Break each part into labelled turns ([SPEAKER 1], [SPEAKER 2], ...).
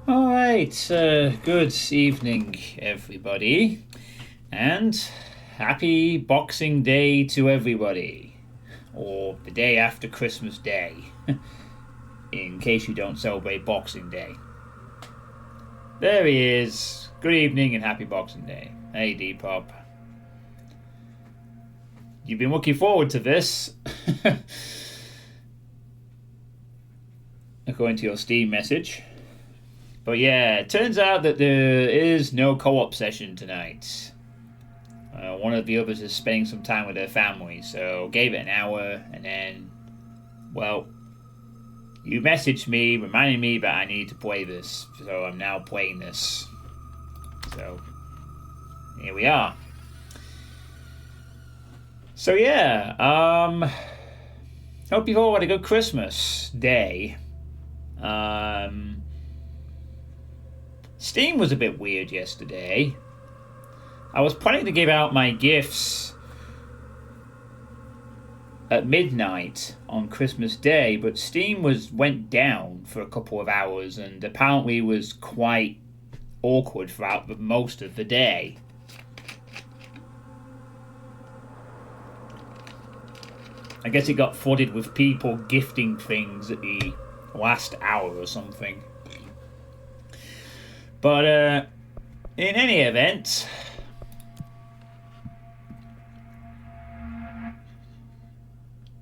[SPEAKER 1] All right, good evening, everybody, and happy Boxing Day to everybody, or the day after Christmas Day, in case you don't celebrate Boxing Day. There he is. Good evening and happy Boxing Day. Hey, Depop. You've been looking forward to this, according to your Steam message. But yeah, it turns out that there is no co-op session tonight. One of the others is spending some time with their family, so gave it an hour, and then, well, you messaged me reminding me that I need to play this, so I'm now playing this. So, here we are. So yeah, hope you've all had a good Christmas day. Steam was a bit weird yesterday. I was planning to give out my gifts at midnight on Christmas Day, but Steam went down for a couple of hours and apparently was quite awkward throughout most of the day. I guess it got flooded with people gifting things at the last hour or something. But in any event,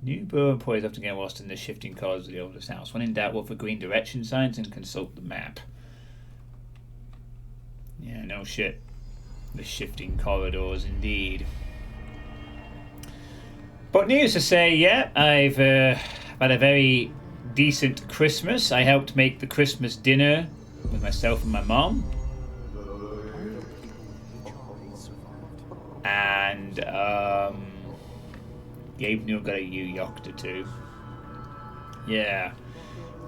[SPEAKER 1] new bureau employees often get lost in the shifting corridors of the oldest house. When in doubt, look for green direction signs and consult the map. Yeah, no shit. The shifting corridors, indeed. But needless to say, yeah, I've had a very decent Christmas. I helped make the Christmas dinner with myself and my mom. And Gabe Neal got a Yokta too. Yeah.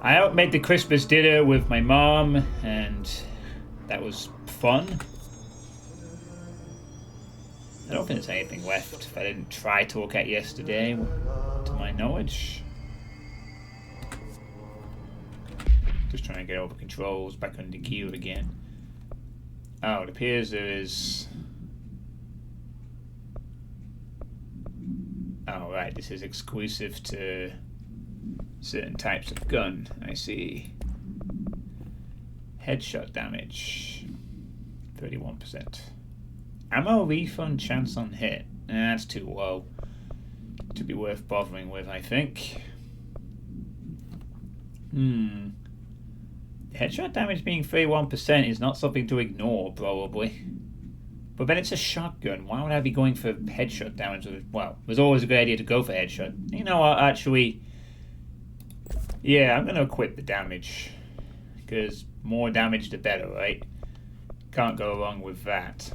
[SPEAKER 1] I helped make the Christmas dinner with my mom, and that was fun. I don't think there's anything left that I didn't try to look at yesterday, to my knowledge. Just trying to get all the controls back under gear again. Oh, it appears there is... Oh, right, this is exclusive to certain types of gun. I see. Headshot damage. 31%. Ammo refund chance on hit. That's too low to be worth bothering with, I think. Headshot damage being 31% is not something to ignore, probably. But then it's a shotgun. Why would I be going for headshot damage? Well, it was always a good idea to go for headshot. You know what, actually... Yeah, I'm going to equip the damage. Because more damage the better, right? Can't go wrong with that.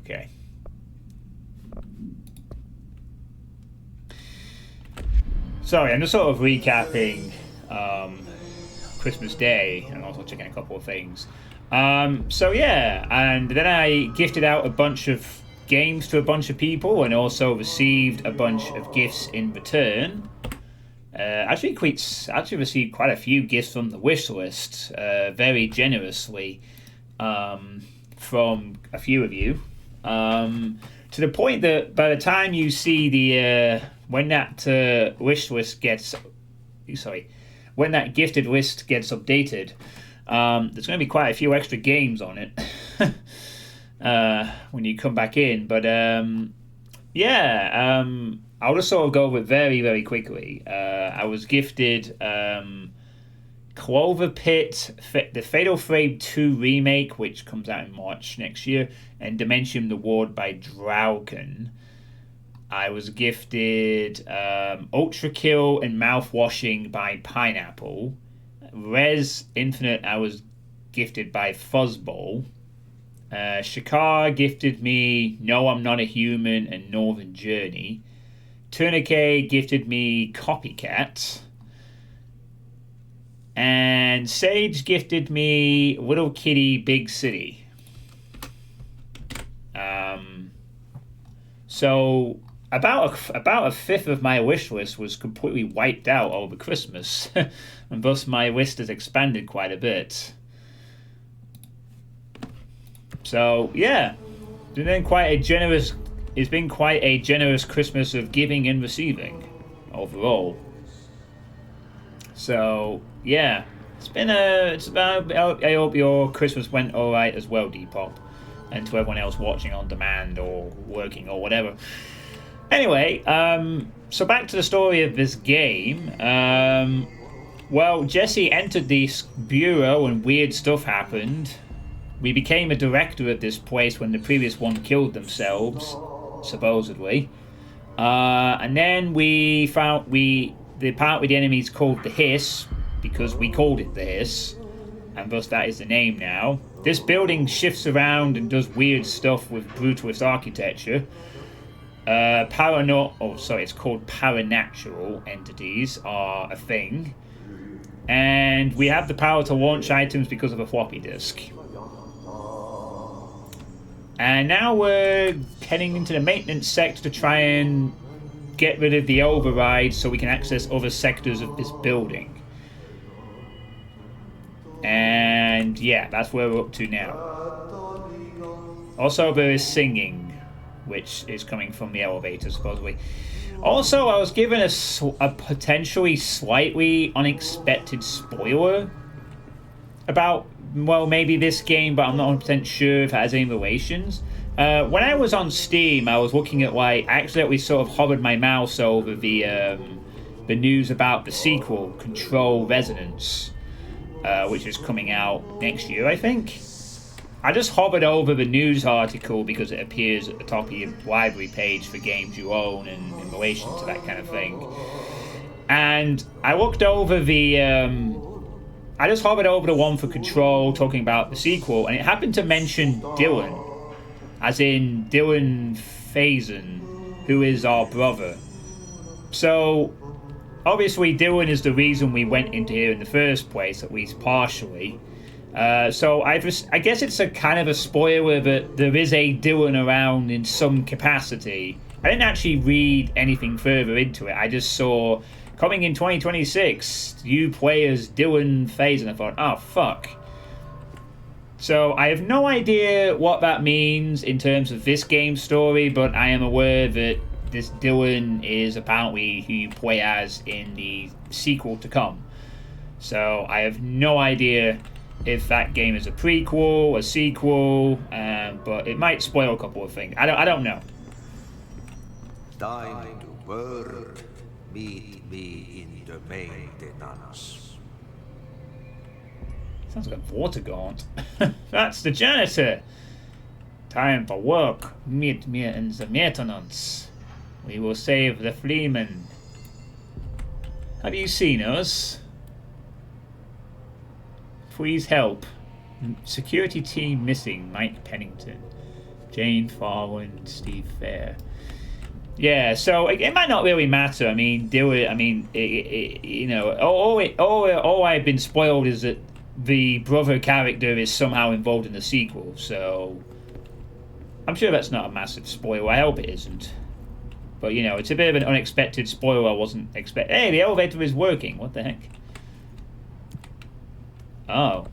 [SPEAKER 1] Okay. Sorry, I'm just sort of recapping Christmas Day and also checking a couple of things. So yeah, and then I gifted out a bunch of games to a bunch of people and also received a bunch of gifts in return. Actually received quite a few gifts from the wish list, very generously, from a few of you. To the point that by the time you see the when that when that gifted list gets updated, there's going to be quite a few extra games on it when you come back in. But I'll just sort of go over it very, very quickly. I was gifted Clover Pit, the Fatal Frame 2 remake, which comes out in March next year, and Dimension the Ward by Drauken. I was gifted Ultra Kill and Mouthwashing by Pineapple. Res Infinite I was gifted by Fuzzball. Shakar gifted me No I'm Not a Human and Northern Journey. Tourniquet gifted me Copycat. And Sage gifted me Little Kitty Big City. So about a fifth of my wish list was completely wiped out over Christmas, and thus my list has expanded quite a bit. So yeah, it's been quite a generous Christmas of giving and receiving, overall. So yeah, it's about. I hope your Christmas went all right as well, Depop, and to everyone else watching on demand or working or whatever. Anyway, so back to the story of this game. Well, Jesse entered the bureau and weird stuff happened. We became a director of this place when the previous one killed themselves, supposedly. And then we found the part with the enemies called the Hiss, because we called it the Hiss, and thus that is the name now. This building shifts around and does weird stuff with brutalist architecture. It's called paranatural entities are a thing. And we have the power to launch items because of a floppy disk. And now we're heading into the maintenance sector to try and get rid of the override so we can access other sectors of this building. And yeah, that's where we're up to now. Also, there is singing, which is coming from the elevator, supposedly. Also, I was given a potentially slightly unexpected spoiler about, well, maybe this game, but I'm not 100% sure if it has any relations. When I was on Steam, I was looking at, I accidentally sort of hovered my mouse over the news about the sequel, Control Resonance, which is coming out next year, I think. I just hovered over the news article because it appears at the top of your library page for games you own and in relation to that kind of thing. And I looked over I just hovered over the one for Control talking about the sequel, and it happened to mention Dylan, as in Dylan Faison, who is our brother. So, obviously Dylan is the reason we went into here in the first place, at least partially. So I guess it's a kind of a spoiler that there is a Dylan around in some capacity. I didn't actually read anything further into it. I just saw, coming in 2026, you play as Dylan Faison, and I thought, oh, fuck. So I have no idea what that means in terms of this game's story, but I am aware that this Dylan is apparently who you play as in the sequel to come. So I have no idea if that game is a prequel, a sequel, but it might spoil a couple of things. I don't know.
[SPEAKER 2] Time to work. Meet me in the maintenance.
[SPEAKER 1] Sounds like a water gaunt. That's the janitor. Time for work. Meet me in the maintenance. We will save the Fleeman. Have you seen us? Please help. Security team missing. Mike Pennington, Jane Farland, Steve Fair. Yeah, so it might not really matter. I mean, all I've been spoiled is that the brother character is somehow involved in the sequel. So I'm sure that's not a massive spoiler. I hope it isn't. But it's a bit of an unexpected spoiler. I wasn't expecting. Hey, the elevator is working. What the heck? Oh,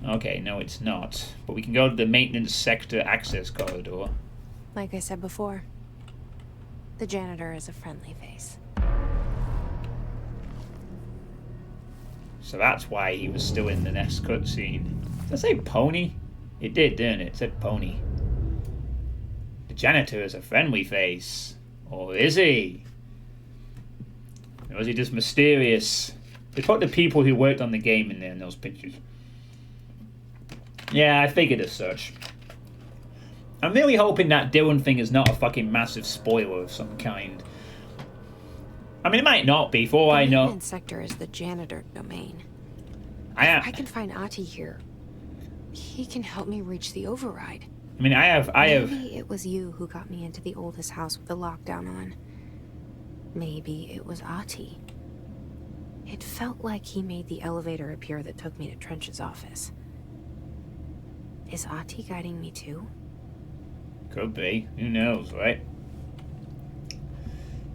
[SPEAKER 1] okay, no it's not. But we can go to the maintenance sector access corridor.
[SPEAKER 3] Like I said before, the janitor is a friendly face.
[SPEAKER 1] So that's why he was still in the next cutscene. Did I say pony? It did, didn't it? It said pony. The janitor is a friendly face. Or is he? Or is he just mysterious? They put the people who worked on the game in there in those pictures. Yeah, I figured as such. I'm really hoping that Dylan thing is not a fucking massive spoiler of some kind. I mean, it might not be, for all I know.
[SPEAKER 3] The maintenance sector is the janitor domain.
[SPEAKER 1] I
[SPEAKER 3] can find Ahti here. He can help me reach the override.
[SPEAKER 1] I mean,
[SPEAKER 3] Maybe it was you who got me into the oldest house with the lockdown on. Maybe it was Ahti. It felt like he made the elevator appear that took me to Trench's office. Is Ahti guiding me too?
[SPEAKER 1] Could be. Who knows, right?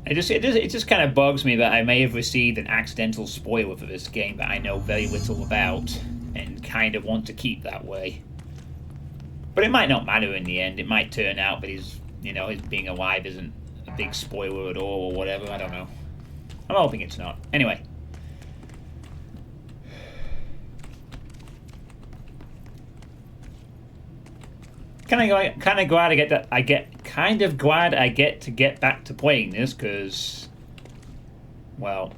[SPEAKER 1] It just kind of bugs me that I may have received an accidental spoiler for this game that I know very little about, and kind of want to keep that way. But it might not matter in the end. It might turn out that his being alive isn't a big spoiler at all, or whatever. I don't know. I'm hoping it's not. Anyway. Kind of glad I get to get back to playing this, because, well,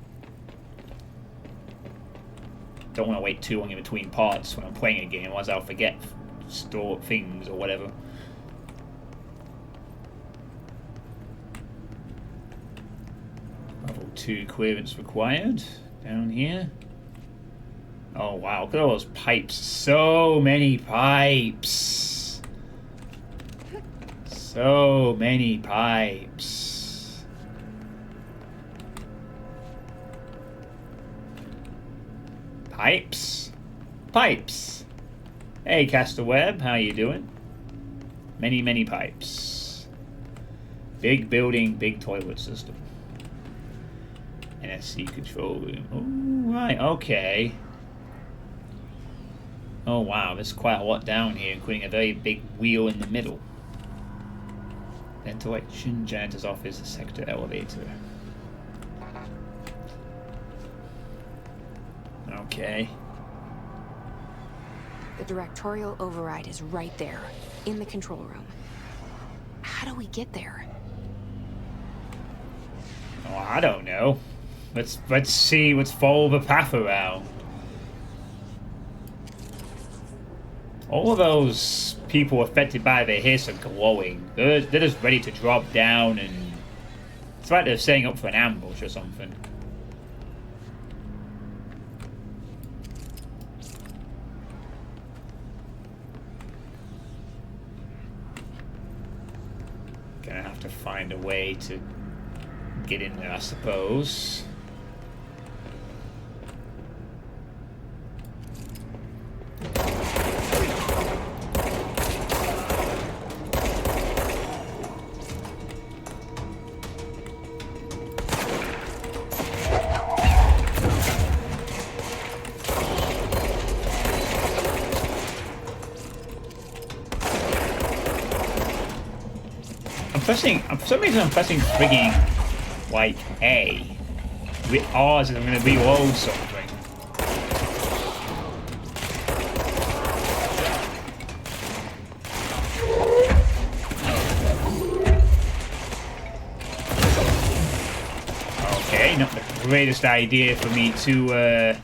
[SPEAKER 1] don't want to wait too long in between parts when I'm playing a game, otherwise I'll forget store things or whatever. Level 2 clearance required down here. Oh wow, look at all those pipes. So many pipes. So many pipes. Pipes. Pipes. Hey, Caster Webb, how you doing? Many, many pipes. Big building, big toilet system. NSC control room. Oh, right, okay. Oh, wow, there's quite a lot down here, including a very big wheel in the middle. Ventilation, janitor's office, sector elevator. Okay.
[SPEAKER 3] The directorial override is right there, in the control room. How do we get there?
[SPEAKER 1] Oh, I don't know. Let's see. Let's follow the path around. All of those people affected by the hiss are glowing. They're just ready to drop down, and it's like they're setting up for an ambush or something. Gonna have to find a way to get in there, I suppose. For some reason I'm pressing frigging, like, A. With R's and I'm going to reload something. Okay, not the greatest idea for me to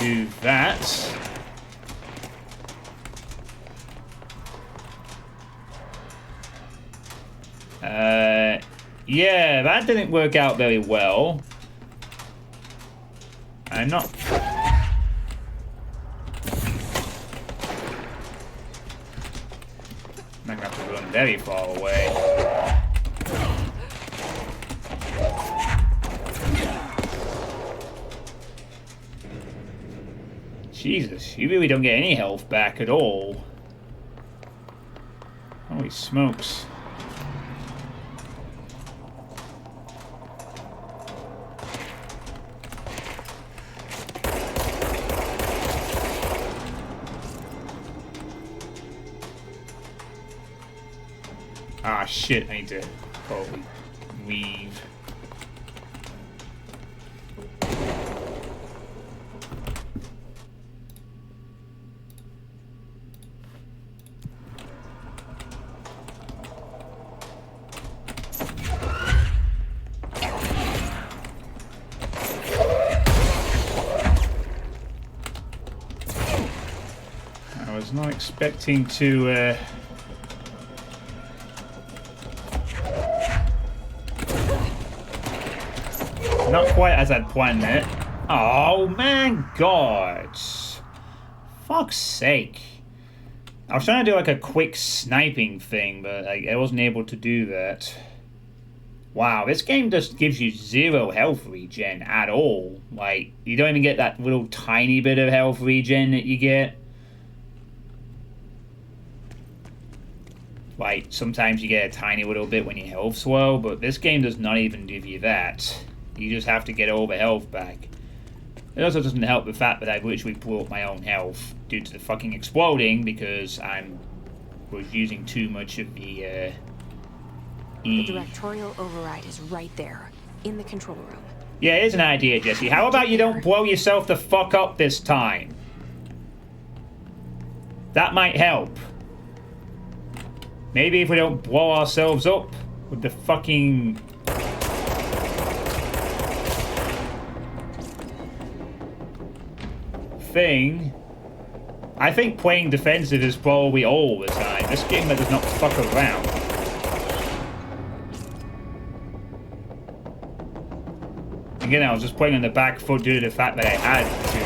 [SPEAKER 1] do that. Yeah, that didn't work out very well. I'm not... I'm gonna have to run very far away. Jesus, you really don't get any health back at all. Holy smokes. Ah, shit, I need to probably weave. I was not expecting to, not quite as I'd planned it. Oh, man, God. Fuck's sake. I was trying to do like a quick sniping thing, but I wasn't able to do that. Wow, this game just gives you 0 health regen at all. Like, you don't even get that little tiny bit of health regen that you get. Like, sometimes you get a tiny little bit when your health's low, but this game does not even give you that. You just have to get all the health back. It also doesn't help the fact that I literally blew up my own health due to the fucking exploding because I was using too much of the
[SPEAKER 3] The directorial override is right there, in the control room.
[SPEAKER 1] Yeah, here's an idea, Jesse. How about you don't blow yourself the fuck up this time? That might help. Maybe if we don't blow ourselves up with the fucking... thing. I think playing defensive is probably all the time. This game does not fuck around. Again, I was just playing on the back foot due to the fact that I had to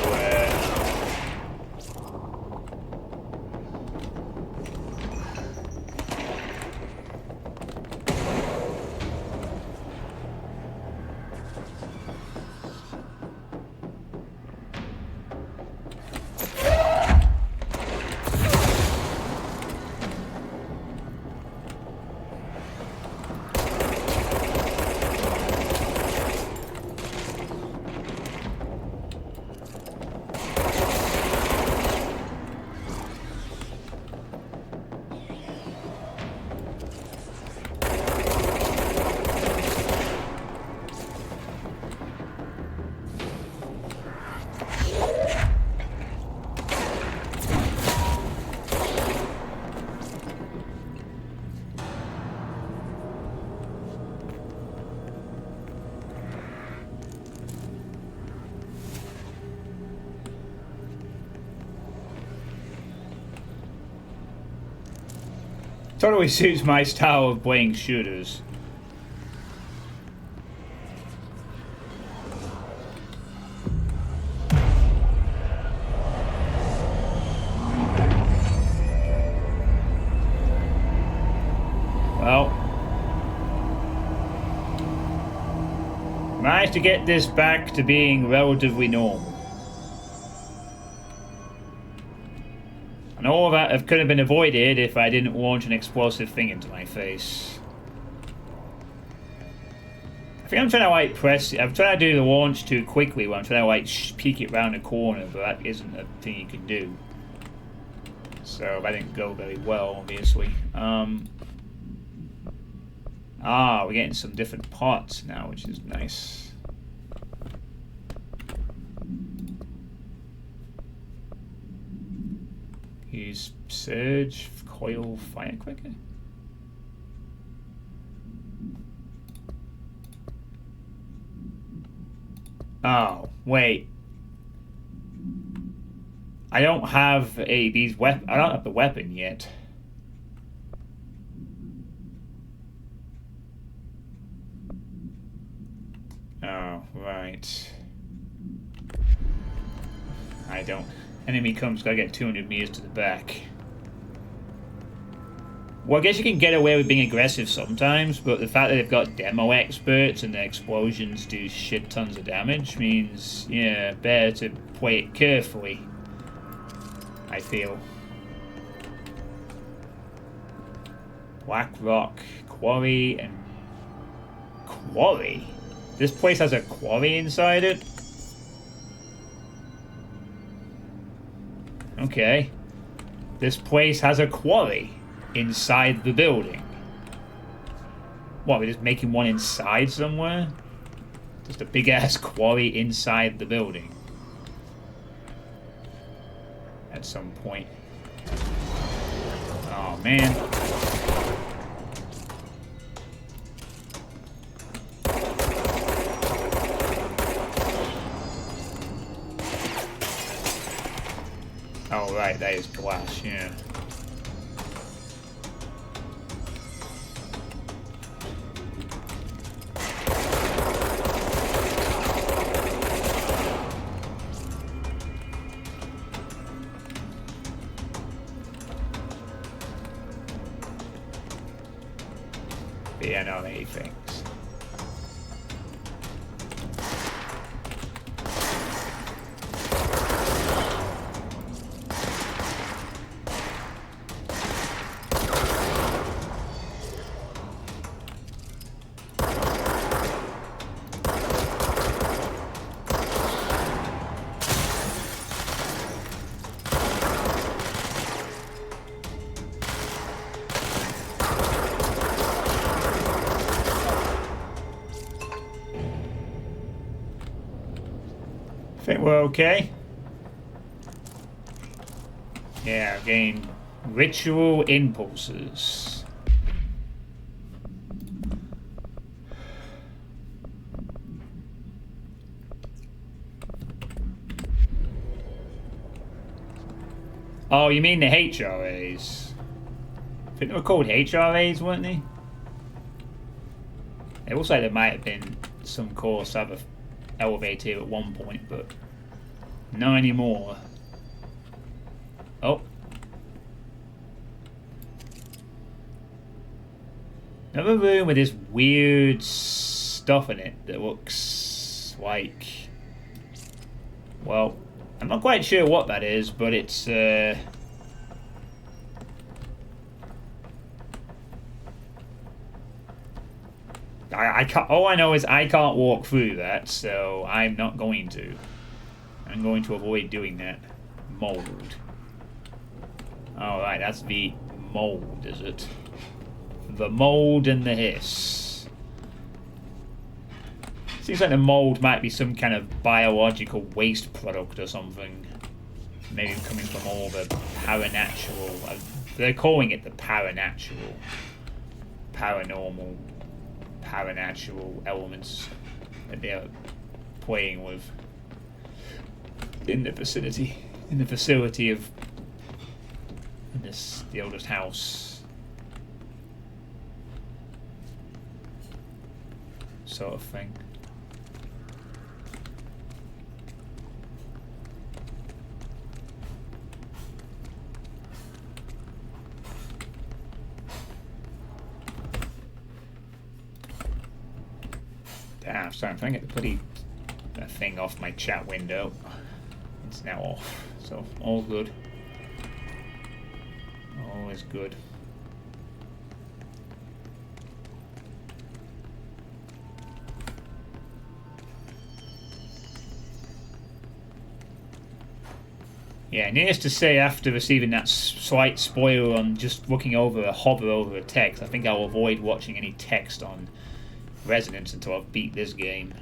[SPEAKER 1] totally suits my style of playing shooters. Well, managed to get this back to being relatively normal. And all of that could have been avoided if I didn't launch an explosive thing into my face. I think I'm trying to like press... I'm trying to do the launch too quickly when I'm trying to like peek it round the corner, but that isn't a thing you can do. So that didn't go very well, obviously. We're getting some different parts now, which is nice. Use surge, coil, firecracker. Oh, wait. I don't have I don't have the weapon yet. Oh, right. I don't. Enemy comes, gotta get 200 meters to the back. Well, I guess you can get away with being aggressive sometimes, but the fact that they've got demo experts and the explosions do shit tons of damage means, yeah, better to play it carefully, I feel. Black Rock, Quarry, and... Quarry? This place has a quarry inside it? Okay. This place has a quarry inside the building. What, we're just making one inside somewhere? Just a big-ass quarry inside the building. At some point. Oh, man. Oh, right, that is glass, yeah. Yeah, no, anything. Think we're okay. Yeah, again, ritual impulses. Oh, you mean the HRAs? I think they were called HRAs, weren't they? It looks like there might have been some course of an elevator here at one point, but not anymore. Oh. Another room with this weird stuff in it that looks like... Well, I'm not quite sure what that is, but it's... I can't, all I know is I can't walk through that, so I'm not going to. I'm going to avoid doing that. Mold. Alright, that's the mold, is it? The mold and the hiss. Seems like the mold might be some kind of biological waste product or something. Maybe coming from all the paranatural. They're calling it the paranatural. Paranormal. Paranatural elements that they're playing with in the facility of the oldest house sort of thing. Damn, I'm starting to get the bloody thing off my chat window. It's now off, so all good. All is good. Yeah, needless to say, after receiving that slight spoiler on just looking over a hover over a text, I think I'll avoid watching any text on Resonance until I've beat this game.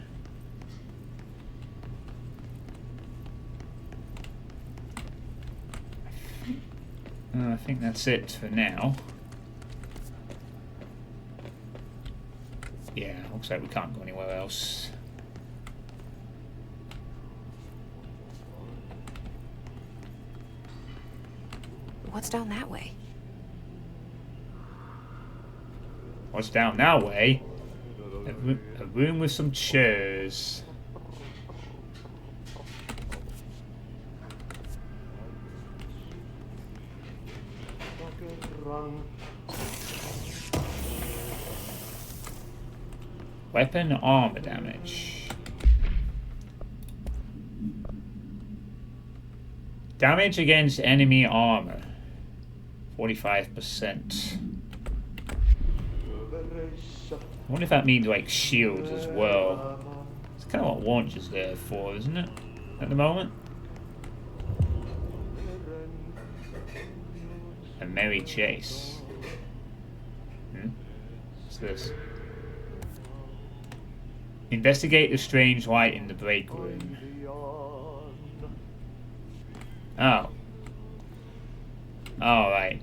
[SPEAKER 1] I think that's it for now. Yeah, looks like we can't go anywhere else.
[SPEAKER 3] What's down that way?
[SPEAKER 1] What's down that way? A room with some chairs. Weapon armor damage. Damage against enemy armor. 45%. I wonder if that means like shields as well. It's kind of what launch is there for, isn't it? At the moment. A merry chase. What's this? Investigate the strange light in the break room. Oh. Alright.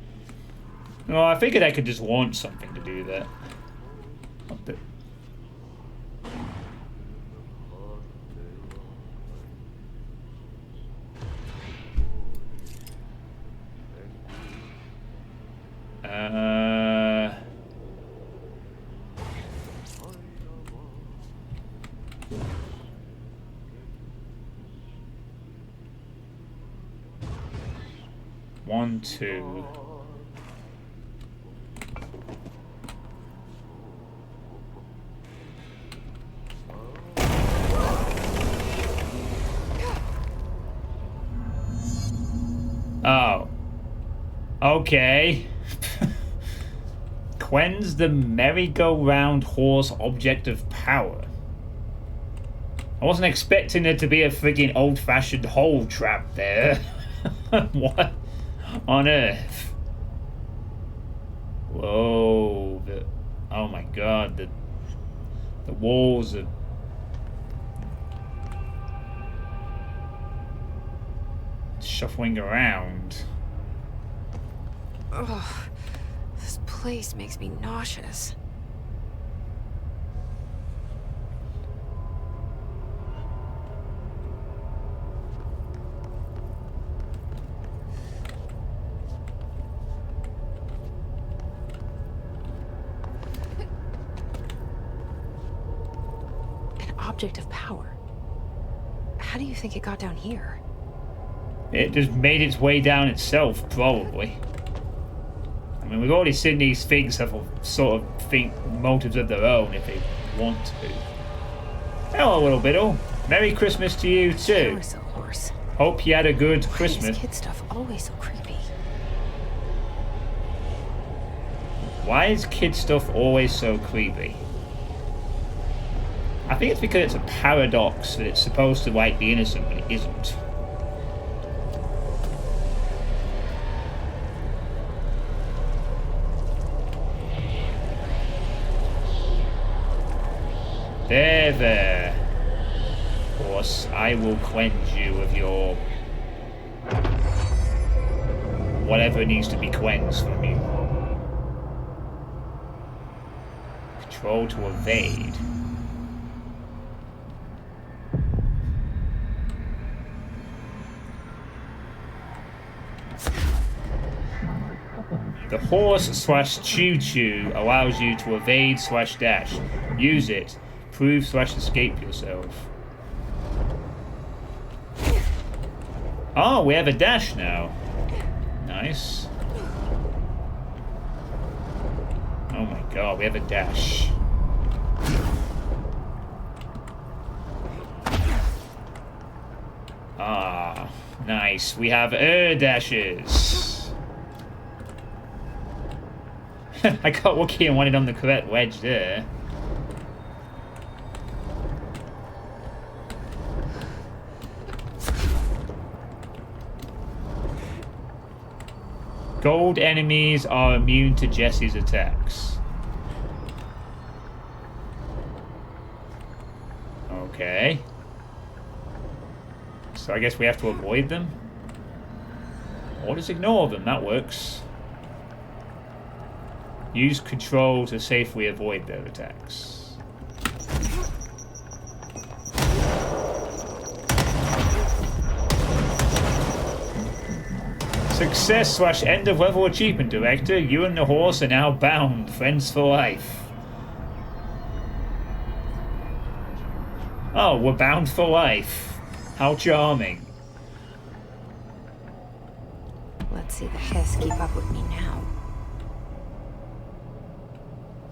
[SPEAKER 1] Well, I figured I could just launch something to do that. What the... One, two. Oh. Okay. Cleanse the merry-go-round horse object of power. I wasn't expecting there to be a friggin' old-fashioned hole trap there. What on earth? Whoa. Oh my god. The walls are... shuffling around.
[SPEAKER 3] Ugh, this place makes me nauseous. An object of power. How do you think it got down here?
[SPEAKER 1] It just made its way down itself, probably. I mean, we've already seen these things have sort of think motives of their own if they want to. Hello, little Biddle. Merry Christmas to you too.
[SPEAKER 3] Carousel horse.
[SPEAKER 1] Hope you had a good
[SPEAKER 3] Why
[SPEAKER 1] Christmas.
[SPEAKER 3] is kid stuff always so creepy?
[SPEAKER 1] Why is kid stuff always so creepy? I think it's because it's a paradox that it's supposed to like be innocent, but it isn't. There. Horse, I will cleanse you of your... whatever needs to be cleansed from you. Control to evade. The horse / choo-choo allows you to evade / dash. Use it. Prove / escape yourself. Oh, we have a dash now. Nice. Oh my god, we have a dash. Ah, nice. We have dashes. I got lucky and wanted on the correct wedge there. Gold enemies are immune to Jesse's attacks. Okay. So I guess we have to avoid them? Or just ignore them, that works. Use control to safely avoid their attacks. Success / end of level achievement, Director. You and the horse are now bound, friends for life. Oh, we're bound for life. How charming.
[SPEAKER 3] Let's see the Hiss keep up with me now.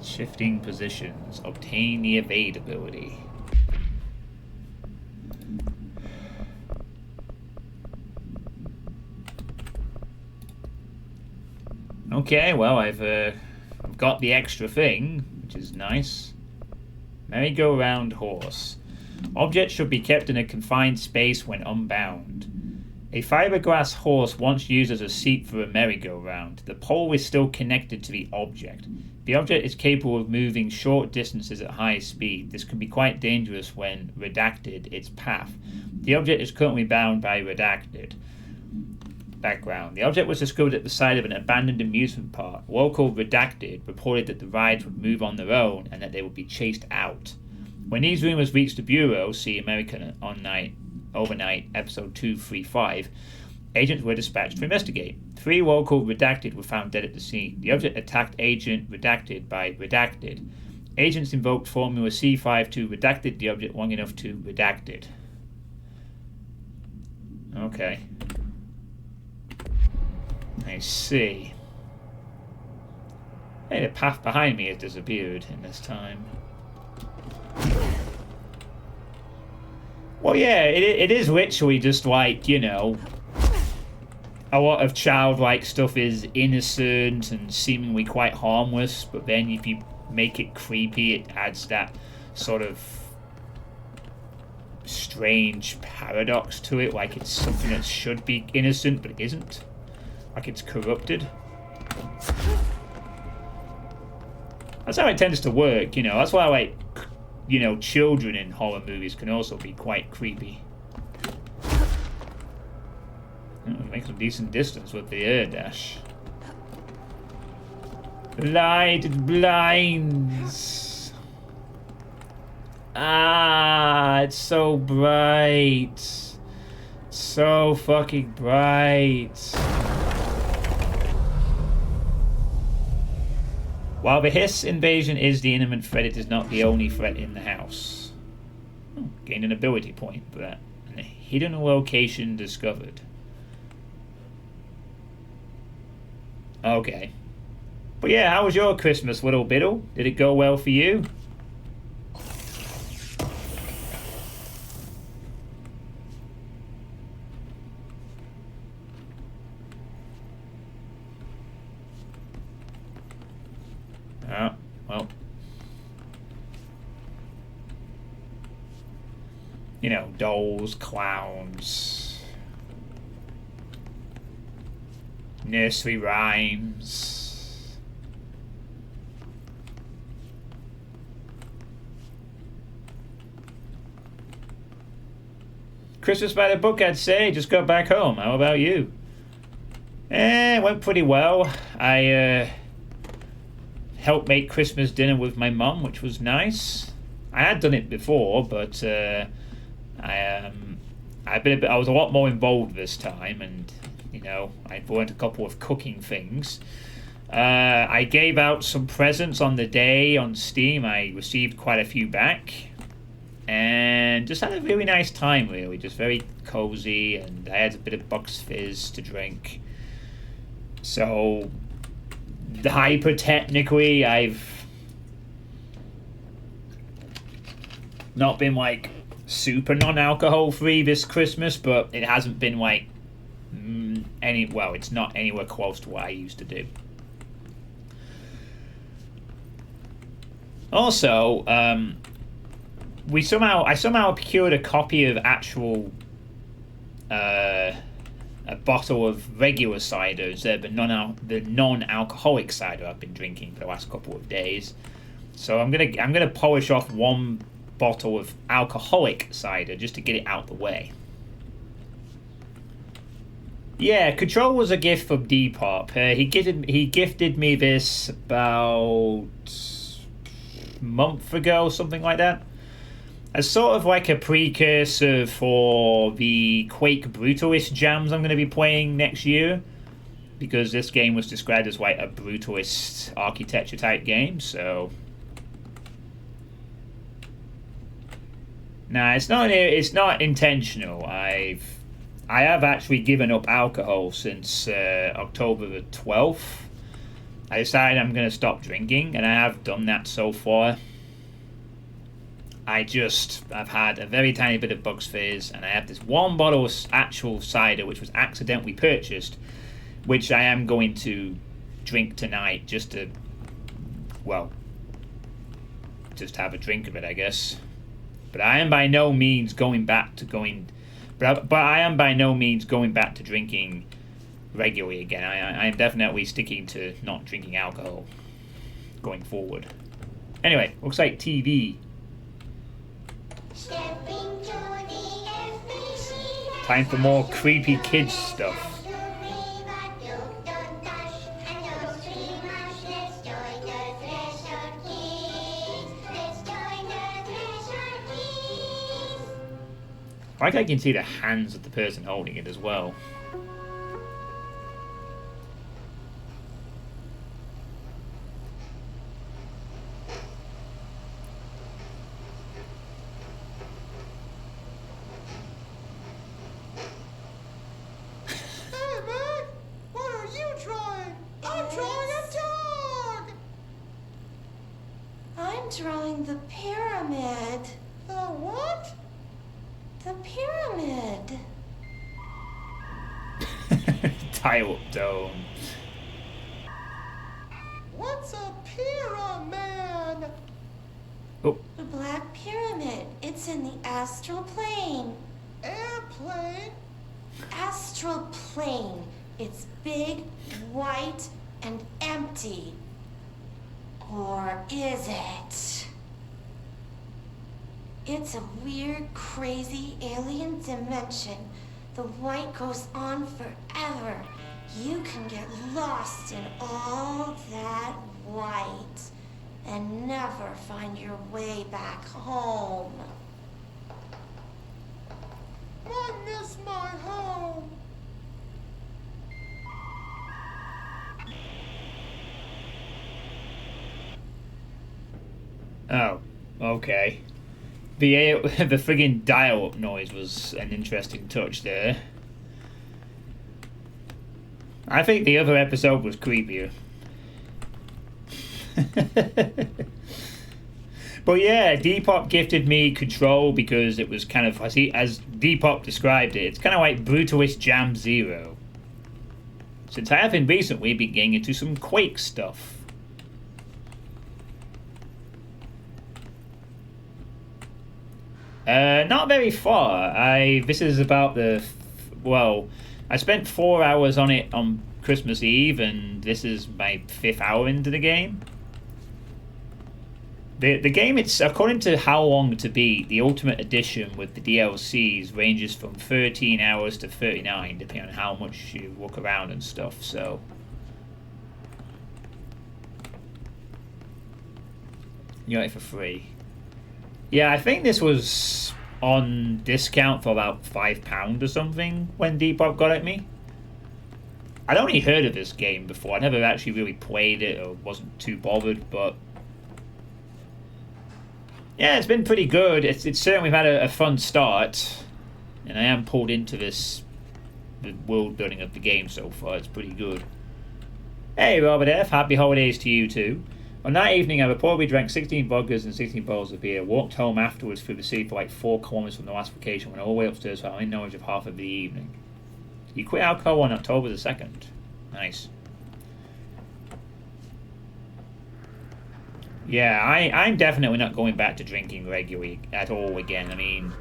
[SPEAKER 1] Shifting positions. Obtain the evade ability. Okay, well, I've got the extra thing, which is nice. Merry-go-round horse. Objects should be kept in a confined space when unbound. A fiberglass horse once used as a seat for a merry-go-round. The pole is still connected to the object. The object is capable of moving short distances at high speed. This can be quite dangerous when redacted its path. The object is currently bound by redacted. Background. The object was discovered at the side of an abandoned amusement park. Local redacted reported that the rides would move on their own and that they would be chased out. When these rumors reached the Bureau, see American Overnight, episode 235, agents were dispatched to investigate. 3 local redacted were found dead at the scene. The object attacked agent redacted by redacted. Agents invoked Formula C5 to redacted the object long enough to redacted. Okay. I see. Hey, the path behind me has disappeared in this time. Well, yeah, it is literally just like, you know, a lot of childlike stuff is innocent and seemingly quite harmless, but then if you make it creepy, it adds that sort of strange paradox to it, like it's something that should be innocent but isn't. Like it's corrupted. That's how it tends to work, you know. That's why, like, you know, children in horror movies can also be quite creepy. Make some decent distance with the air dash. Light, it blinds. Ah, it's so bright. So fucking bright. While the hiss invasion is the imminent threat, it is not the only threat in the house. Gained an ability point for that. And a hidden location discovered. Okay. But yeah, how was your Christmas, little Biddle? Did it go well for you? Oh, well. You know, dolls, clowns, nursery rhymes. Christmas by the book, I'd say. Just got back home. How about you? It went pretty well. I helped make Christmas dinner with my mum, which was nice. I had done it before, but I was a lot more involved this time, and you know, I learned a couple of cooking things. I gave out some presents on the day on Steam. I received quite a few back, and just had a really nice time. Really, just very cozy, and I had a bit of Bucks Fizz to drink. So, hyper-technically, I've not been like super non-alcohol free this Christmas, but it hasn't been like it's not anywhere close to what I used to do. Also, I somehow procured a copy of actual a bottle of regular cider instead of the non-alcoholic cider I've been drinking for the last couple of days. So I'm gonna polish off one bottle of alcoholic cider just to get it out the way. Yeah, Control was a gift from Depop. He gifted me this about a month ago, something like that. As sort of like a precursor for the Quake Brutalist jams I'm going to be playing next year, because this game was described as like a brutalist architecture type game. So nah, it's not intentional. I have actually given up alcohol since October the 12th. I decided I'm going to stop drinking, and I have done that so far. I've had a very tiny bit of Bucks Fizz, and I have this one bottle of actual cider which was accidentally purchased, which I am going to drink tonight just to have a drink of it, I guess. But I am by no means going back to drinking regularly again. I am definitely sticking to not drinking alcohol going forward. Anyway, looks like TV. Time for more creepy kids stuff. Like I can see the hands of the person holding it as well.
[SPEAKER 4] Hey, man! What are you drawing? I'm drawing a dog!
[SPEAKER 5] I'm drawing the pyramid.
[SPEAKER 4] The what?
[SPEAKER 5] The pyramid.
[SPEAKER 1] Tile dome.
[SPEAKER 4] What's a pyramid?
[SPEAKER 1] Oh,
[SPEAKER 5] The Black Pyramid. It's in the astral plane.
[SPEAKER 4] Airplane?
[SPEAKER 5] Astral plane. It's big, white, and empty. Or is it? It's a weird, crazy alien dimension The white goes on forever. You can get lost in all that white and never find your way back home.
[SPEAKER 4] I miss my home.
[SPEAKER 1] Oh, okay. The friggin' dial-up noise was an interesting touch there. I think the other episode was creepier. But yeah, Depop gifted me Control because it was kind of, as Depop described it, it's kind of like Brutalist Jam Zero. Since I have been recently been getting into some Quake stuff. Not very far. This is about I spent 4 hours on it on Christmas Eve, and this is my 5th hour into the game. The game, it's according to how long to beat. The Ultimate Edition with the DLCs ranges from 13 hours to 39, depending on how much you walk around and stuff. So, you got it for free. Yeah, I think this was on discount for about £5 or something when Depop got at me. I'd only heard of this game before. I never actually really played it or wasn't too bothered, but yeah, it's been pretty good. It's certainly had a fun start, and I am pulled into the world building of the game so far. It's pretty good. Hey, Robert F. Happy holidays to you too. On that evening, I reportedly drank 16 vodkas and 16 bottles of beer, walked home afterwards through the city for like 4 kilometers from the last vacation, went all the way upstairs for only knowledge of half of the evening. You quit alcohol on October the 2nd. Nice. Yeah, I'm definitely not going back to drinking regularly at all again. I mean,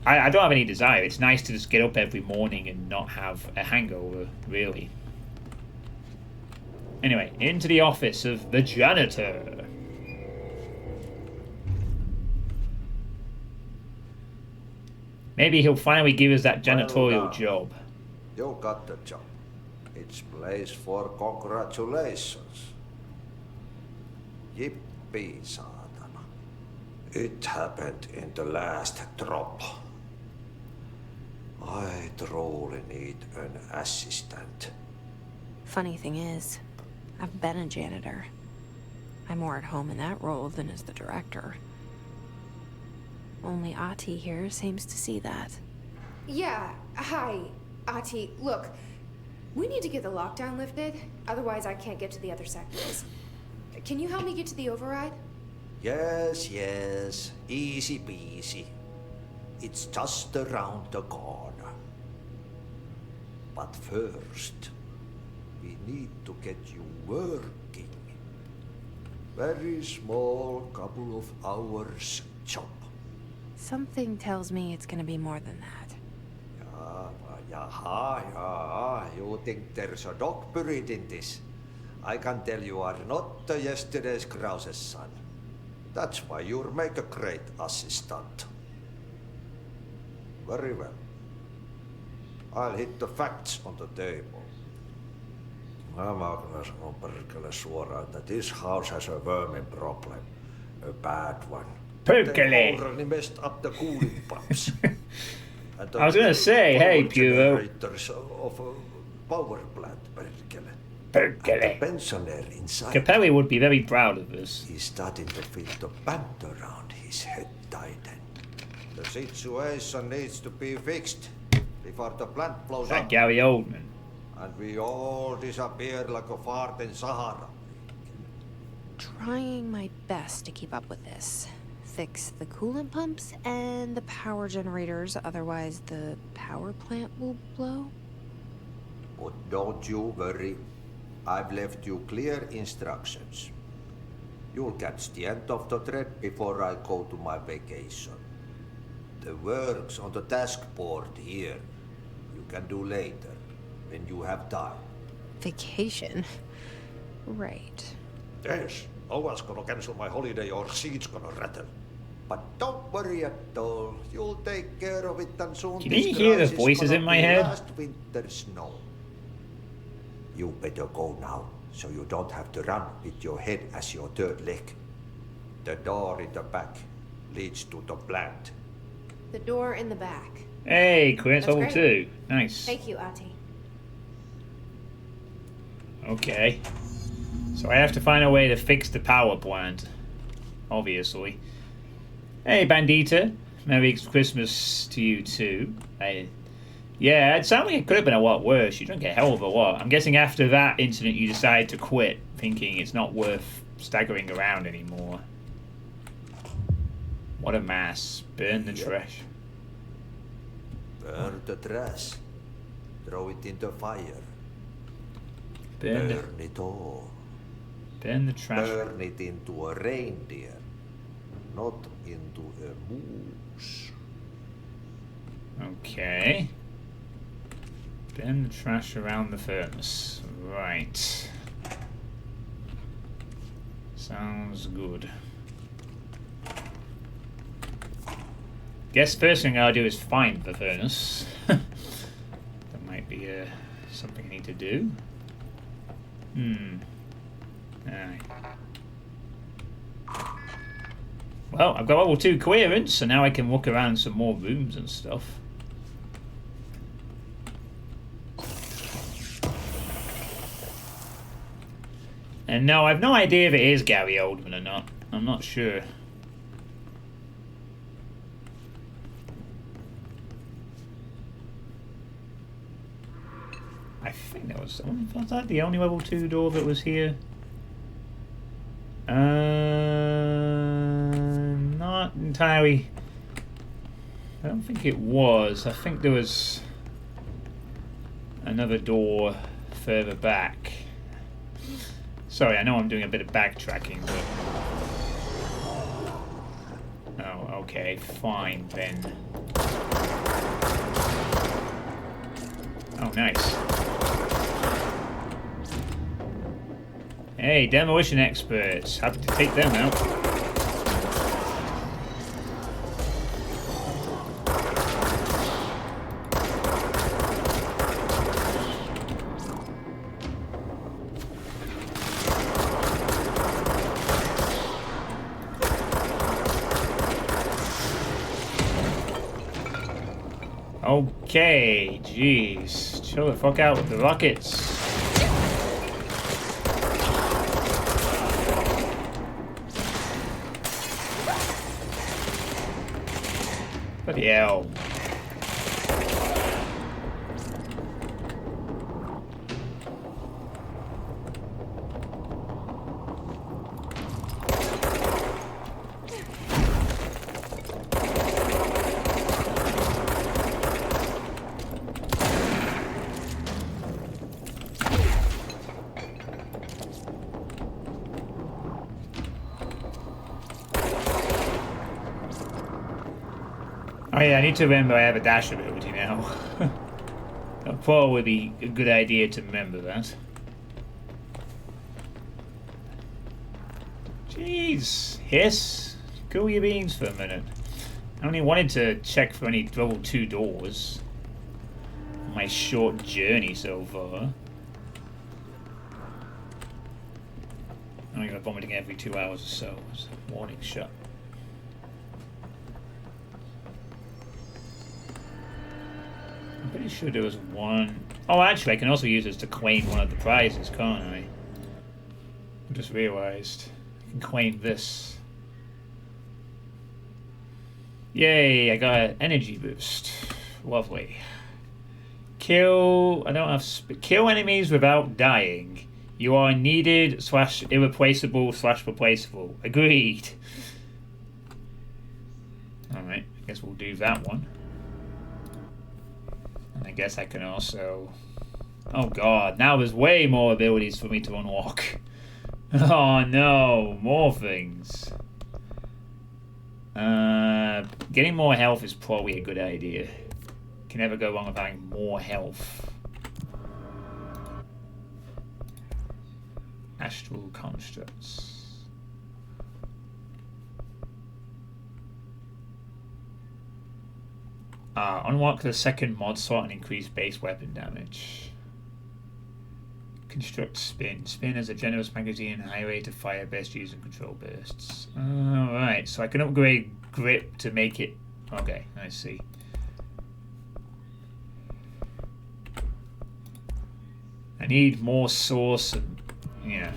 [SPEAKER 1] I don't have any desire. It's nice to just get up every morning and not have a hangover, really. Anyway, into the office of the janitor. Maybe he'll finally give us that janitorial job.
[SPEAKER 2] You got the job. It's place for congratulations. Yippee, saatana. It happened in the last drop. I truly need an assistant.
[SPEAKER 3] Funny thing is, I've been a janitor. I'm more at home in that role than as the director. Only Ahti here seems to see that.
[SPEAKER 6] Yeah, hi, Ahti. Look, we need to get the lockdown lifted, otherwise I can't get to the other sectors. Can you help me get to the override?
[SPEAKER 2] Yes, easy peasy. It's just around the corner. But first, we need to get you working. Very small, couple of hours job.
[SPEAKER 3] Something tells me it's gonna be more than that.
[SPEAKER 2] Yeah. You think there's a dog buried in this? I can tell you are not yesterday's Krause's son. That's why you'll make a great assistant. Very well. I'll hit the facts on the table. Mä kyllä sanon perkele suoraan, että this house has a vermin problem. A bad one.
[SPEAKER 1] Perkele!
[SPEAKER 2] They already messed up the cooling pumps. And
[SPEAKER 1] I was gonna say, hey, Puro.
[SPEAKER 2] generators of a power plant, perkele.
[SPEAKER 1] Perkele.
[SPEAKER 2] And the pensioner inside.
[SPEAKER 1] Capelli would be very proud of this.
[SPEAKER 2] He's starting to feel the band around his head tighten. The situation needs to be fixed before the plant blows
[SPEAKER 1] That
[SPEAKER 2] up.
[SPEAKER 1] Gary Oldman.
[SPEAKER 2] And we all disappear like a fart in Sahara.
[SPEAKER 3] Trying my best to keep up with this. Fix the coolant pumps and the power generators, otherwise the power plant will blow.
[SPEAKER 2] But don't you worry. I've left you clear instructions. You'll catch the end of the thread before I go to my vacation. The work's on the task board here. You can do later, when you have time.
[SPEAKER 3] Vacation? Right.
[SPEAKER 2] Yes, no one's gonna cancel my holiday or seat's gonna rattle. But don't worry at all. You'll take care of it and soon
[SPEAKER 1] Can
[SPEAKER 2] this
[SPEAKER 1] you hear the
[SPEAKER 2] crisis
[SPEAKER 1] voices
[SPEAKER 2] gonna
[SPEAKER 1] in my
[SPEAKER 2] be
[SPEAKER 1] head?
[SPEAKER 2] last winter's snow. You better go now, so you don't have to run with your head as your third leg. The door in the back leads to the plant.
[SPEAKER 6] The door in the back.
[SPEAKER 1] Hey, clearance
[SPEAKER 6] That's
[SPEAKER 1] level
[SPEAKER 6] great.
[SPEAKER 1] 2. Nice.
[SPEAKER 6] Thank you, Ati.
[SPEAKER 1] Okay. So I have to find a way to fix the power plant. Obviously. Hey, Bandita. Merry Christmas to you too. Yeah, it sounded like it could have been a lot worse. You drank a hell of a lot. I'm guessing after that incident you decided to quit, thinking it's not worth staggering around anymore. What a mess. Burn the trash.
[SPEAKER 2] Burn the trash. Throw it in the fire.
[SPEAKER 1] Burn
[SPEAKER 2] it all.
[SPEAKER 1] Burn the trash.
[SPEAKER 2] Turn it into a reindeer, not into a moose.
[SPEAKER 1] Okay. Burn the trash around the furnace. Right. Sounds good. Guess first thing I'll do is find the furnace. That might be something I need to do. Alright. Well, I've got level 2 clearance, so now I can walk around some more rooms and stuff. And no, I've no idea if it is Gary Oldman or not. I'm not sure. I think that was that the only level 2 door that was here? Not entirely. I don't think it was. I think there was another door further back. Sorry, I know I'm doing a bit of backtracking, but... Oh, okay, fine then. Oh, nice. Hey, demolition experts. Happy to take them out. Okay, jeez. Chill the fuck out with the rockets. Bloody hell. Oh yeah, I need to remember I have a dash ability now. That'll probably be a good idea to remember that. Jeez, Hiss, cool your beans for a minute. I only wanted to check for any level 2 doors. On my short journey so far. I'm going vomiting every 2 hours or so. It's a warning shot. I'm pretty sure there was one... Oh, actually, I can also use this to claim one of the prizes, can't I? I just realized. I can claim this. Yay, I got an energy boost. Lovely. Kill... I don't have... Kill enemies without dying. You are needed / irreplaceable / replaceable. Agreed. Alright, I guess we'll do that one. And I guess I can also... Oh god, now there's way more abilities for me to unlock. Oh no, more things. Getting more health is probably a good idea. Can never go wrong with having more health. Astral constructs. Unlock the second mod slot and increase base weapon damage. Construct spin. Spin has a generous magazine and high rate of fire, best use and control bursts. Alright, so I can upgrade grip to make it... Okay, I see. I need more source and, you know,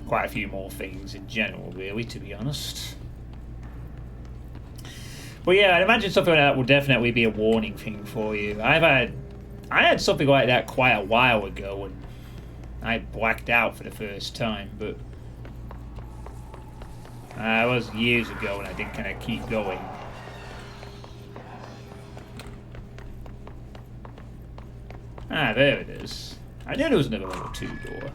[SPEAKER 1] quite a few more things in general, really, to be honest. But yeah, I'd imagine something like that will definitely be a warning thing for you. I had something like that quite a while ago, and I blacked out for the first time, but it was years ago, and I didn't kind of keep going. Ah, there it is. I knew there was another level 2 door.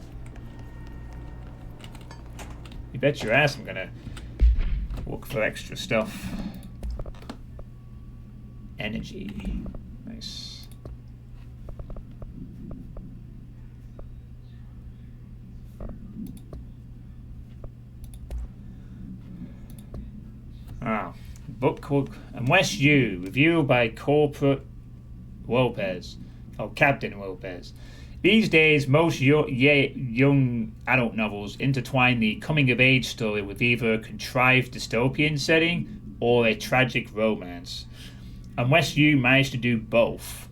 [SPEAKER 1] You bet your ass I'm gonna look for extra stuff. Energy. Nice. Book and West U. Review by Corporate Lopez. Oh, Captain Lopez. These days, most young adult novels intertwine the coming-of-age story with either a contrived dystopian setting or a tragic romance. And West U managed to do both.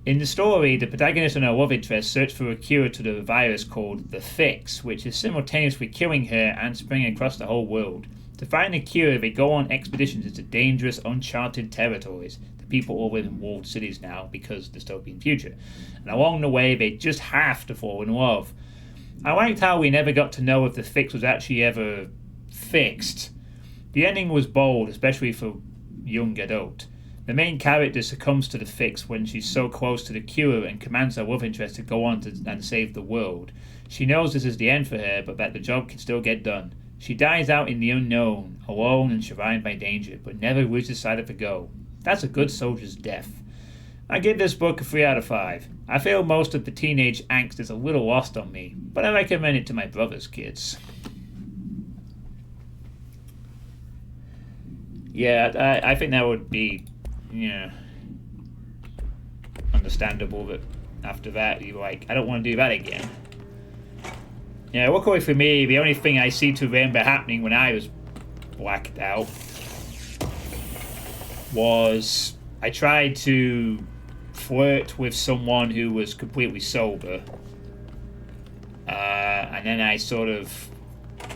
[SPEAKER 1] In the story, the protagonist and her love interest search for a cure to the virus called the Fix, which is simultaneously killing her and spreading across the whole world. To find the cure, they go on expeditions into dangerous, uncharted territories. The people all live in walled cities now because dystopian future. And along the way, they just have to fall in love. I liked how we never got to know if the Fix was actually ever fixed. The ending was bold, especially for young adult. The main character succumbs to the Fix when she's so close to the cure and commands her love interest to go on and save the world. She knows this is the end for her, but that the job can still get done. She dies out in the unknown, alone and surrounded by danger, but never loses sight of the goal. That's a good soldier's death. I give this book a 3 out of 5. I feel most of the teenage angst is a little lost on me, but I recommend it to my brother's kids. Yeah, I think that would be, understandable that after that you're like, I don't want to do that again. Yeah, luckily for me, the only thing I seem to remember happening when I was blacked out was I tried to flirt with someone who was completely sober. And then I sort of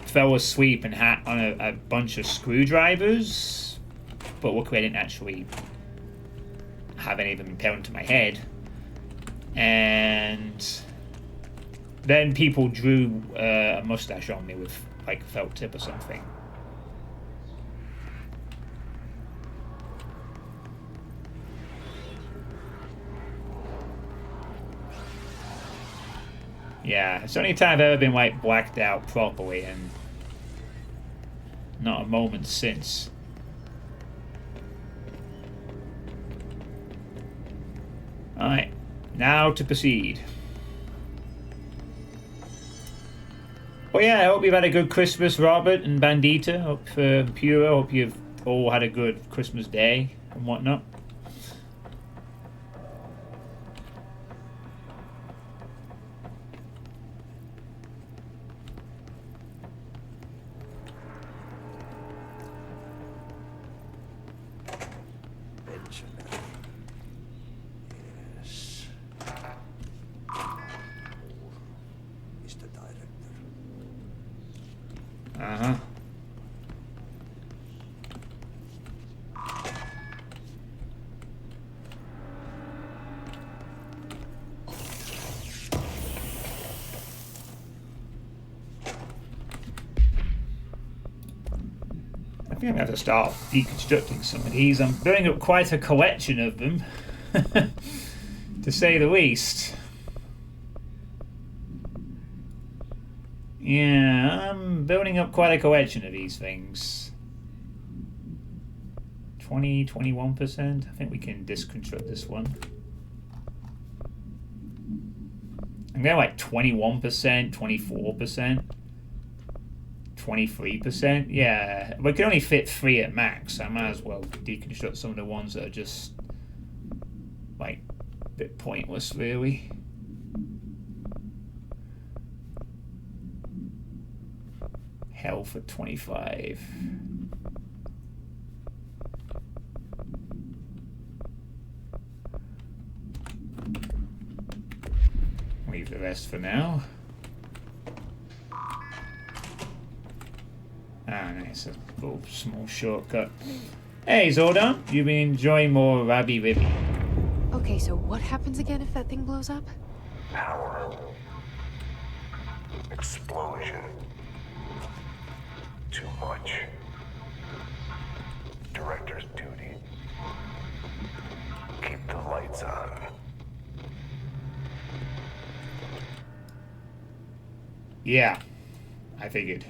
[SPEAKER 1] fell asleep and had on a bunch of screwdrivers. But luckily I didn't actually have any of them impaled into my head. And then people drew a mustache on me with like a felt tip or something. Yeah, it's the only time I've ever been like blacked out properly, and not a moment since. Alright, now to proceed. Well, yeah, I hope you've had a good Christmas, Robert and Bandita. Hope Pura, hope you've all had a good Christmas day and whatnot. I think I'm going to have to start deconstructing some of these. I'm building up quite a collection of them, to say the least. Yeah, I'm building up quite a collection of these things. 21%. I think we can disconstruct this one. I'm going like 21%, 24%, 23%. Yeah, we can only fit 3 at max. I might as well deconstruct some of the ones that are just like a bit pointless, really. Health at 25. Leave the rest for now. Ah, nice. A little small shortcut. Hey, Zordon, you've been enjoying more Rabbi Ribby.
[SPEAKER 3] Okay, so what happens again if that thing blows up?
[SPEAKER 7] Power. Explosion. Too much. Director's duty. Keep the lights on.
[SPEAKER 1] Yeah, I figured.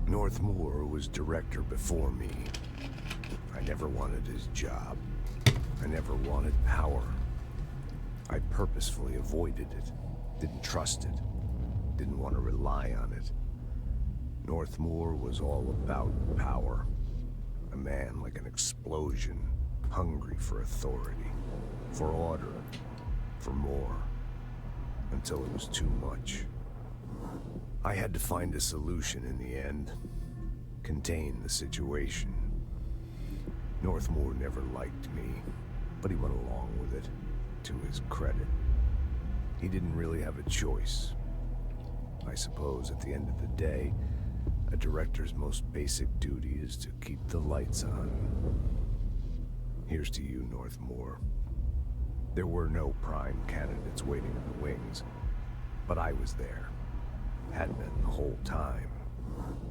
[SPEAKER 7] Northmoor was director before me. I never wanted his job. I never wanted power. I purposefully avoided it. Didn't trust it. Didn't want to rely on it. Northmoor was all about power. A man like an explosion, hungry for authority, for order, for more, until it was too much. I had to find a solution in the end, contain the situation. Northmoor never liked me, but he went along with it, to his credit. He didn't really have a choice. I suppose at the end of the day, a director's most basic duty is to keep the lights on. Here's to you, Northmoor. There were no prime candidates waiting in the wings, but I was there. Had been the whole time,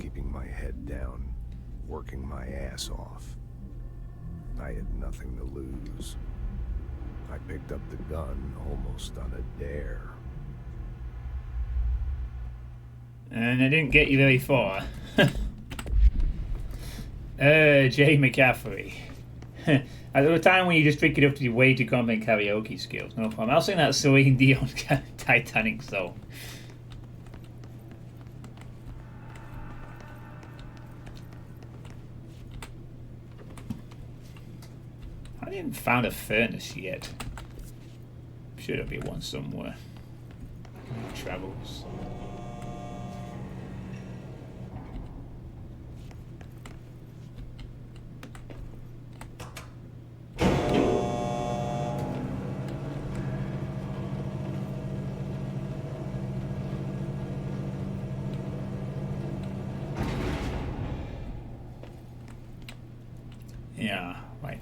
[SPEAKER 7] keeping my head down, working my ass off. I had nothing to lose. I picked up the gun almost on a dare.
[SPEAKER 1] And I didn't get you very far. Jay McCaffrey. At the time when you just drink it up to your way to comment karaoke skills, no problem. I'll sing that Celine Dion Titanic song. I didn't found a furnace yet. Should there be one somewhere? Travels. Yeah, right.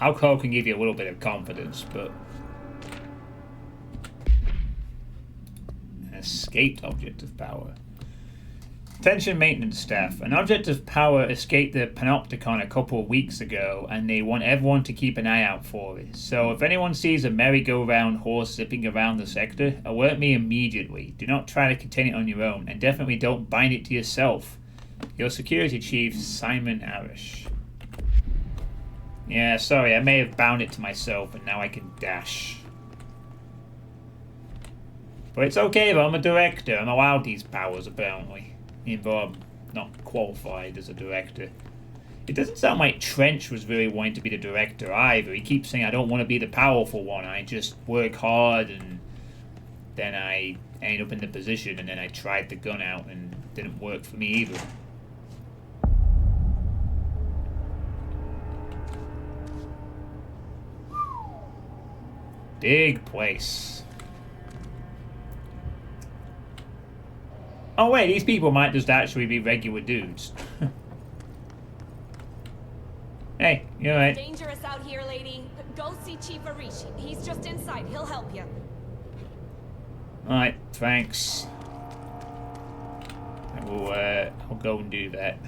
[SPEAKER 1] Alcohol can give you a little bit of confidence, but an escaped object of power. Attention maintenance staff. An object of power escaped the Panopticon a couple of weeks ago, and they want everyone to keep an eye out for it. So if anyone sees a merry-go-round horse zipping around the sector, alert me immediately. Do not try to contain it on your own, and definitely don't bind it to yourself. Your security chief, Simon Arish. Yeah, sorry, I may have bound it to myself, and now I can dash. But it's okay, though, I'm a director. I'm allowed these powers, apparently. Even though I'm not qualified as a director. It doesn't sound like Trench was really wanting to be the director either. He keeps saying, I don't want to be the powerful one. I just work hard, and then I ended up in the position, and then I tried the gun out, and it didn't work for me either. Big place. Oh wait, these people might just actually be regular dudes. Hey, you alright?
[SPEAKER 8] Dangerous out here, lady. Go see Chief Arish. He's just inside. He'll help you.
[SPEAKER 1] Alright, thanks. I'll go and do that.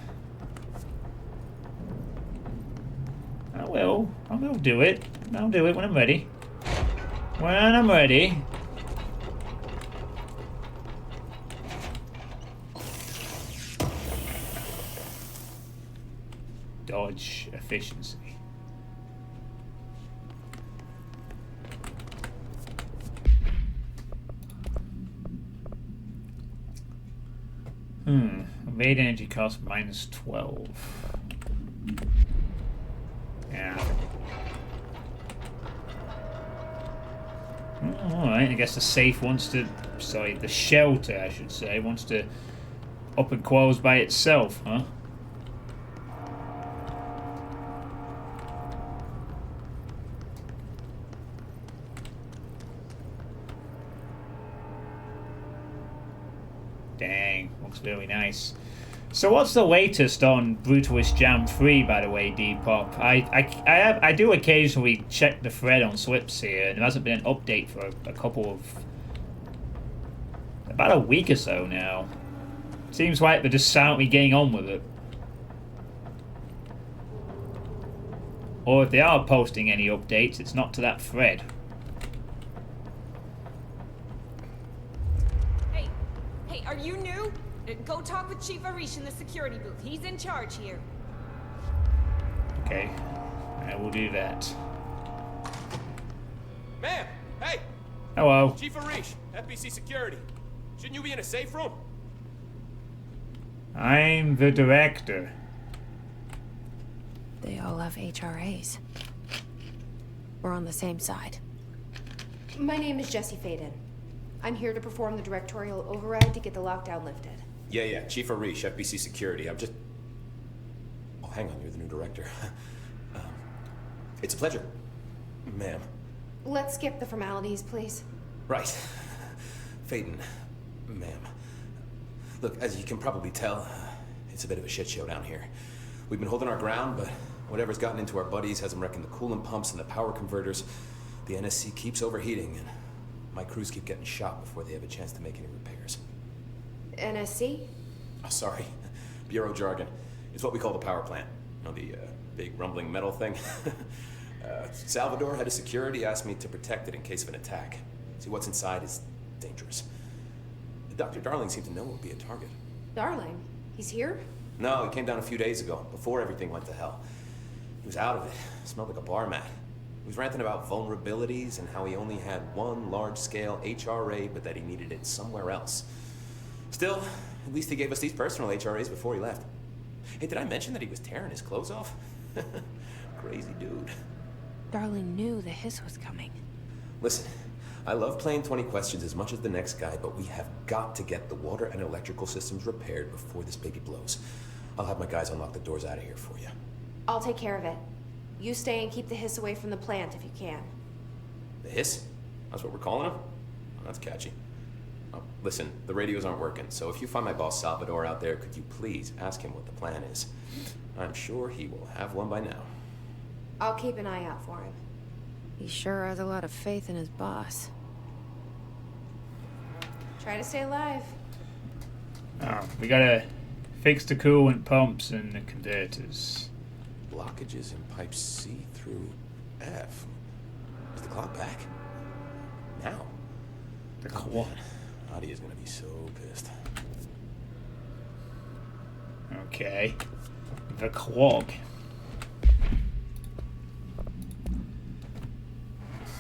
[SPEAKER 1] I will do it. I'll do it when I'm ready. When I'm ready. Dodge efficiency. Evade energy cost minus 12. Yeah. Alright, I guess the safe wants to... Sorry, the shelter, I should say, wants to up and close by itself, huh? Dang, looks very nice. So what's the latest on Brutalist Jam 3, by the way, Depop? I do occasionally check the thread on Slips here, and there hasn't been an update for a couple of... about a week or so now. Seems like they're just silently getting on with it. Or if they are posting any updates, it's not to that thread.
[SPEAKER 8] Hey, are you new? Go talk with Chief Arish in the security booth. He's in charge here.
[SPEAKER 1] Okay, I will do that.
[SPEAKER 9] Ma'am, hey!
[SPEAKER 1] Hello.
[SPEAKER 9] Chief Arish, FBC Security. Shouldn't you be in a safe room?
[SPEAKER 1] I'm the director.
[SPEAKER 3] They all have HRAs. We're on the same side.
[SPEAKER 6] My name is Jesse Faden. I'm here to perform the directorial override to get the lockdown lifted.
[SPEAKER 9] Yeah, Chief Arish, FBC Security. I'm just... Oh, hang on, you're the new director. It's a pleasure, ma'am.
[SPEAKER 6] Let's skip the formalities, please.
[SPEAKER 9] Right. Faden, ma'am. Look, as you can probably tell, it's a bit of a shit show down here. We've been holding our ground, but whatever's gotten into our buddies has them wrecking the coolant pumps and the power converters. The NSC keeps overheating, and my crews keep getting shot before they have a chance to make any repairs.
[SPEAKER 6] NSC?
[SPEAKER 9] Oh, sorry. Bureau jargon. It's what we call the power plant. You know, the big rumbling metal thing? Salvador, head of security, asked me to protect it in case of an attack. See, what's inside is dangerous. Dr. Darling seemed to know it would be a target.
[SPEAKER 6] Darling? He's here?
[SPEAKER 9] No, he came down a few days ago, before everything went to hell. He was out of it. Smelled like a bar mat. He was ranting about vulnerabilities and how he only had one large-scale HRA, but that he needed it somewhere else. Still, at least he gave us these personal HRAs before he left. Hey, did I mention that he was tearing his clothes off? Crazy dude.
[SPEAKER 3] Darling knew the hiss was coming.
[SPEAKER 9] Listen, I love playing 20 questions as much as the next guy, but we have got to get the water and electrical systems repaired before this baby blows. I'll have my guys unlock the doors out of here for you.
[SPEAKER 6] I'll take care of it. You stay and keep the hiss away from the plant if you can.
[SPEAKER 9] The hiss? That's what we're calling him? Oh, that's catchy. Oh, listen, the radios aren't working, so if you find my boss Salvador out there, could you please ask him what the plan is? I'm sure he will have one by now.
[SPEAKER 6] I'll keep an eye out for him.
[SPEAKER 3] He sure has a lot of faith in his boss.
[SPEAKER 6] Try to stay alive.
[SPEAKER 1] Oh, we gotta fix the coolant pumps and the converters.
[SPEAKER 9] Blockages in pipes C through F. Is the clock back? Now?
[SPEAKER 1] The clock.
[SPEAKER 9] Adi is gonna be so pissed.
[SPEAKER 1] Okay. The clog.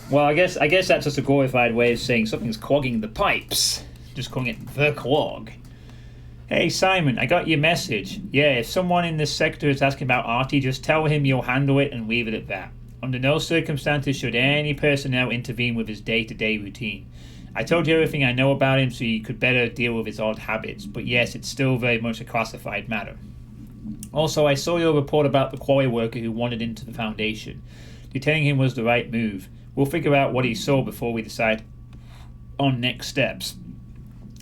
[SPEAKER 1] Well, I guess that's just a glorified way of saying something's clogging the pipes. Just calling it the clog. Hey Simon, I got your message. Yeah, if someone in this sector is asking about Artie, just tell him you'll handle it and leave it at that. Under no circumstances should any personnel intervene with his day-to-day routine. I told you everything I know about him so you could better deal with his odd habits, but yes, it's still very much a classified matter. Also, I saw your report about the quarry worker who wandered into the Foundation. Detaining him was the right move. We'll figure out what he saw before we decide on next steps.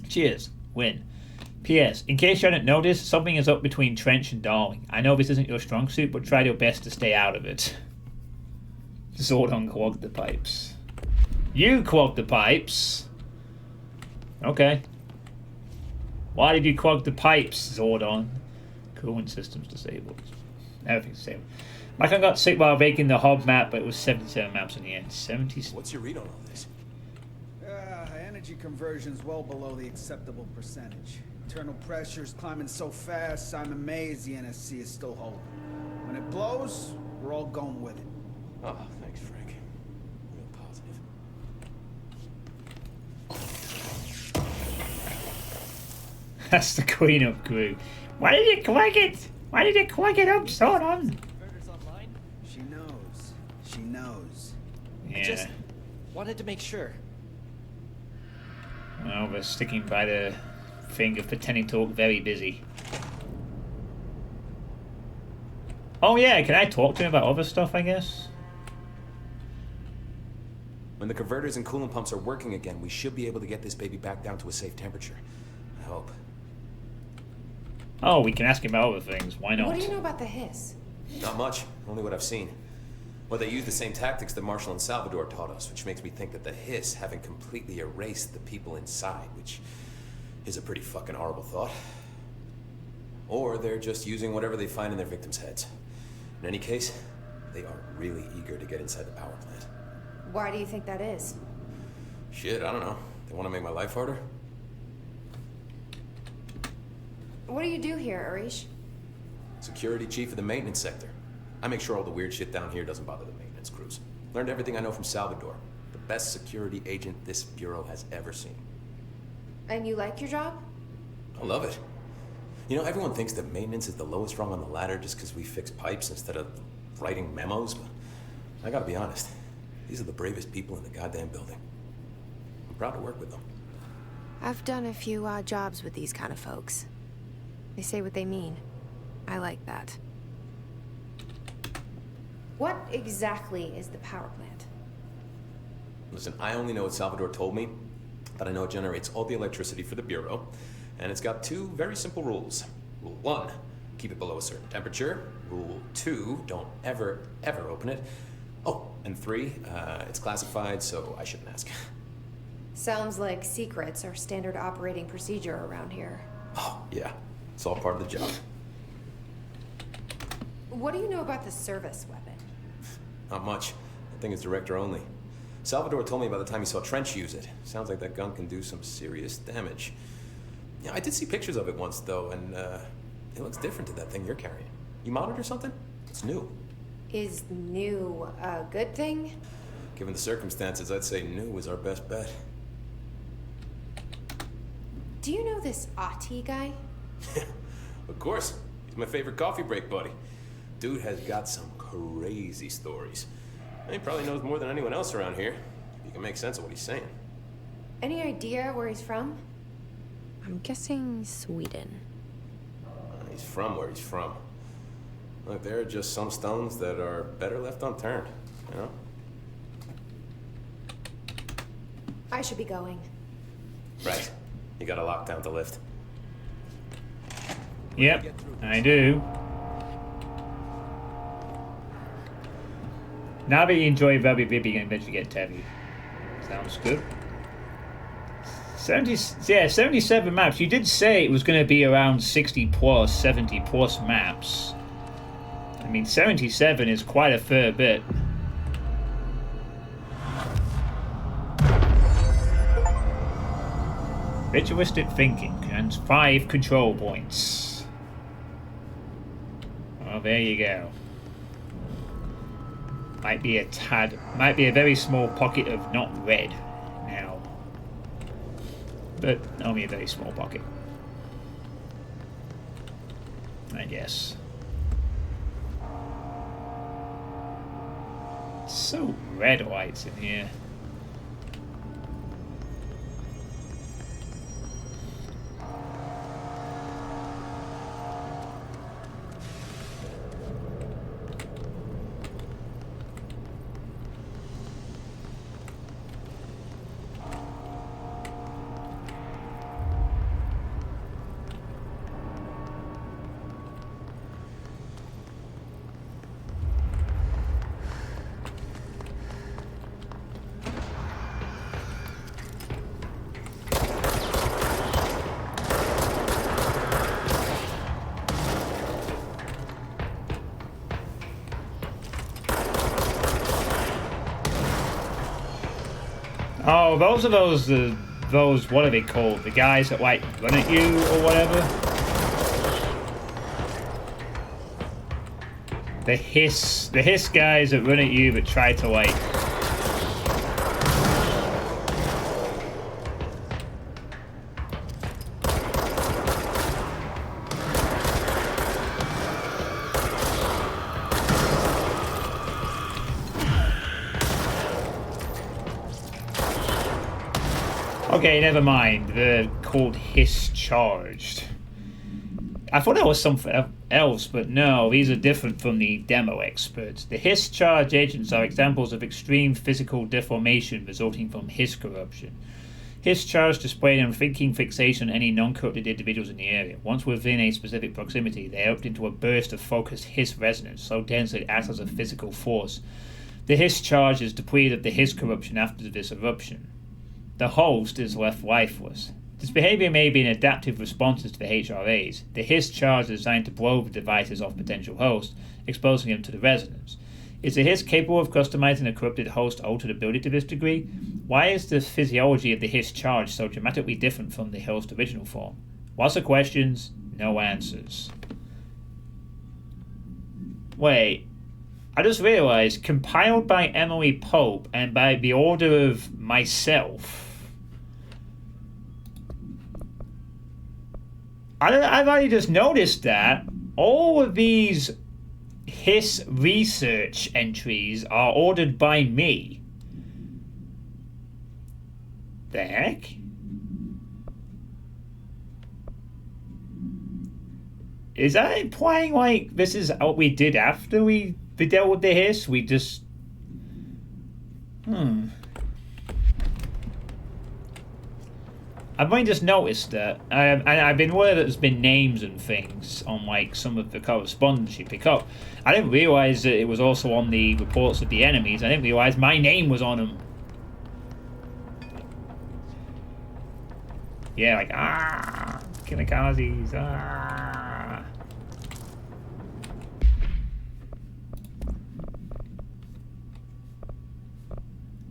[SPEAKER 1] Cheers. Win. P.S. In case you hadn't noticed, something is up between Trench and Darling. I know this isn't your strong suit, but try your best to stay out of it. Zordon clogged the pipes. You clogged the pipes? Okay. Why did you clog the pipes, Zordon? Coolant systems disabled. Everything's disabled. My con got sick while making the hob map, but it was 77 maps in the end. 70.
[SPEAKER 9] What's your read on all this?
[SPEAKER 10] Energy conversion's well below the acceptable percentage. Internal pressure's climbing so fast, I'm amazed the NSC is still holding. When it blows, we're all going with it.
[SPEAKER 9] Oh, thanks, Frank. Real positive.
[SPEAKER 1] That's the cleanup crew. Why did you click it? Why did you click it up, son?
[SPEAKER 10] She knows. She knows.
[SPEAKER 1] Yeah.
[SPEAKER 11] I just wanted to make sure.
[SPEAKER 1] Well, we're sticking by the thing of pretending to look very busy. Oh yeah, can I talk to him about other stuff, I guess?
[SPEAKER 9] When the converters and coolant pumps are working again, we should be able to get this baby back down to a safe temperature. I hope.
[SPEAKER 1] Oh, we can ask him about other things. Why not?
[SPEAKER 6] What do you know about the hiss?
[SPEAKER 9] Not much, only what I've seen. Well, they use the same tactics that Marshall and Salvador taught us, which makes me think that the hiss haven't completely erased the people inside, which is a pretty fucking horrible thought. Or they're just using whatever they find in their victims' heads. In any case, they are really eager to get inside the power plant.
[SPEAKER 6] Why do you think that is?
[SPEAKER 9] Shit, I don't know. They want to make my life harder?
[SPEAKER 6] What do you do here, Arish?
[SPEAKER 9] Security chief of the maintenance sector. I make sure all the weird shit down here doesn't bother the maintenance crews. Learned everything I know from Salvador. The best security agent this bureau has ever seen.
[SPEAKER 6] And you like your job?
[SPEAKER 9] I love it. You know, everyone thinks that maintenance is the lowest rung on the ladder just because we fix pipes instead of writing memos, but I gotta be honest. These are the bravest people in the goddamn building. I'm proud to work with them.
[SPEAKER 3] I've done a few odd jobs with these kind of folks. They say what they mean. I like that.
[SPEAKER 6] What exactly is the power plant?
[SPEAKER 9] Listen, I only know what Salvador told me, but I know it generates all the electricity for the Bureau, and it's got two very simple rules. Rule 1, keep it below a certain temperature. Rule 2, don't ever, ever open it. Oh, and 3, it's classified, so I shouldn't ask.
[SPEAKER 6] Sounds like secrets are standard operating procedure around here.
[SPEAKER 9] Oh, yeah. It's all part of the job.
[SPEAKER 6] What do you know about the service weapon?
[SPEAKER 9] Not much. That thing is director only. Salvador told me by the time he saw Trench use it. Sounds like that gun can do some serious damage. Yeah, I did see pictures of it once, though, and it looks different to that thing you're carrying. You modded or something? It's new.
[SPEAKER 6] Is new a good thing?
[SPEAKER 9] Given the circumstances, I'd say new is our best bet.
[SPEAKER 6] Do you know this Ati guy?
[SPEAKER 9] Of course. He's my favorite coffee break buddy. Dude has got some crazy stories. And he probably knows more than anyone else around here. If you can make sense of what he's saying.
[SPEAKER 6] Any idea where he's from?
[SPEAKER 3] I'm guessing Sweden.
[SPEAKER 9] He's from where he's from. Look, there are just some stones that are better left unturned, you know?
[SPEAKER 6] I should be going.
[SPEAKER 9] Right. You got a lockdown to lift.
[SPEAKER 1] Yep, I do. Now that you enjoy Very Bibby and eventually get Tevi. Sounds good. 77 maps. You did say it was going to be around 60 plus, 70 plus maps. I mean, 77 is quite a fair bit. Ritualistic thinking and 5 control points. Well, there you go. Might be a very small pocket of not red now. But only a very small pocket, I guess. So red lights in here. Oh, those are those, what are they called? The guys that, like, run at you or whatever? The hiss guys that run at you but try to, like... Okay, never mind. They're called Hiss Charged. I thought that was something else, but no, these are different from the demo experts. The Hiss Charged agents are examples of extreme physical deformation resulting from Hiss corruption. Hiss charge display an unthinking fixation on any non-corrupted individuals in the area. Once within a specific proximity, they erupt into a burst of focused Hiss resonance, so dense that it acts as a physical force. The Hiss charge is depleted of the Hiss corruption after this eruption. The host is left lifeless. This behavior may be an adaptive response to the HRAs. The Hiss charge is designed to blow the devices off potential hosts, exposing them to the resonance. Is the Hiss capable of customizing a corrupted host altered ability to this degree? Why is the physiology of the Hiss charge so dramatically different from the host original form? Lots of questions, no answers. Wait, I just realized, compiled by Emily Pope and by the order of myself. I've already just noticed that all of these Hiss research entries are ordered by me. The heck? Is that implying like this is what we did after we dealt with the Hiss? We just... I've only just noticed that. I've been aware that there's been names and things on like some of the correspondence you pick up. I didn't realise that it was also on the reports of the enemies. I didn't realise my name was on them. Yeah, like, kamikazes,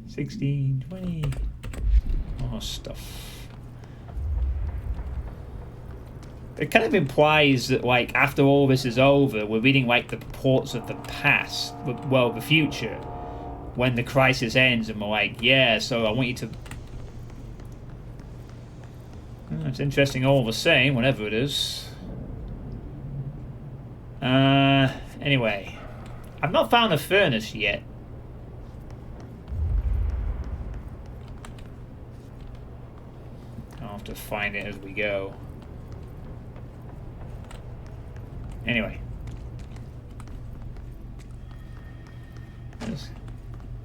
[SPEAKER 1] 16, 20, more stuff. It kind of implies that, like, after all this is over, we're reading, like, the reports of the past, well, the future, when the crisis ends, and we're like, yeah, so I want you to... It's interesting all the same, whatever it is. Anyway. I've not found a furnace yet. I'll have to find it as we go. Anyway.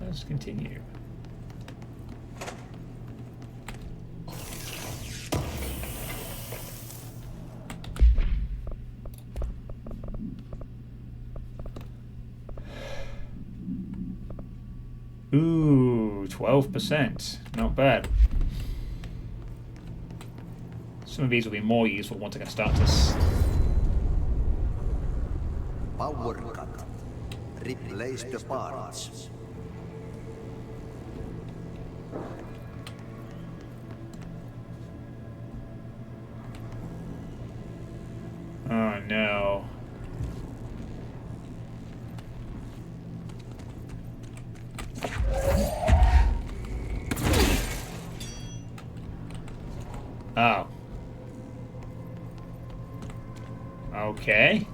[SPEAKER 1] Let's continue. Ooh, 12%. Not bad. Some of these will be more useful once I can start to...
[SPEAKER 2] Power cut. Replace the parts.
[SPEAKER 1] Oh no. Oh. Okay.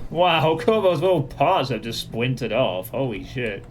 [SPEAKER 1] Wow, look at all those little parts have just splintered off. Holy shit.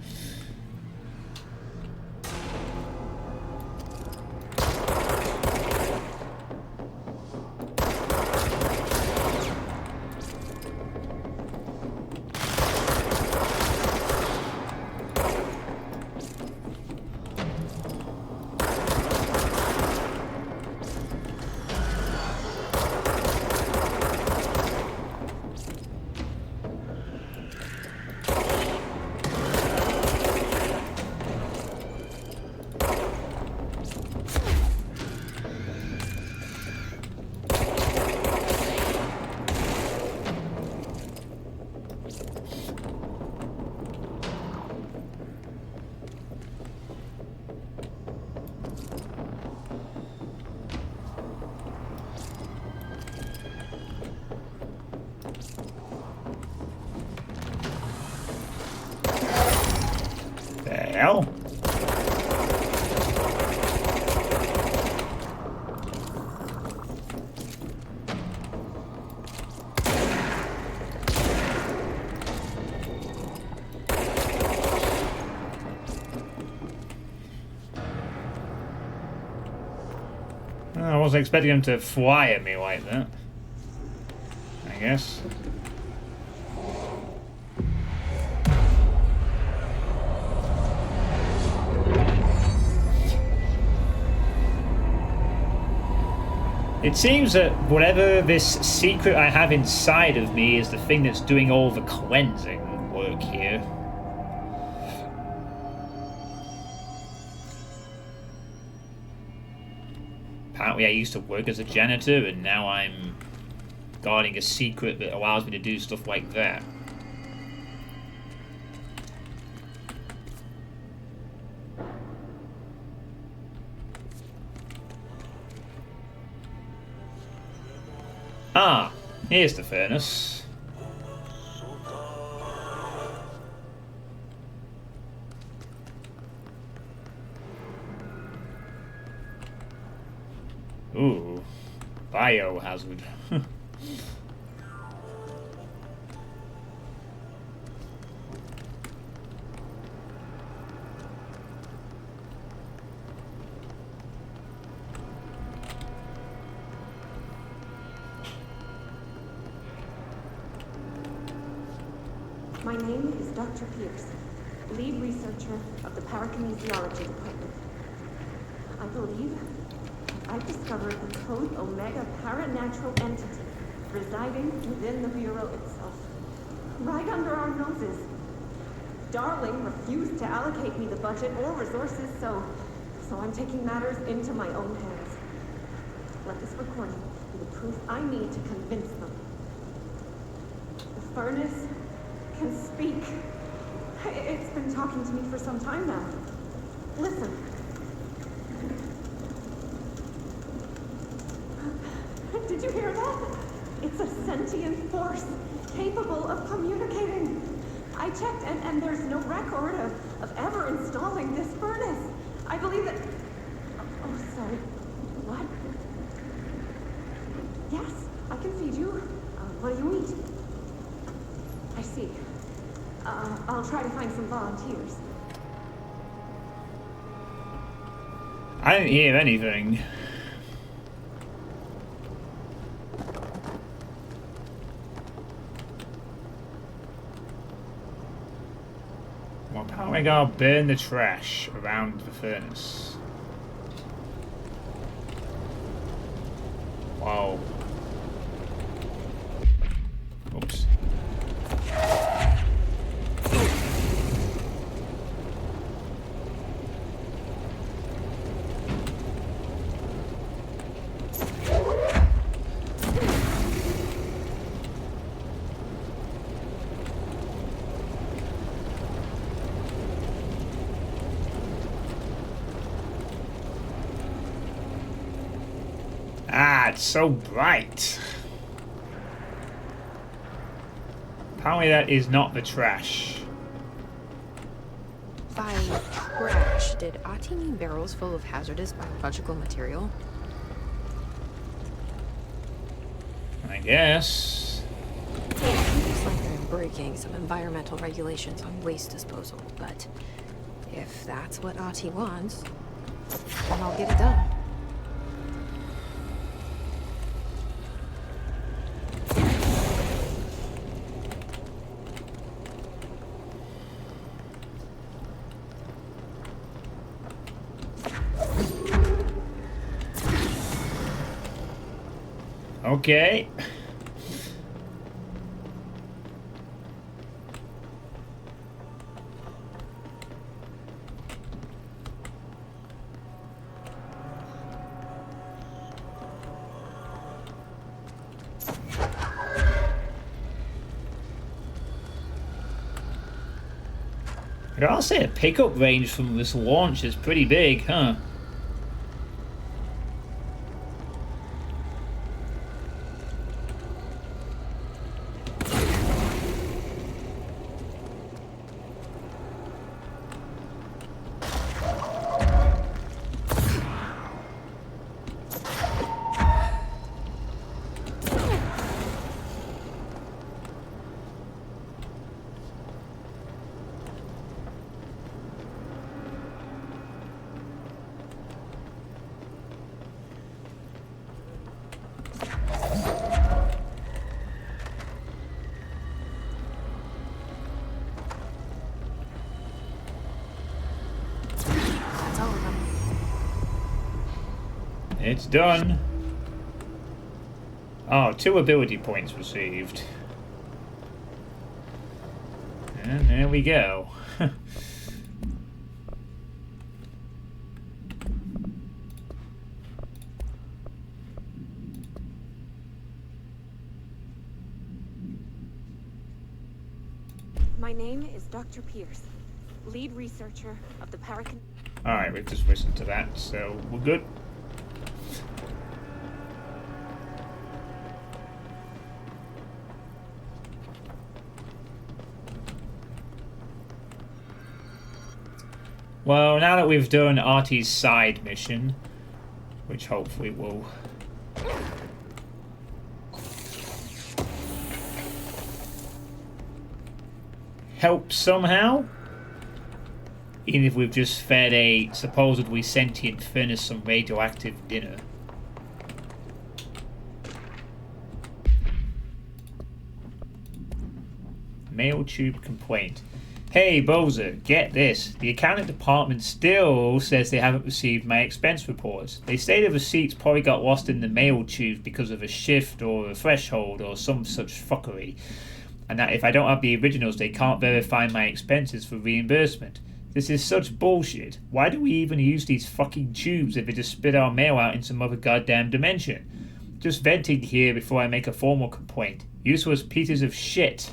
[SPEAKER 1] Hell? wasn't expecting him to fly at me like that, I guess. It seems that whatever this secret I have inside of me is the thing that's doing all the cleansing work here. Apparently I used to work as a janitor and now I'm guarding a secret that allows me to do stuff like that. Ah, here's the furnace. Ooh, biohazard.
[SPEAKER 12] My name is Dr. Pierce, lead researcher of the Parakinesiology Department. I believe I've discovered the Code Omega paranatural entity residing within the Bureau itself, right under our noses. Darling refused to allocate me the budget or resources, so I'm taking matters into my own hands. Let this recording be the proof I need to convince them. The furnace can speak. It's been talking to me for some time now. Listen. Did you hear that? It's a sentient force capable of communicating. I checked and there's no record of ever installing this furnace. I believe that... Oh, sorry. What? Yes, I can feed you. What do you eat? I see. I'll try to find some volunteers.
[SPEAKER 1] I didn't hear anything. Well, apparently I gotta burn the trash around the furnace. Wow. Oops. Ah, it's so bright. Apparently that is not the trash.
[SPEAKER 3] By trash, did Ati mean barrels full of hazardous biological material?
[SPEAKER 1] I guess.
[SPEAKER 3] Seems like they're breaking some environmental regulations on waste disposal, but if that's what Ati wants, then I'll get it done.
[SPEAKER 1] Okay. I gotta say, the pickup range from this launch is pretty big, huh? It's done. Oh, 2 ability points received. And there we go.
[SPEAKER 12] My name is Dr. Pierce, lead researcher of the Paracon...
[SPEAKER 1] Alright, we've just listened to that, so we're good. Well, now that we've done Artie's side mission, which hopefully will help somehow, even if we've just fed a supposedly sentient furnace some radioactive dinner. Mail tube complaint. Hey, Bowser, get this. The accounting department still says they haven't received my expense reports. They say the receipts probably got lost in the mail tube because of a shift or a threshold or some such fuckery. And that if I don't have the originals, they can't verify my expenses for reimbursement. This is such bullshit. Why do we even use these fucking tubes if they just spit our mail out in some other goddamn dimension? Just venting here before I make a formal complaint. Useless pieces of shit.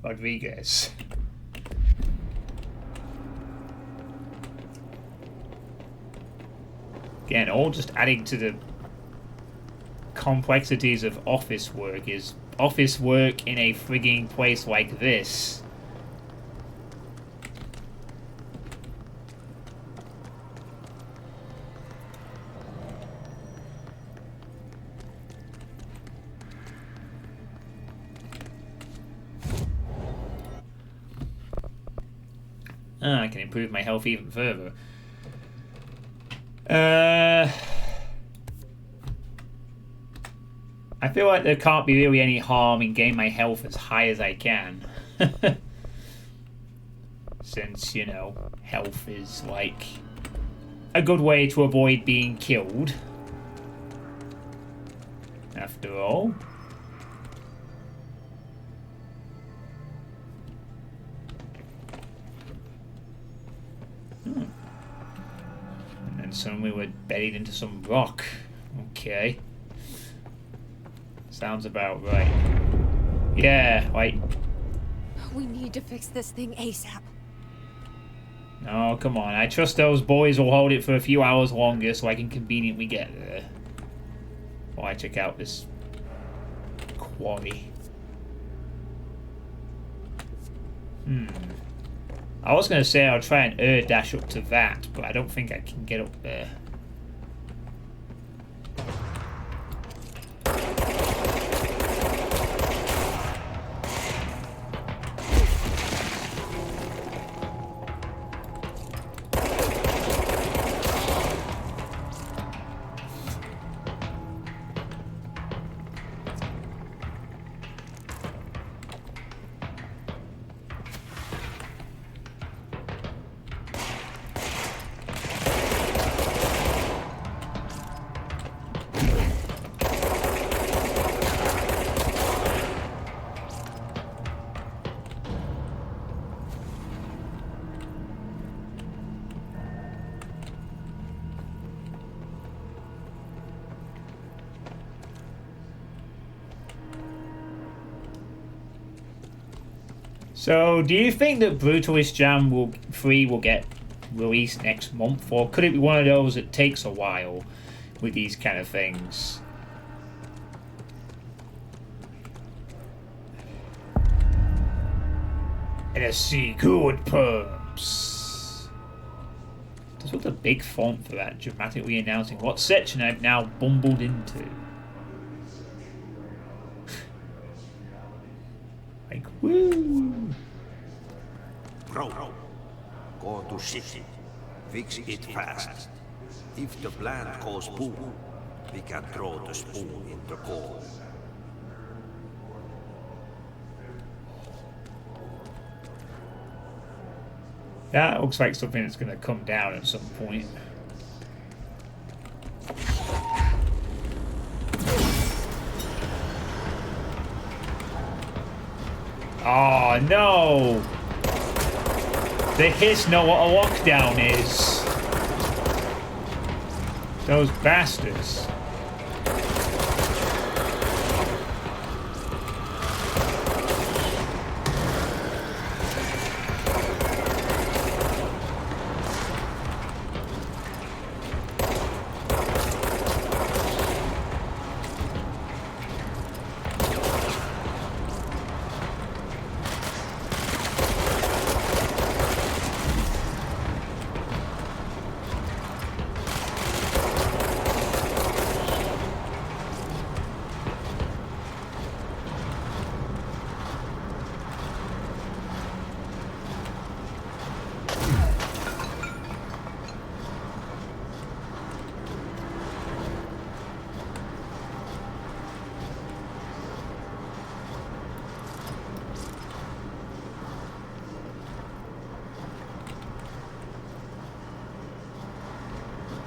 [SPEAKER 1] Rodriguez. Again, all just adding to the complexities of office work is office work in a frigging place like this. I can improve my health even further. I feel like there can't be really any harm in getting my health as high as I can. Since, you know, health is like a good way to avoid being killed. After all. And then suddenly we're buried into some rock. Okay. Sounds about right. Yeah, like...
[SPEAKER 3] We need to fix this thing ASAP.
[SPEAKER 1] Oh, come on. I trust those boys will hold it for a few hours longer so I can conveniently get there. While I check out this quarry. I was going to say I'll try and air dash up to that, but I don't think I can get up there. So, do you think that Brutalist Jam 3 will get released next month, or could it be one of those that takes a while with these kind of things? NSC good pumps. Just with a big font for that, dramatically announcing what section I've now bumbled into. Like, woo!
[SPEAKER 2] Bro, go to city. Fix it fast. If the plant goes boom, we can throw the spoon in the coal.
[SPEAKER 1] That looks like something that's going to come down at some point. Oh, no! The Hiss know what a lockdown is. Those bastards.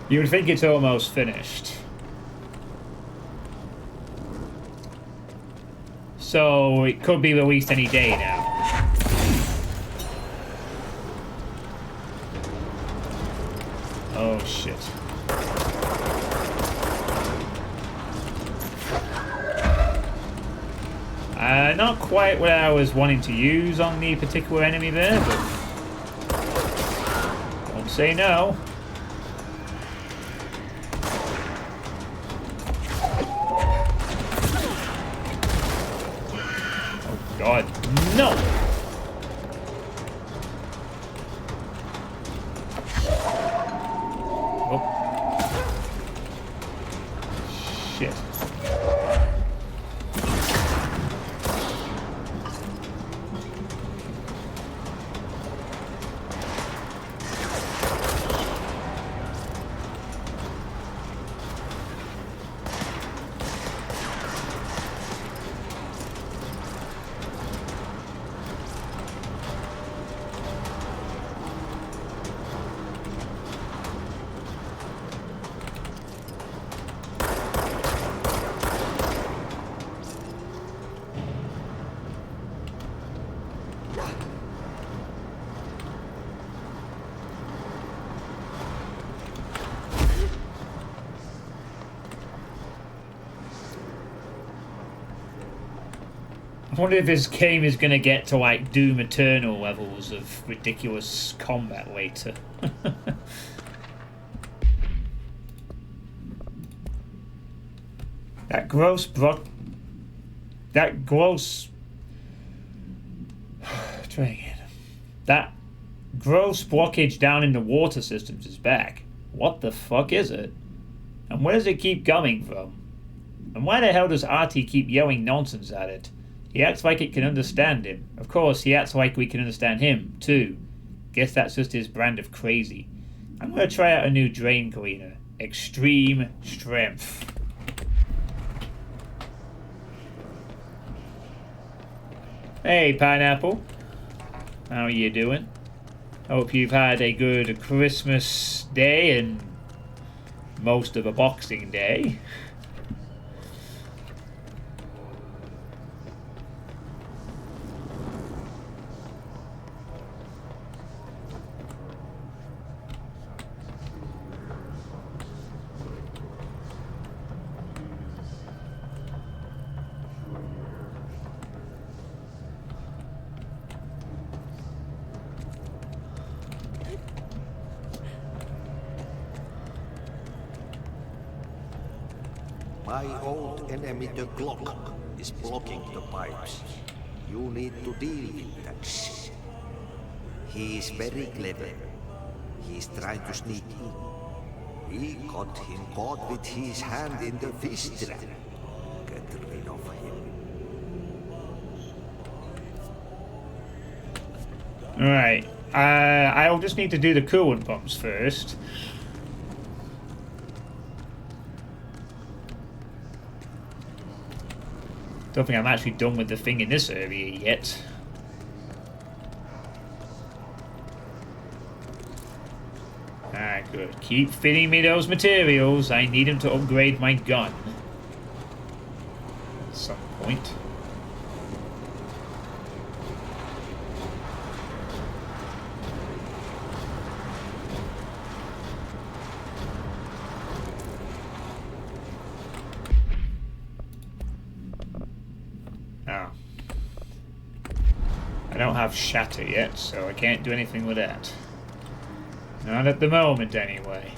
[SPEAKER 1] You would think it's almost finished. So it could be released any day now. Oh shit. Not quite what I was wanting to use on the particular enemy there, but won't say no. God, no! Oh. Shit. I wonder if this game is going to get to like Doom Eternal levels of ridiculous combat later. That gross try again. That gross blockage down in the water systems is back. What the fuck is it? And where does it keep coming from? And why the hell does Artie keep yelling nonsense at it? He acts like it can understand him. Of course, he acts like we can understand him, too. Guess that's just his brand of crazy. I'm gonna try out a new drain cleaner. Extreme Strength. Hey, Pineapple. How are you doing? Hope you've had a good Christmas day and most of a Boxing Day.
[SPEAKER 2] My old enemy, the clock, is blocking the pipes. You need to deal with that shit. He is very clever. He's trying to sneak in. We got him caught with his hand in the fish trap. Get rid of him.
[SPEAKER 1] Alright. I'll just need to do the coolant pumps first. Don't think I'm actually done with the thing in this area yet. Ah, good. Keep feeding me those materials. I need them to upgrade my gun. At some point. I don't have Shatter yet, so I can't do anything with that. Not at the moment, anyway.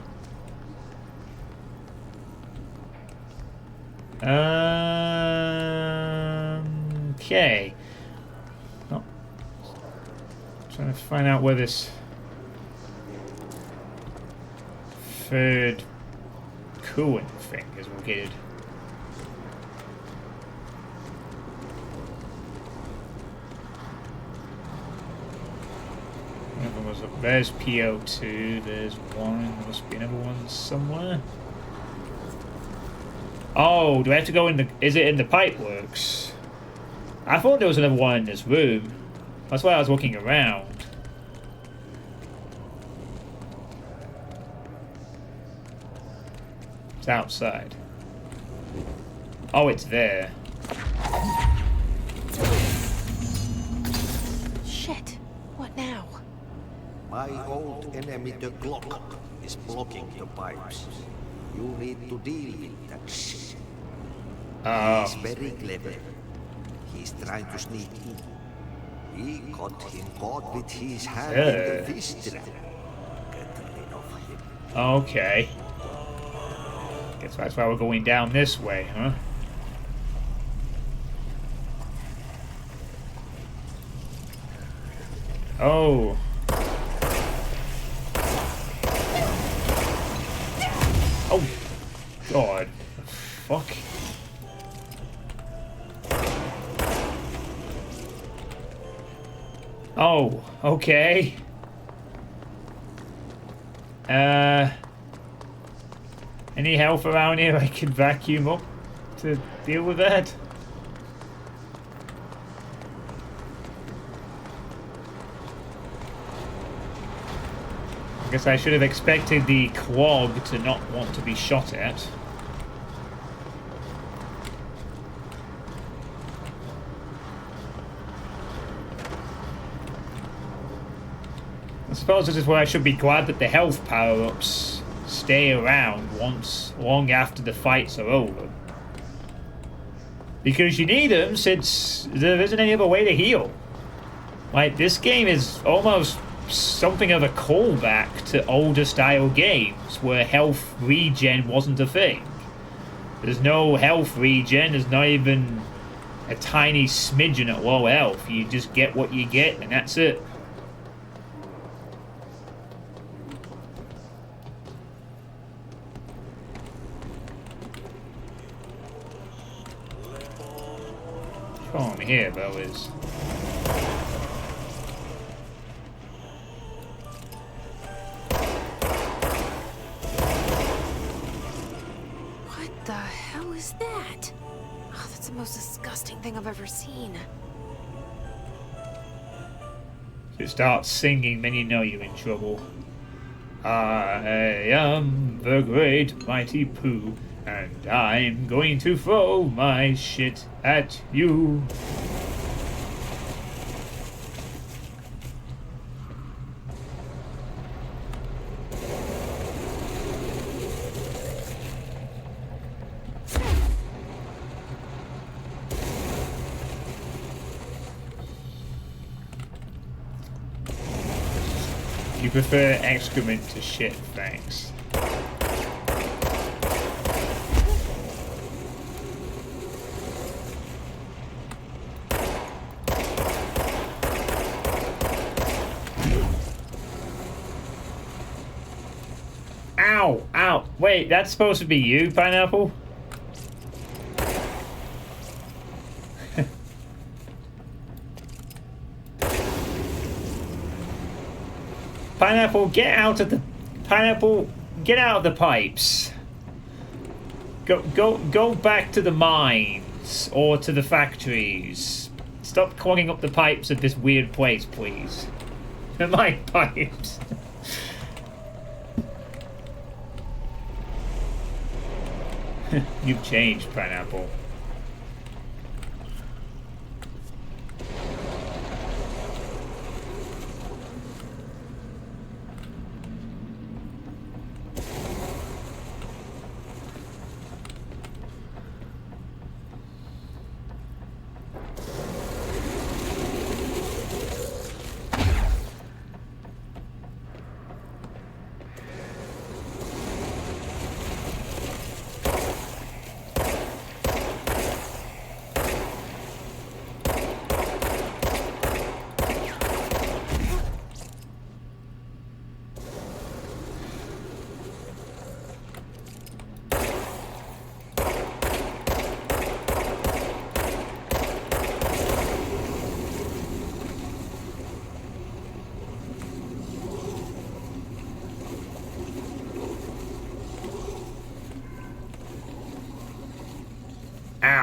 [SPEAKER 1] Okay. Oh. Trying to find out where this third coolant thing is located. There's PO2, there's one, there must be another one somewhere. Oh, do I have to go in the... Is it in the pipeworks? I thought there was another one in this room. That's why I was looking around. It's outside. Oh, it's there.
[SPEAKER 3] Shit. What now?
[SPEAKER 2] My old enemy, the clock, is blocking the pipes. You need to deal with that shit. He's very clever. He's trying to sneak in. We got him caught with his hand in the fish trap. Get rid of him.
[SPEAKER 1] Okay. Guess that's why we're going down this way, huh? Oh. Oh, God. Fuck. Oh, okay. Any health around here I can vacuum up to deal with that? I guess I should have expected the clog to not want to be shot at. I suppose this is where I should be glad that the health power-ups stay around long after the fights are over. Because you need them since there isn't any other way to heal. Like, this game is almost something of a callback to older style games where health regen wasn't a thing. There's no health regen, there's not even a tiny smidgen at low health. You just get what you get and that's it. Come on here, Boas.
[SPEAKER 3] What the hell is that? Oh, that's the most disgusting thing I've ever seen.
[SPEAKER 1] If it starts singing, then you know you're in trouble. I am the great mighty Pooh, and I'm going to throw my shit at you. You prefer excrement to shit, thanks. Ow! Ow! Wait, that's supposed to be you, Pineapple? Pineapple, get out of the... Pineapple, get out of the pipes. Go back to the mines, or to the factories. Stop clogging up the pipes of this weird place, please. They're my pipes. You've changed, Pineapple.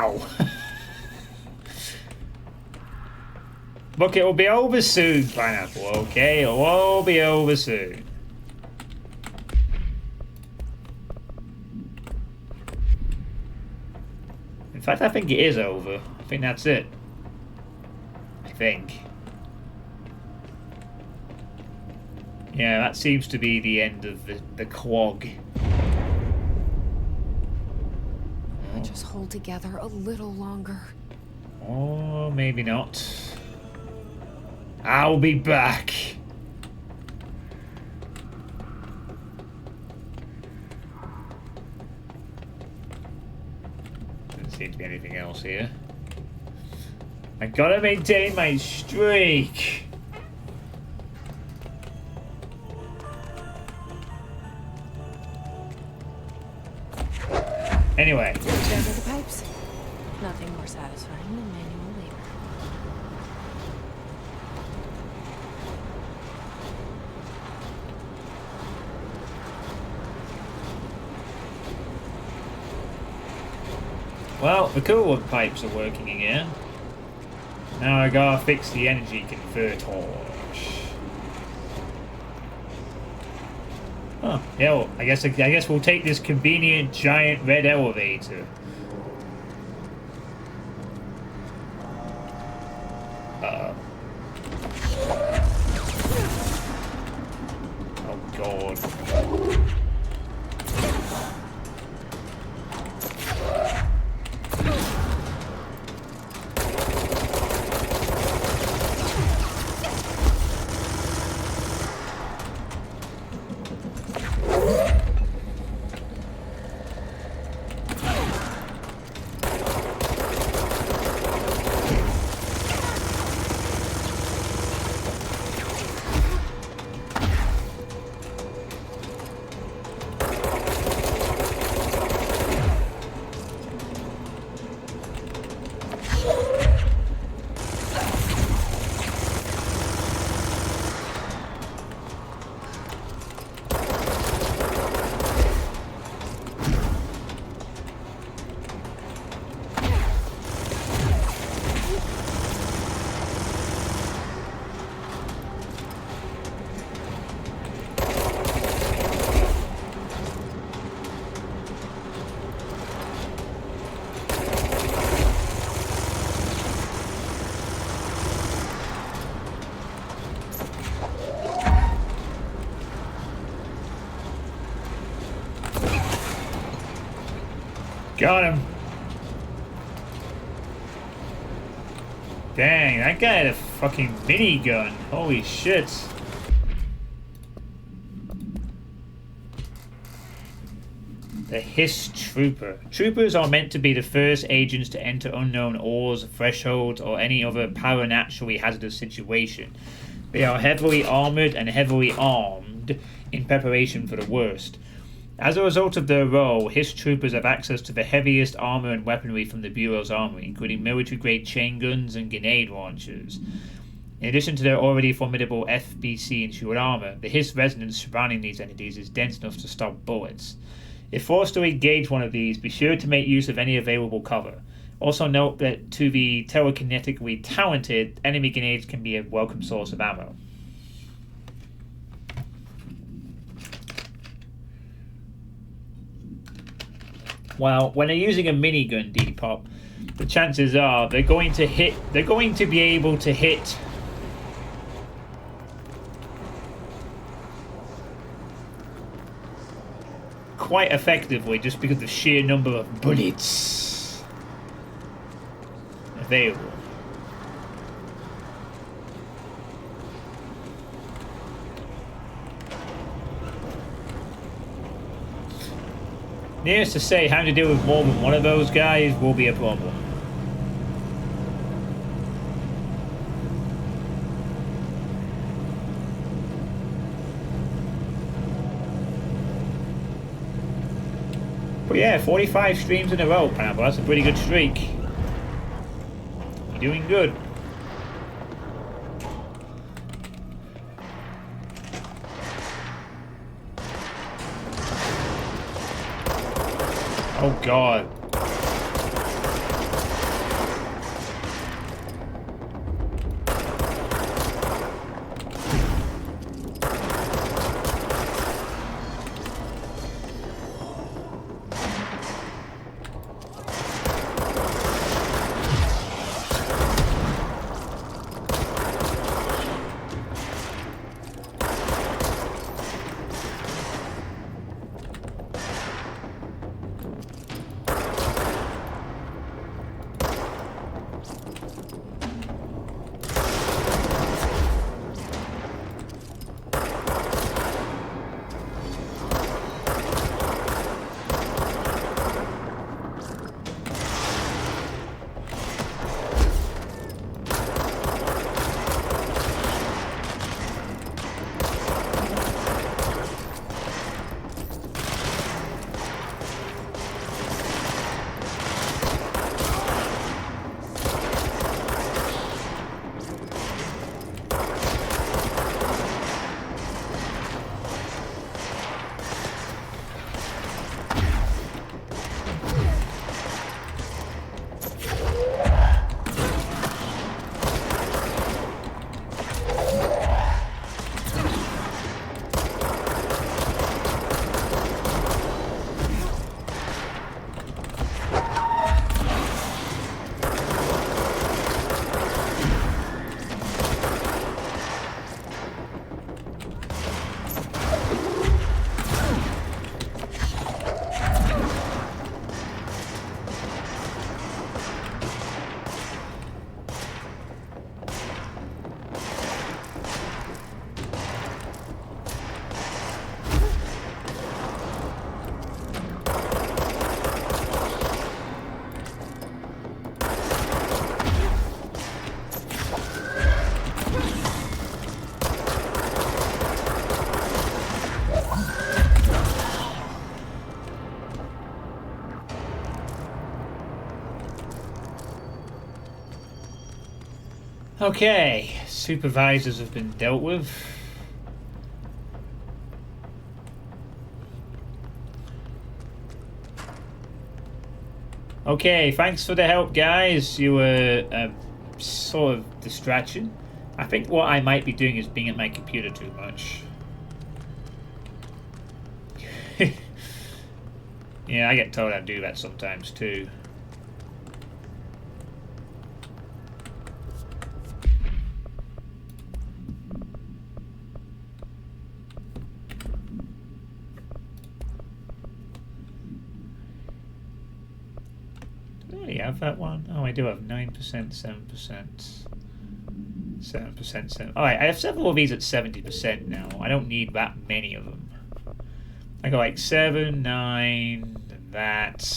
[SPEAKER 1] Ow! Look, it'll be over soon, Pineapple, okay? It'll all be over soon. In fact, I think it is over. I think that's it. I think. Yeah, that seems to be the end of the clog.
[SPEAKER 3] Just hold together a little longer.
[SPEAKER 1] Or maybe not. I'll be back. Doesn't seem to be anything else here. I gotta maintain my streak. Anyway.
[SPEAKER 3] Down to the pipes. Nothing more satisfying than manual labor.
[SPEAKER 1] Well, the cooler pipes are working again. Now I gotta fix the energy converter. Huh. Yeah, well, I guess we'll take this convenient giant red elevator. Uh-oh. Oh God. Got him. Dang, that guy had a fucking minigun. Holy shit. The Hiss Trooper. Troopers are meant to be the first agents to enter unknown ores, thresholds, or any other paranaturally hazardous situation. They are heavily armored and heavily armed in preparation for the worst. As a result of their role, Hiss Troopers have access to the heaviest armor and weaponry from the Bureau's armory, including military-grade chain guns and grenade launchers. In addition to their already formidable FBC-insured armor, the Hiss resonance surrounding these entities is dense enough to stop bullets. If forced to engage one of these, be sure to make use of any available cover. Also note that to the telekinetically talented, enemy grenades can be a welcome source of ammo. Well, when they're using a minigun, Depop, the chances are they're going to be able to hit quite effectively just because of the sheer number of bullets available. Needless to say, having to deal with more than one of those guys will be a problem. But yeah, 45 streams in a row, Pineapple. That's a pretty good streak. You're doing good. Oh God. Okay, supervisors have been dealt with. Okay, thanks for the help, guys. You were a sort of distraction. I think what I might be doing is being at my computer too much. Yeah, I get told I do that sometimes too. Do I already have that one? Oh, I do have 9%, 7%. 7%, 7. Alright, I have several of these at 70% now. I don't need that many of them. I go like 7, 9, and that.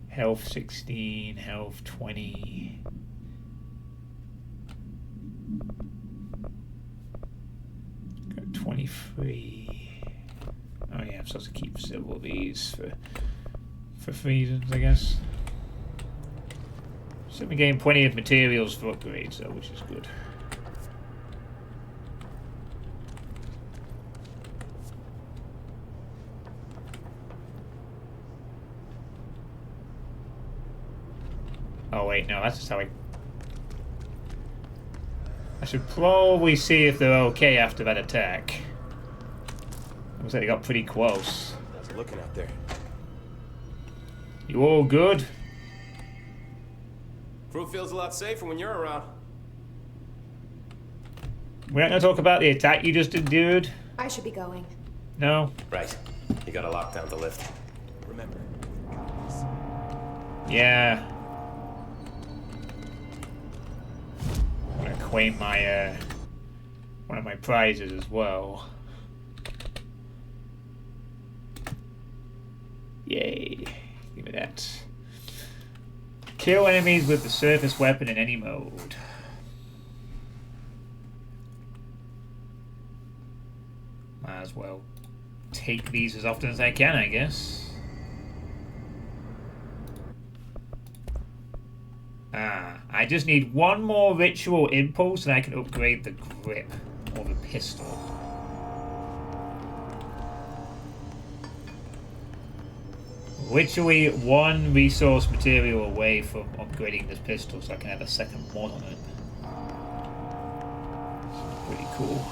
[SPEAKER 1] Health 16, health 20. Got 23. Oh yeah, I'm supposed to keep several of these for reasons, I guess. So we gain plenty of materials for upgrades though, which is good. Oh wait, no, that's just how I should probably see if they're okay after that attack. Looks like they got pretty close.
[SPEAKER 9] How's it looking out there?
[SPEAKER 1] You all good?
[SPEAKER 9] Crew feels a lot safer when you're around.
[SPEAKER 1] We're not gonna talk about the attack you just endured?
[SPEAKER 6] I should be going.
[SPEAKER 1] No?
[SPEAKER 9] Right. You gotta lock down the lift. Remember.
[SPEAKER 1] Yeah. I'm gonna claim my one of my prizes as well. Yay. Give me that. Kill enemies with the surface weapon in any mode. Might as well take these as often as I can, I guess. I just need one more ritual impulse and I can upgrade the grip or the pistol. Literally one resource material away from upgrading this pistol so I can have a second mod on it. Pretty cool.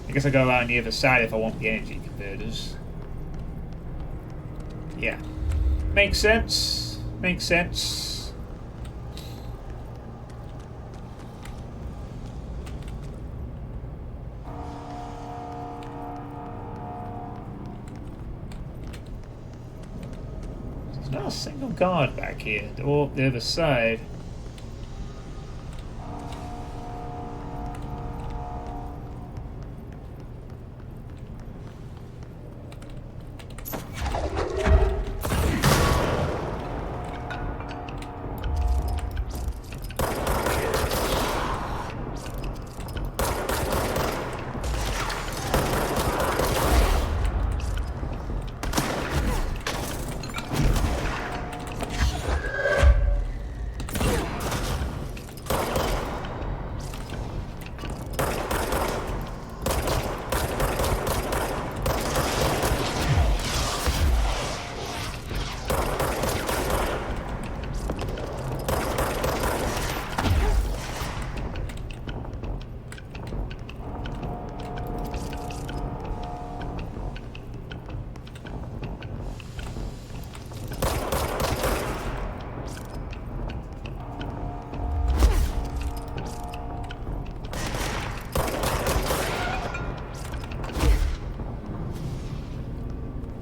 [SPEAKER 1] I guess I go around the other side if I want the energy converters. Yeah. Makes sense. Makes sense. There's not a single guard back here. They're all up the other side.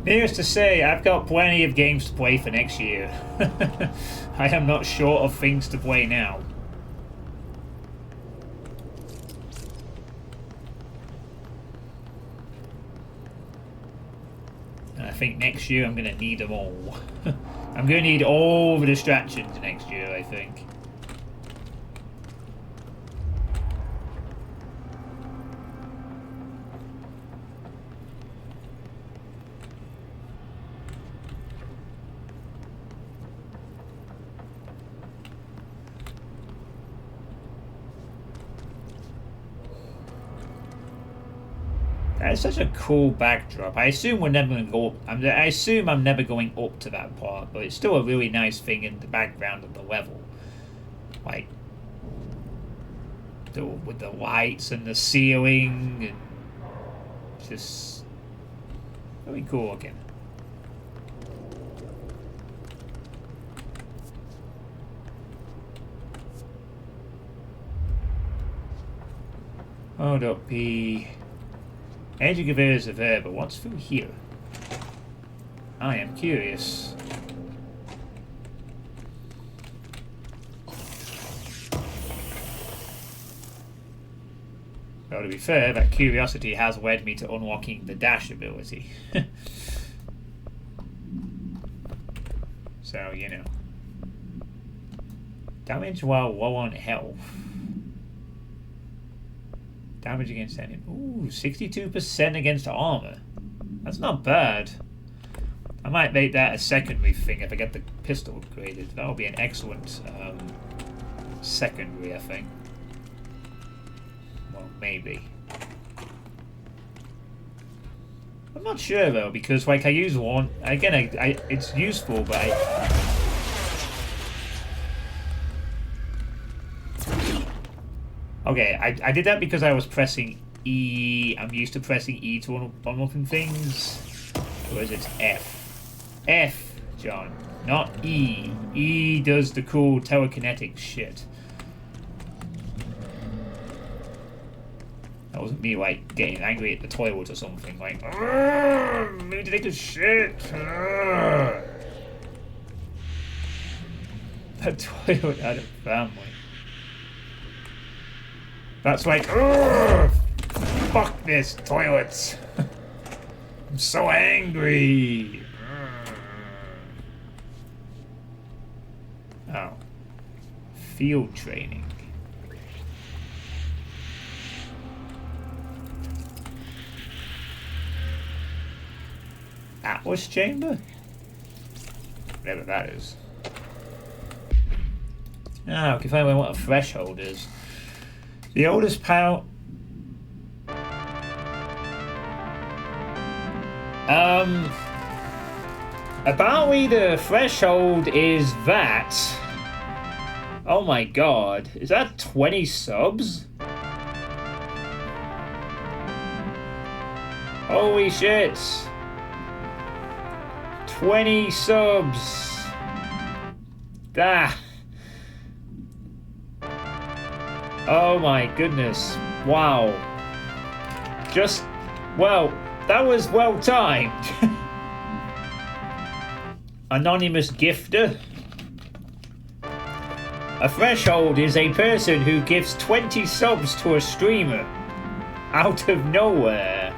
[SPEAKER 1] Needless to say, I've got plenty of games to play for next year. I am not short of things to play now. And I think next year I'm going to need them all. I'm going to need all the distractions next year, I think. That's such a cool backdrop. I assume we're never going to go up. I assume I'm never going up to that part, but it's still a really nice thing in the background of the level. Like, with the lights and the ceiling, and just really cool looking. Hold up, the edge of conveyors are there, but what's through here? I am curious. Well, to be fair, that curiosity has led me to unlocking the dash ability. So, you know. Damage while low on health. Damage against enemy. Ooh, 62% against armor. That's not bad. I might make that a secondary thing if I get the pistol upgraded. That would be an excellent secondary, I think. Well, maybe. I'm not sure though, because like I use one again. I it's useful, but okay, I did that because I was pressing E. I'm used to pressing E to unlocking things. Whereas it's F. F, John, not E. E does the cool telekinetic shit. That wasn't me, like, getting angry at the toilet or something. Like, need to take a shit. That toilet had a family. That's like, fuck this toilet. I'm so angry. Oh. Field training. Atlas chamber? Whatever that is. Ah, we can find out what a threshold is. The oldest power. Apparently the threshold is that. Oh my god, is that 20 subs? Holy shit. 20 subs. Ah. Oh my goodness. Wow. Just, well, that was well timed. Anonymous gifter. A threshold is a person who gives 20 subs to a streamer out of nowhere.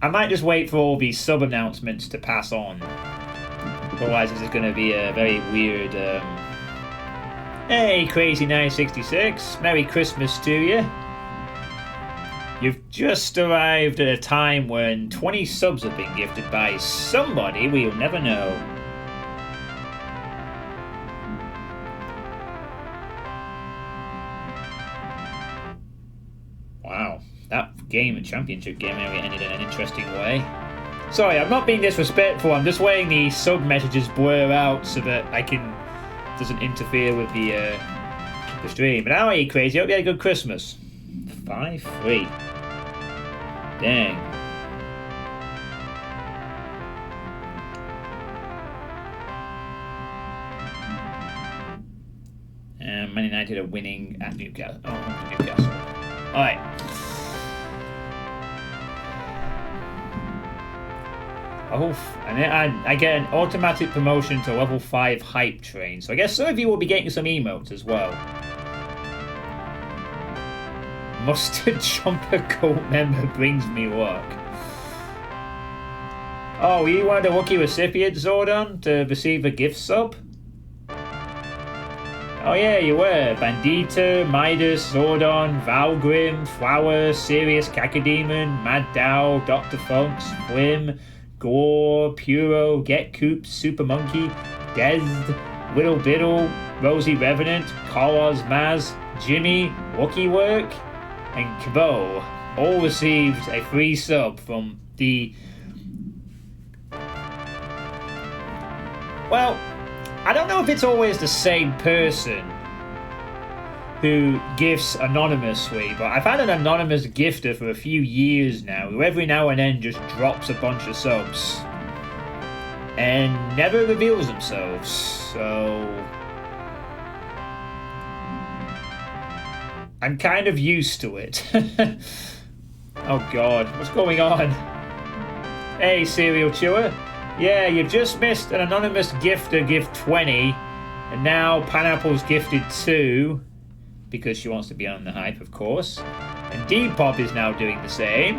[SPEAKER 1] I might just wait for all these sub announcements to pass on. Otherwise this is going to be a very weird... Hey, Crazy 966, Merry Christmas to you. You've just arrived at a time when 20 subs have been gifted by somebody we'll never know. Wow, that game, a championship game, ended in an interesting way. Sorry, I'm not being disrespectful, I'm just letting the sub messages blur out so that I can... doesn't interfere with the stream. But how are you, Crazy? Hope you had a good Christmas. 5-3. Dang. And Man United are winning at Newcastle. Oh, Newcastle. Alright. And I get an automatic promotion to level 5 hype train. So I guess some of you will be getting some emotes as well. Mustard Jumper Cult member brings me luck. Oh, were you one of the lucky recipients, Zordon, to receive a gift sub? Oh yeah, you were. Bandita, Midas, Zordon, Valgrim, Flower, Sirius Cacodemon, Mad Dow, Dr. Funks, Flim, Gore, Puro, Get Coop, Super Monkey, Dezd, Whittle Diddle, Rosie Revenant, Carlos Maz, Jimmy, Wookie Work, and Kabo all received a free sub from the... Well, I don't know if it's always the same person who gifts anonymously, but I've had an anonymous gifter for a few years now who every now and then just drops a bunch of subs and never reveals themselves, so I'm kind of used to it. Oh god, what's going on? Hey, Serial Chewer. Yeah, you've just missed an anonymous gifter gift 20, and now Pineapple's gifted 2, because she wants to be on the hype, of course. And Depop is now doing the same.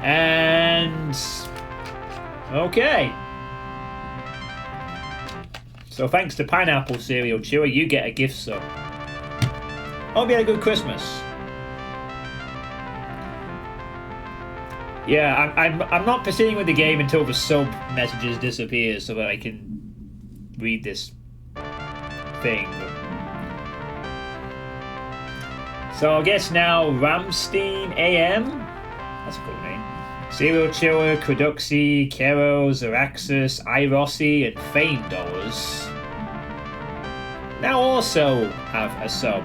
[SPEAKER 1] And... okay. So thanks to Pineapple, Serial Chewer, you get a gift sub. Hope you had a good Christmas. Yeah, I'm not proceeding with the game until the sub messages disappear so that I can read this thing. So I guess now Ramstein AM? That's a cool name. Serial Chiller, Creduxy, Kero, Zeraxis, Irossi, and Fame Dollars now also have a sub.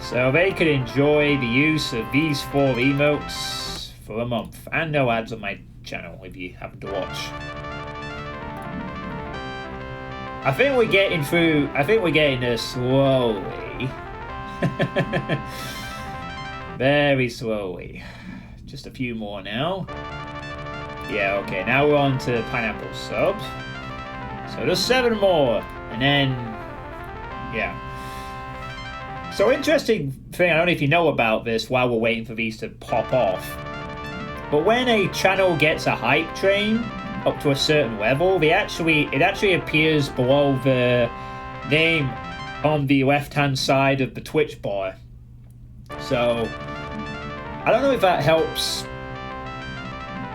[SPEAKER 1] So they could enjoy the use of these 4 emotes for a month, and no ads on my channel if you happen to watch. I think we're getting there slowly. Very slowly. Just a few more now. Yeah, okay, now we're on to Pineapple subs. So there's 7 more, and then, yeah. So interesting thing, I don't know if you know about this while we're waiting for these to pop off, but when a channel gets a hype train up to a certain level, it actually appears below the name on the left-hand side of the Twitch bar. So I don't know if that helps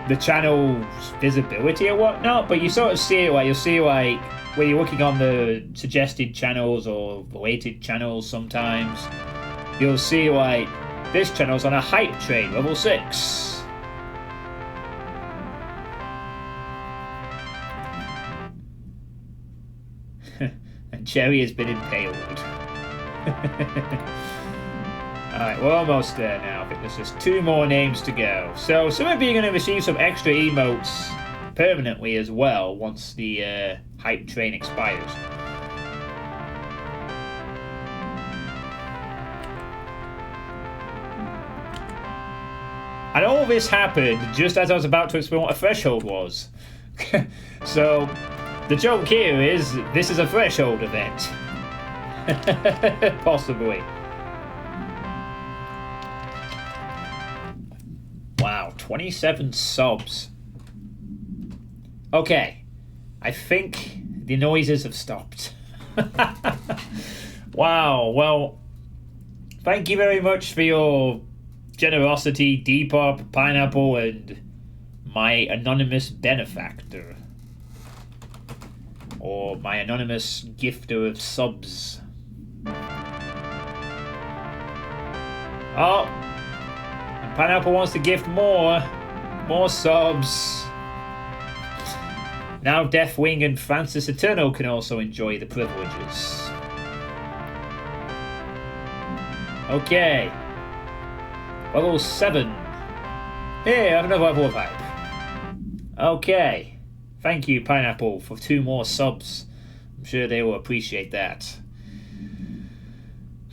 [SPEAKER 1] the channel's visibility or whatnot, but you sort of see it, like you'll see like where you're looking on the suggested channels or related channels sometimes, you'll see like this channel's on a hype train, level 6. And Cherry has been impaled. Alright, we're almost there now. I think there's just 2 more names to go. So some of you are going to receive some extra emotes permanently as well once the hype train expires. And all this happened just as I was about to explain what a threshold was. So the joke here is this is a threshold event. Possibly. Wow, 27 subs. Okay, I think the noises have stopped. Wow, well, thank you very much for your generosity, Depop, Pineapple, and my anonymous benefactor. Or my anonymous gifter of subs. Oh, and Pineapple wants to gift more subs. Now Deathwing and Francis Eternal can also enjoy the privileges. Okay. Level 7. Hey, I have another level of hype. Okay. Thank you, Pineapple, for 2 more subs. I'm sure they will appreciate that.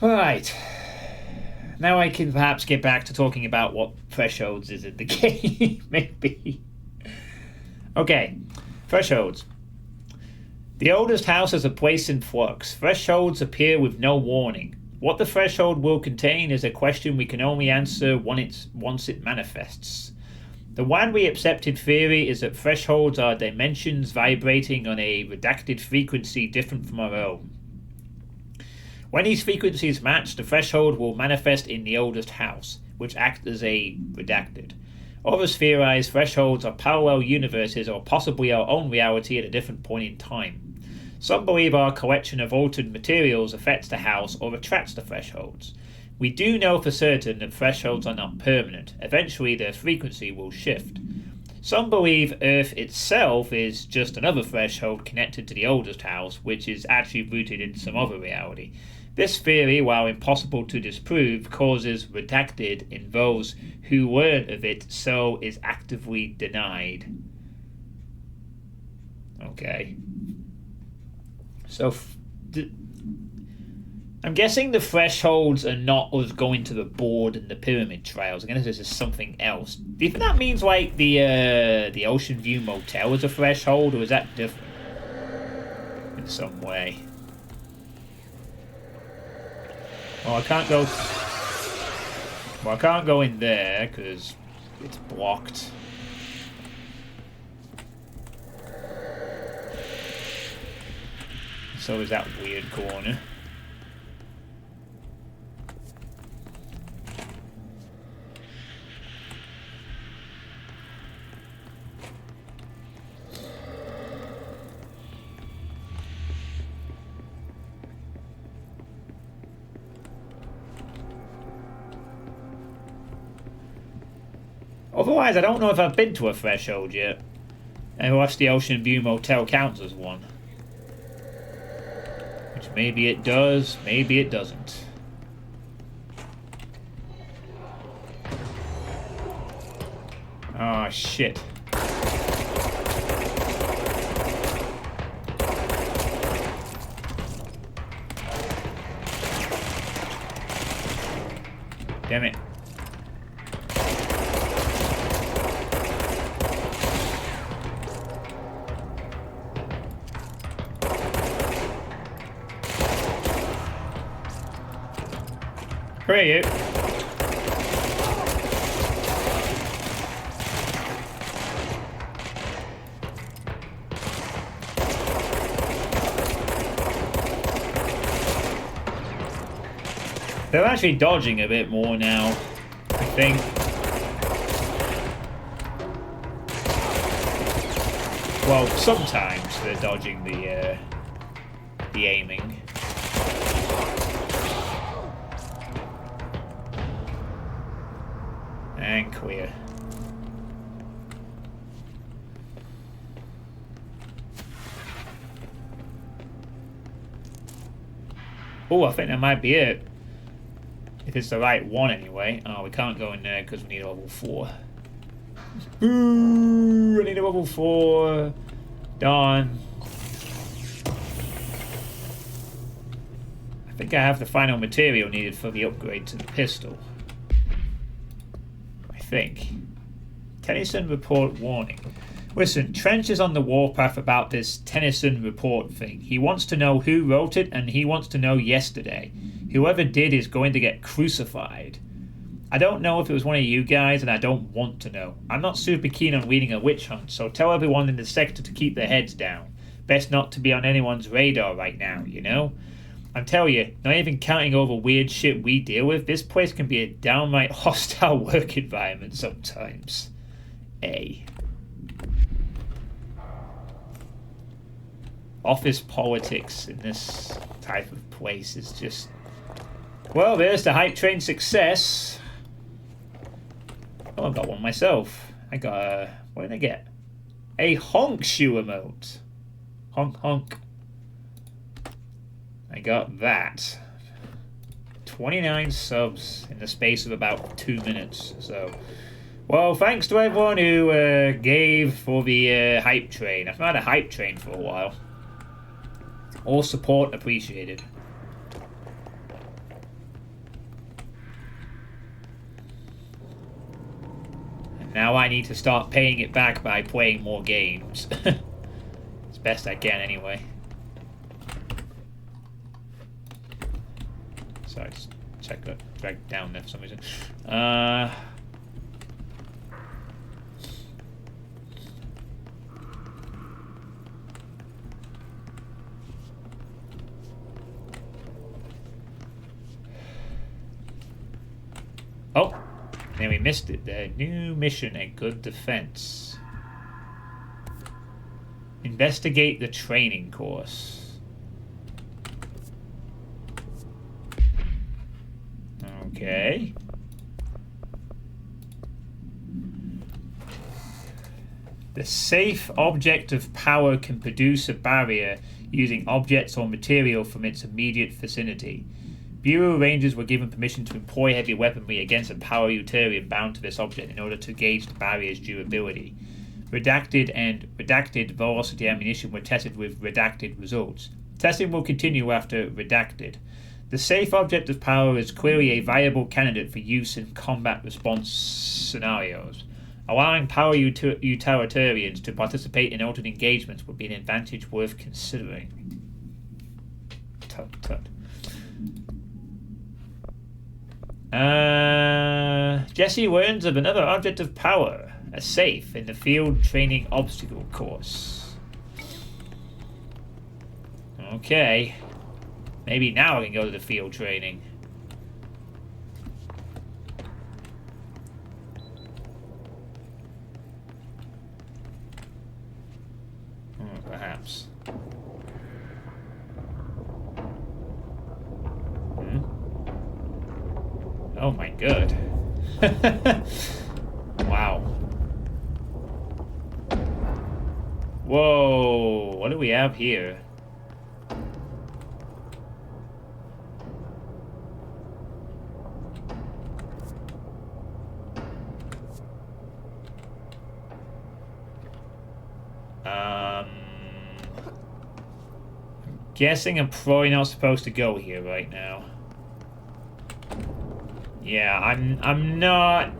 [SPEAKER 1] Right. Now I can perhaps get back to talking about what thresholds is in the game, maybe. Okay. Thresholds. The oldest house is a place in flux. Thresholds appear with no warning. What the threshold will contain is a question we can only answer once it manifests. The widely accepted theory is that thresholds are dimensions vibrating on a redacted frequency different from our own. When these frequencies match, the threshold will manifest in the oldest house, which acts as a redacted. Others theorize thresholds are parallel universes or possibly our own reality at a different point in time. Some believe our collection of altered materials affects the house or attracts the thresholds. We do know for certain that thresholds are not permanent. Eventually their frequency will shift. Some believe Earth itself is just another threshold connected to the oldest house, which is actually rooted in some other reality. This theory, while impossible to disprove, causes redacted in those who learn of it, so is actively denied. Okay. So, I'm guessing the thresholds are not us going to the board and the pyramid trails. I guess this is something else. Do you think that means like the Ocean View Motel is a threshold, or is that different in some way? Well, I can't go. Well, I can't go in there because it's blocked. So is that weird corner. Otherwise, I don't know if I've been to a threshold yet. Unless the Ocean View Motel counts as one. Which maybe it does, maybe it doesn't. Oh, shit. Damn it. Where are you? They're actually dodging a bit more now, I think. Well, sometimes they're dodging the aiming. And clear. Oh, I think that might be it. If it's the right one anyway. Oh, we can't go in there because we need a level 4. Boo! I need a level 4. Darn. I think I have the final material needed for the upgrade to the pistol. I think. Tennyson report warning. Listen, Trench is on the warpath about this Tennyson report thing. He wants to know who wrote it, and he wants to know yesterday. Whoever did is going to get crucified. I don't know if it was one of you guys, and I don't want to know. I'm not super keen on leading a witch hunt, so tell everyone in the sector to keep their heads down. Best not to be on anyone's radar right now, you know? I'm telling you, not even counting all the weird shit we deal with, this place can be a downright hostile work environment sometimes. Office politics in this type of place is just... Well, there's the hype train success. Oh, I got one myself. I got a... What did I get? A honk shoe emote. Honk honk. I got that. 29 subs in the space of about 2 minutes. So, well, thanks to everyone who gave for the hype train. I've had a hype train for a while. All support appreciated. And now I need to start paying it back by playing more games. As best I can, anyway. Sorry, just check that dragged down there for some reason. Oh, then we missed it there. New mission, a good defense. Investigate the training course. Okay. The safe object of power can produce a barrier using objects or material from its immediate vicinity. Bureau Rangers were given permission to employ heavy weaponry against a power Utarian bound to this object in order to gauge the barrier's durability. Redacted and redacted velocity ammunition were tested with redacted results. Testing will continue after redacted. The safe object of power is clearly a viable candidate for use in combat response scenarios. Allowing power utilitarians to participate in alternate engagements would be an advantage worth considering. Tut tut. Jesse learns of another object of power, a safe in the field training obstacle course. Okay. Maybe now I can go to the field training. Perhaps. Oh my god. Wow. Whoa, what do we have here? Guessing I'm probably not supposed to go here right now. Yeah, I'm not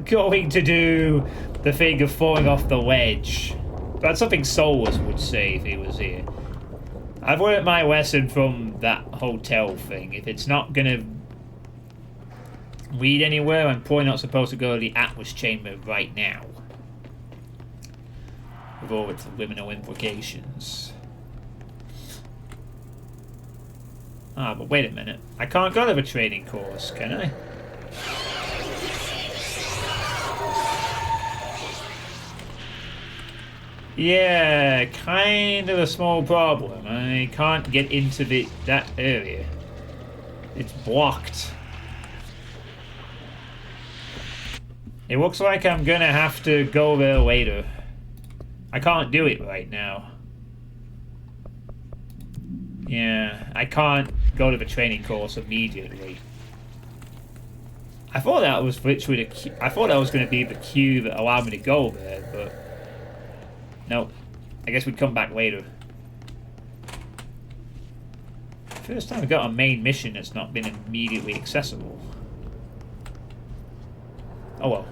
[SPEAKER 1] going to do the thing of falling off the ledge. That's something Solus would say if he was here. I've learned my lesson from that hotel thing. If it's not gonna lead anywhere, I'm probably not supposed to go to the Atlas Chamber right now. With all its liminal implications. Ah, but wait a minute. I can't go to the training course, can I? Yeah, kind of a small problem. I can't get into that area. It's blocked. It looks like I'm gonna have to go there later. I can't do it right now. Yeah, I can't go to the training course immediately. I thought that was literally I thought that was going to be the queue that allowed me to go there, but nope. I guess we'd come back later. First time I got a main mission that's not been immediately accessible. Oh well.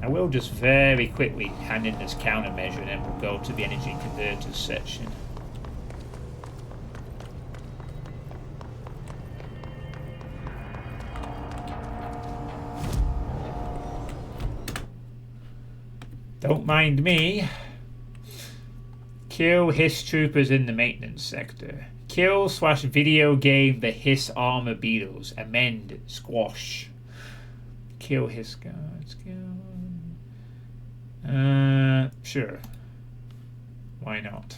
[SPEAKER 1] I will just very quickly hand in this countermeasure and then we'll go to the energy converters section. Don't mind me. Kill Hiss troopers in the maintenance sector. Kill/video game the Hiss armor beetles. Amend squash. Kill Hiss guards. Kill. Sure. Why not?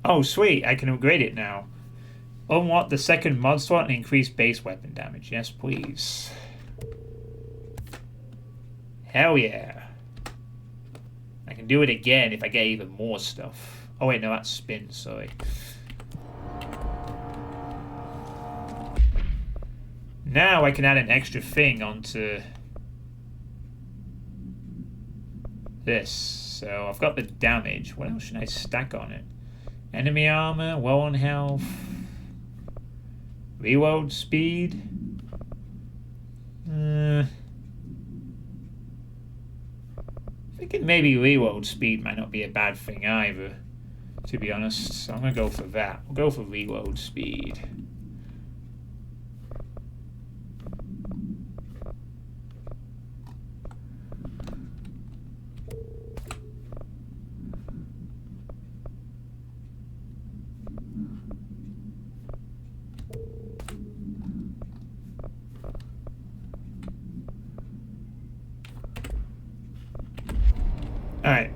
[SPEAKER 1] Oh, sweet. I can upgrade it now. Unlock the second mod slot and increase base weapon damage. Yes, please. Hell yeah. I can do it again if I get even more stuff. Oh wait, no, that's spin, sorry. Now I can add an extra thing onto this. So I've got the damage. What else should I stack on it? Enemy armor, low on health, reload speed. Thinking maybe reload speed might not be a bad thing either, to be honest. So I'm gonna go for that. We'll go for reload speed. Alright.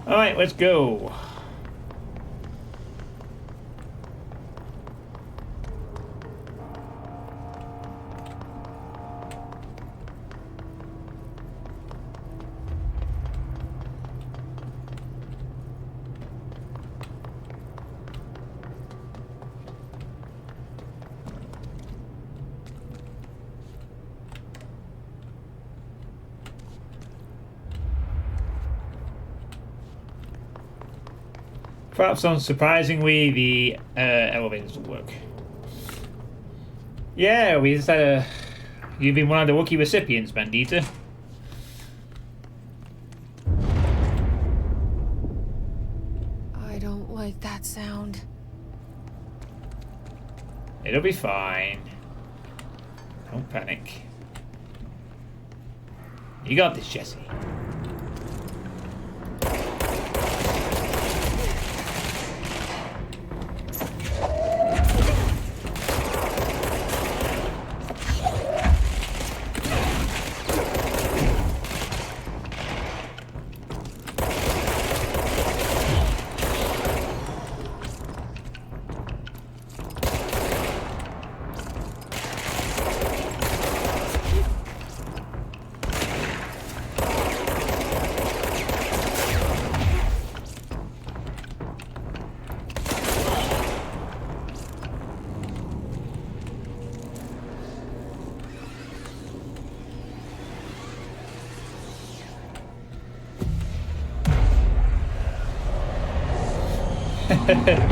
[SPEAKER 1] Alright, let's go. Perhaps unsurprisingly, the elevators will work. Yeah, we just had a... You've been one of the lucky recipients, Bandita.
[SPEAKER 3] I don't like that sound.
[SPEAKER 1] It'll be fine. Don't panic. You got this, Jesse.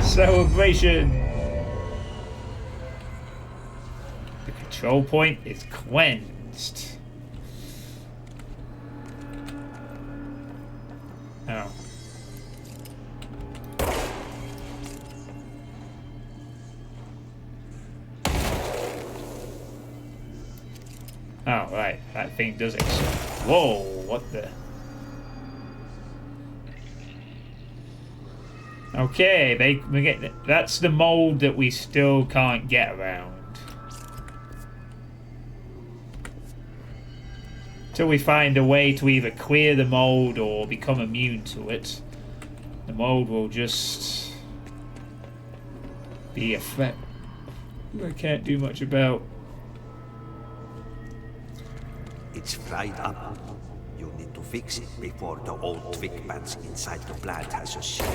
[SPEAKER 1] Celebration! The control point is cleansed. Oh. Oh, right. That thing does it. Whoa, what the... Okay, we get that's the mold that we still can't get around. Till we find a way to either clear the mold or become immune to it, the mold will just be a threat I can't do much about.
[SPEAKER 2] It's fried up. You need to fix it before the old twig bats inside the plant has a ship.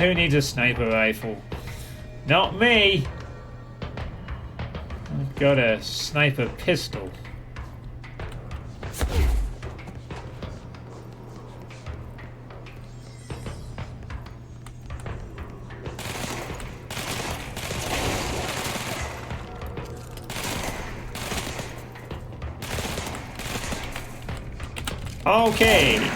[SPEAKER 1] Who needs a sniper rifle? Not me! I've got a sniper pistol. Okay.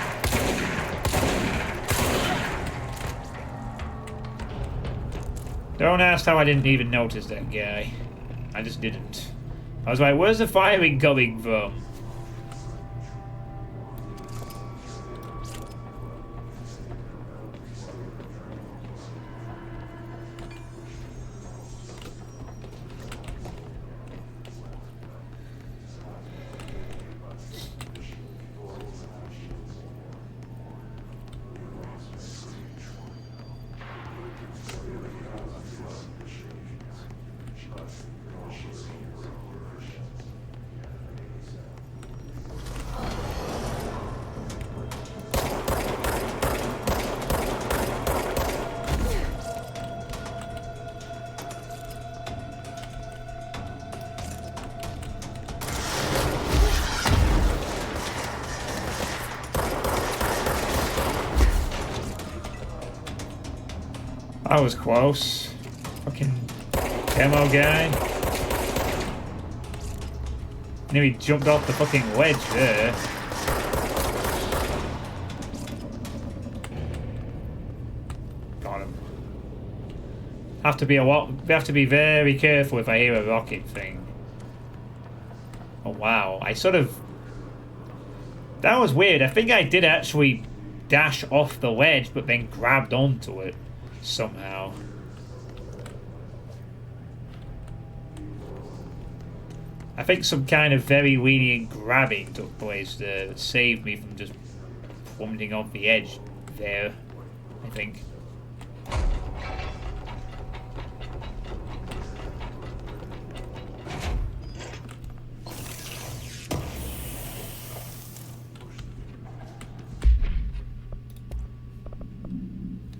[SPEAKER 1] Don't ask how I didn't even notice that guy. I just didn't. I was like, where's the firing coming from? That was close. Fucking demo guy. Nearly jumped off the fucking ledge there. Got him. Have to be very careful if I hear a rocket thing. Oh wow, I sort of... That was weird. I think I did actually dash off the ledge, but then grabbed onto it somehow. I think some kind of very lenient grabbing took place there that saved me from just plummeting off the edge there, I think.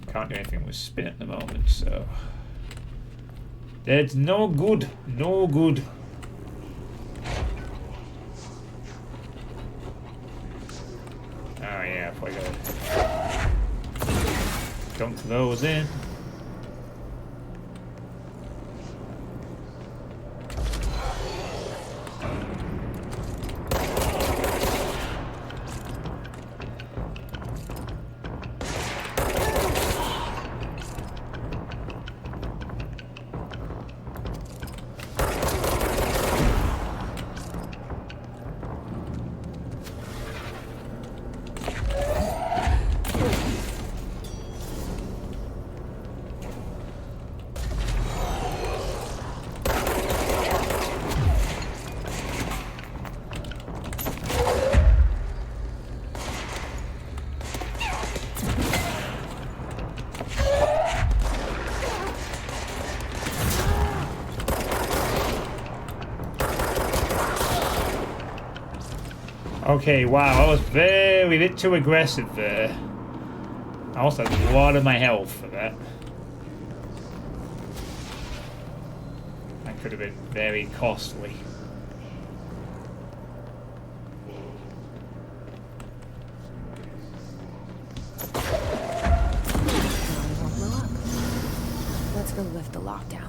[SPEAKER 1] Can't do anything with spin at the moment, so that's no good. No good. Oh yeah, probably gotta dunk those in. Okay, wow, I was a bit too aggressive there. I also had a lot of my health for that. That could have been very costly.
[SPEAKER 3] Let's go lift the lockdown.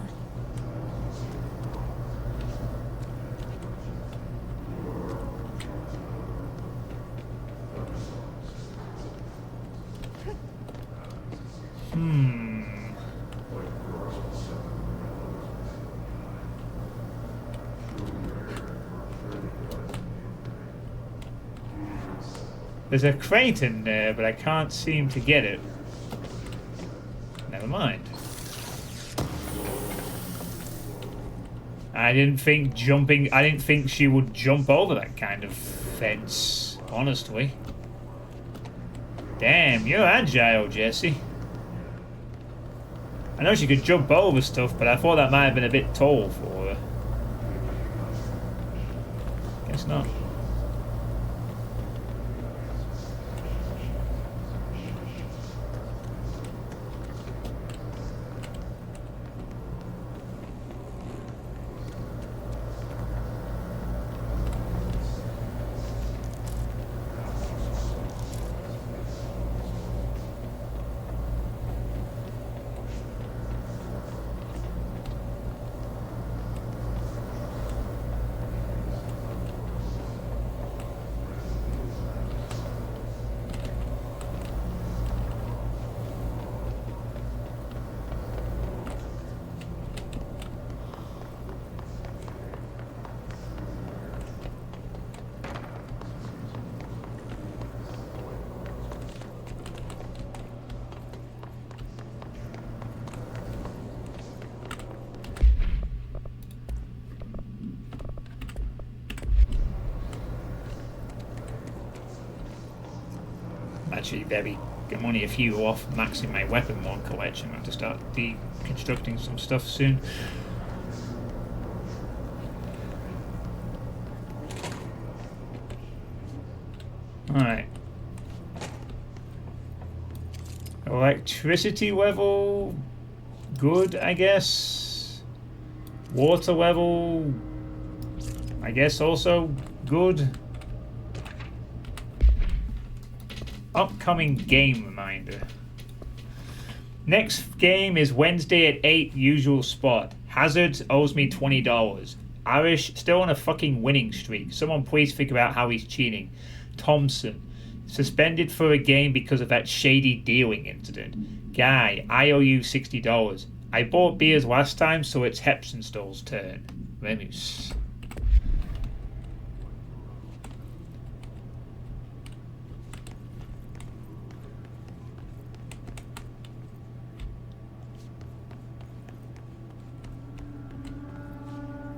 [SPEAKER 1] There's a crate in there, but I can't seem to get it. Never mind. I didn't think she would jump over that kind of fence, honestly. Damn, you're agile, Jesse. I know she could jump over stuff, but I thought that might have been a bit tall for her. Guess not. Actually, I'm only a few off maxing my weapon mod collection. I have to start deconstructing some stuff soon. Alright. Electricity level, good, I guess. Water level, I guess also good. Upcoming game reminder. Next game is Wednesday at 8, usual spot. Hazard owes me $20. Irish still on a fucking winning streak. Someone please figure out how he's cheating. Thompson suspended for a game because of that shady dealing incident. Guy, I owe you $60. I bought beers last time, so it's Hepsenstall's turn. Remus.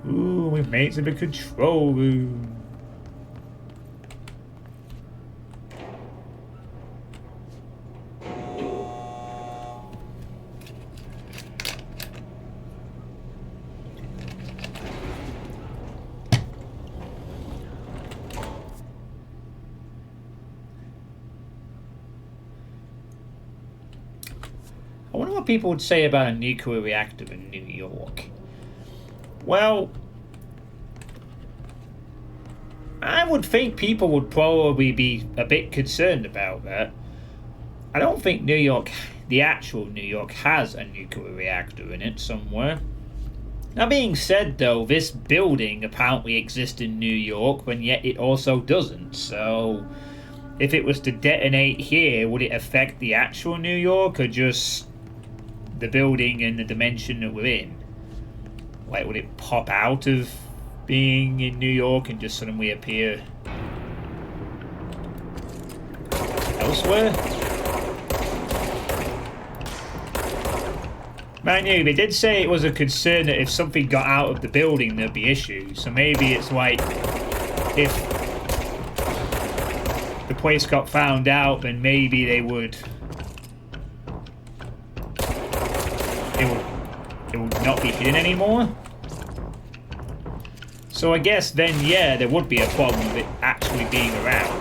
[SPEAKER 1] Ooh, we've made it to the control room. I wonder what people would say about a nuclear reactor in New York. Well, I would think people would probably be a bit concerned about that. I don't think New York, the actual New York, has a nuclear reactor in it somewhere. That being said, though, this building apparently exists in New York, and yet it also doesn't. So, if it was to detonate here, would it affect the actual New York, or just the building and the dimension that we're in? Like, would it pop out of being in New York and just suddenly appear elsewhere? Mind you, they did say it was a concern that if something got out of the building, there'd be issues. So maybe it's like, if the place got found out, then maybe they would... It would not be hidden anymore. So I guess then, yeah, there would be a problem with it actually being around.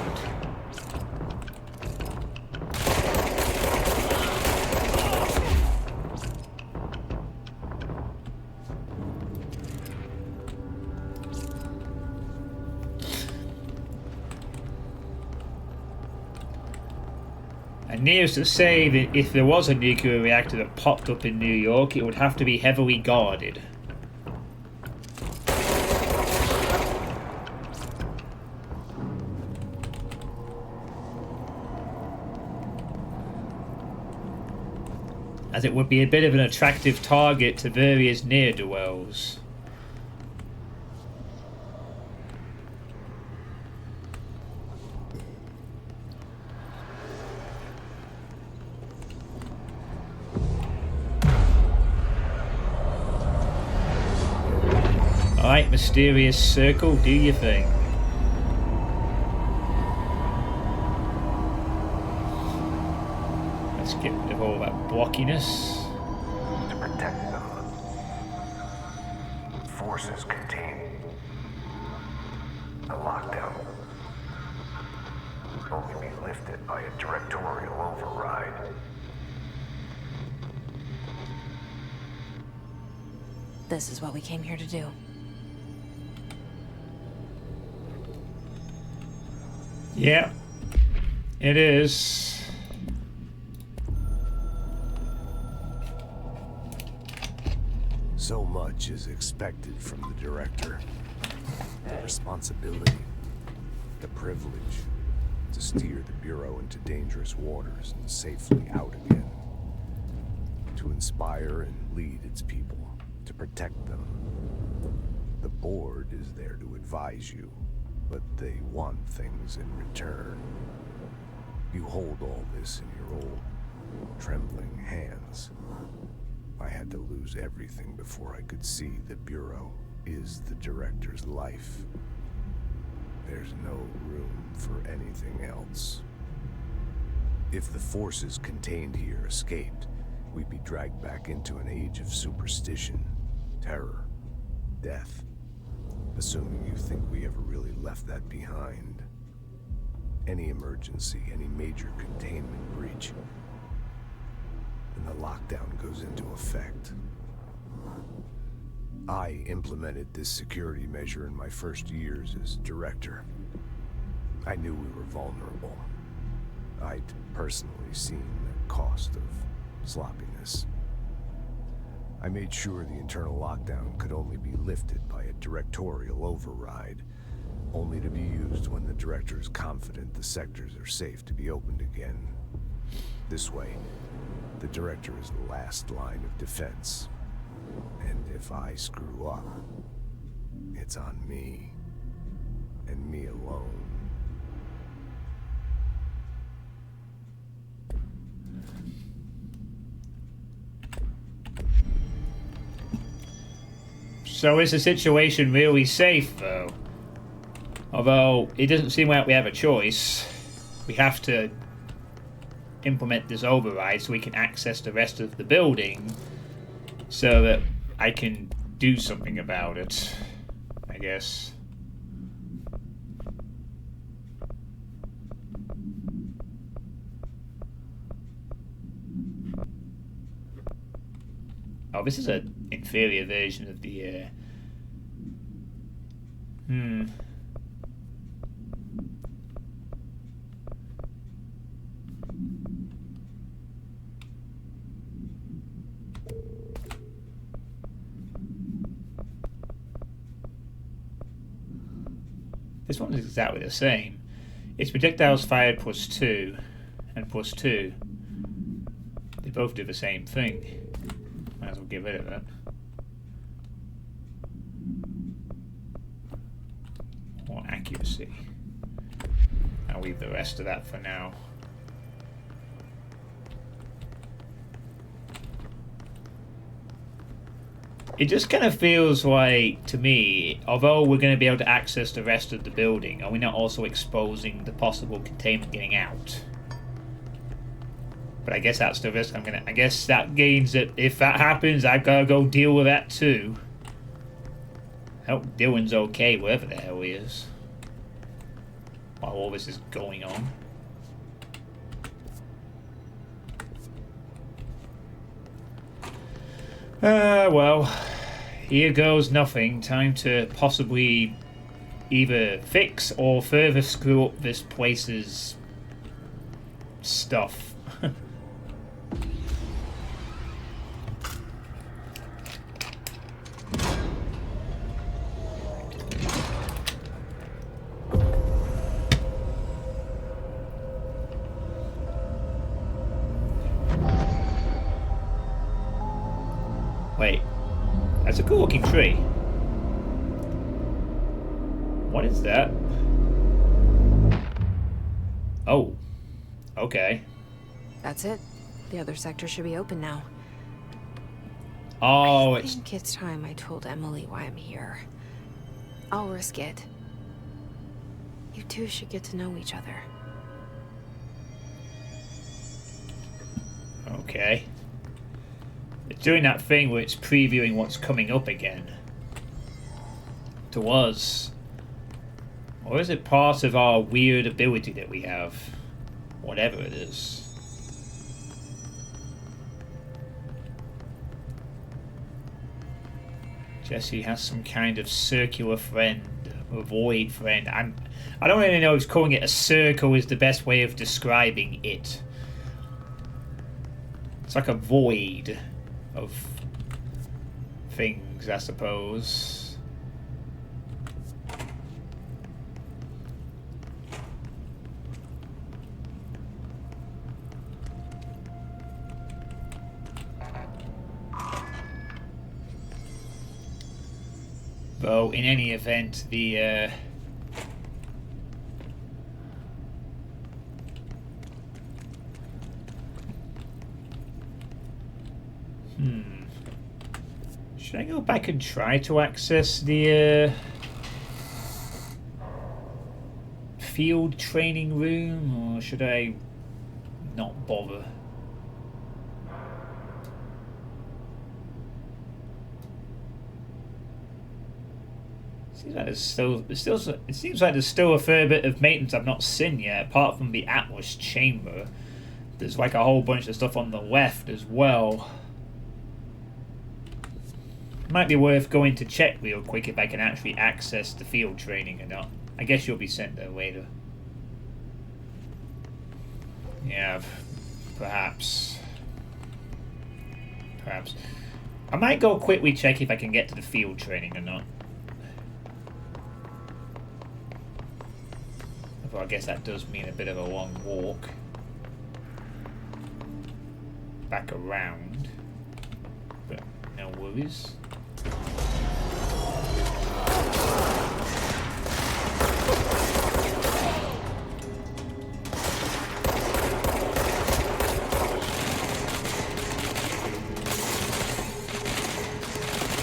[SPEAKER 1] And needless to say that if there was a nuclear reactor that popped up in New York, it would have to be heavily guarded. As it would be a bit of an attractive target to various ne'er-do-wells. Alright, mysterious circle, do your thing. Let's get rid of all that blockiness.
[SPEAKER 7] To protect them, forces contain a lockdown. Only be lifted by a directorial override.
[SPEAKER 3] This is what we came here to do.
[SPEAKER 1] Yeah, it is.
[SPEAKER 7] So much is expected from the director. The responsibility, the privilege to steer the Bureau into dangerous waters and safely out again. To inspire and lead its people, to protect them. The board is there to advise you, but they want things in return. You hold all this in your old, trembling hands. I had to lose everything before I could see the Bureau is the director's life. There's no room for anything else. If the forces contained here escaped, we'd be dragged back into an age of superstition, terror, death. Assuming you think we ever really left that behind. Any emergency, any major containment breach, and the lockdown goes into effect. I implemented this security measure in my first years as director. I knew we were vulnerable. I'd personally seen the cost of sloppiness. I made sure the internal lockdown could only be lifted by a directorial override, only to be used when the director is confident the sectors are safe to be opened again. This way, the director is the last line of defense. And if I screw up, it's on me, and me alone.
[SPEAKER 1] So is the situation really safe, though? Although, it doesn't seem like we have a choice. We have to implement this override so we can access the rest of the building so that I can do something about it, I guess. Oh, this is an inferior version of the, This one is exactly the same. It's projectiles fired +2 and +2. They both do the same thing. Might as well get rid of that. More accuracy. I'll leave the rest of that for now. It just kind of feels like, to me, although we're going to be able to access the rest of the building, are we not also exposing the possible containment getting out? But I guess that's the risk I'm gonna. I guess that gains that if that happens, I've gotta go deal with that too. I hope Dylan's okay, wherever the hell he is, while all this is going on. Well, here goes nothing. Time to possibly either fix or further screw up this place's stuff. Wait, that's a cool looking tree. What is that? Oh, okay.
[SPEAKER 3] That's it. The other sector should be open now.
[SPEAKER 1] Oh,
[SPEAKER 3] I think it's time I told Emily why I'm here. I'll risk it. You two should get to know each other.
[SPEAKER 1] Okay. It's doing that thing where it's previewing what's coming up again. To us. Or is it part of our weird ability that we have? Whatever it is. Jesse has some kind of circular friend, a void friend. I don't really know if calling it a circle is the best way of describing it. It's like a void of things, I suppose. Though, in any event, the should I go back and try to access the field training room, or should I not bother? Seems like it seems like there's still a fair bit of maintenance I've not seen yet, apart from the Atlas chamber. There's like a whole bunch of stuff on the left as well. Might be worth going to check real quick if I can actually access the field training or not. I guess you'll be sent there later. Yeah, perhaps. perhaps. I might go quickly check if I can get to the field training or not. Although I guess that does mean a bit of a long walk. Back around. But no worries.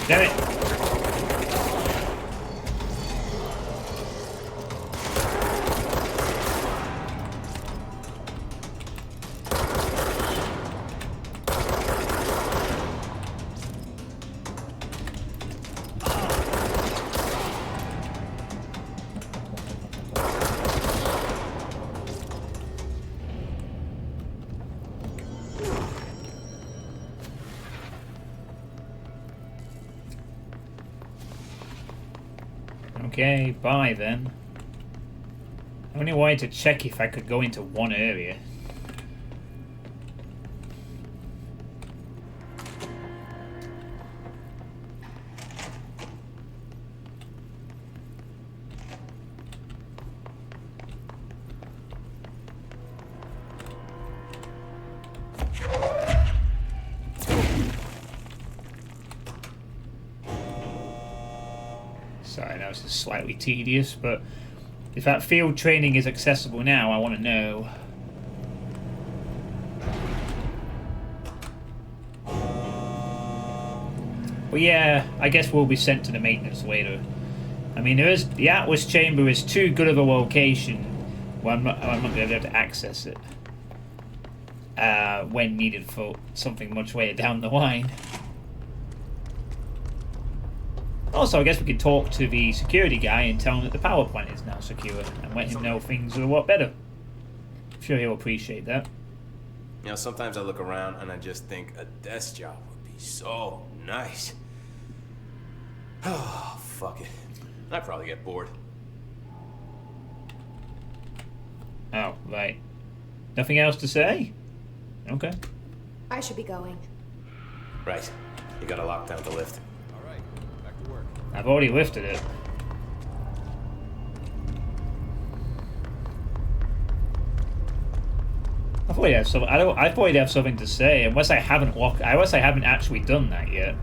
[SPEAKER 1] Damn it! Okay, bye then. I only wanted to check if I could go into one area. Sorry, that was just slightly tedious, but if that field training is accessible now, I want to know. Well, yeah, I guess we'll be sent to the maintenance later. I mean, the Atlas Chamber is too good of a location where I'm not going to be able to access it when needed for something much later down the line. Also, I guess we could talk to the security guy and tell him that the power plant is now secure and let him know things are a lot better. I'm sure he'll appreciate that.
[SPEAKER 9] You know, sometimes I look around and I just think a desk job would be so nice. Oh, fuck it. I'd probably get bored.
[SPEAKER 1] Oh, right. Nothing else to say? Okay.
[SPEAKER 6] I should be going.
[SPEAKER 9] Right. You gotta lock down the lift.
[SPEAKER 1] I've already lifted it. I thought you'd have some. I thought you'd have something to say, unless I haven't actually done that yet.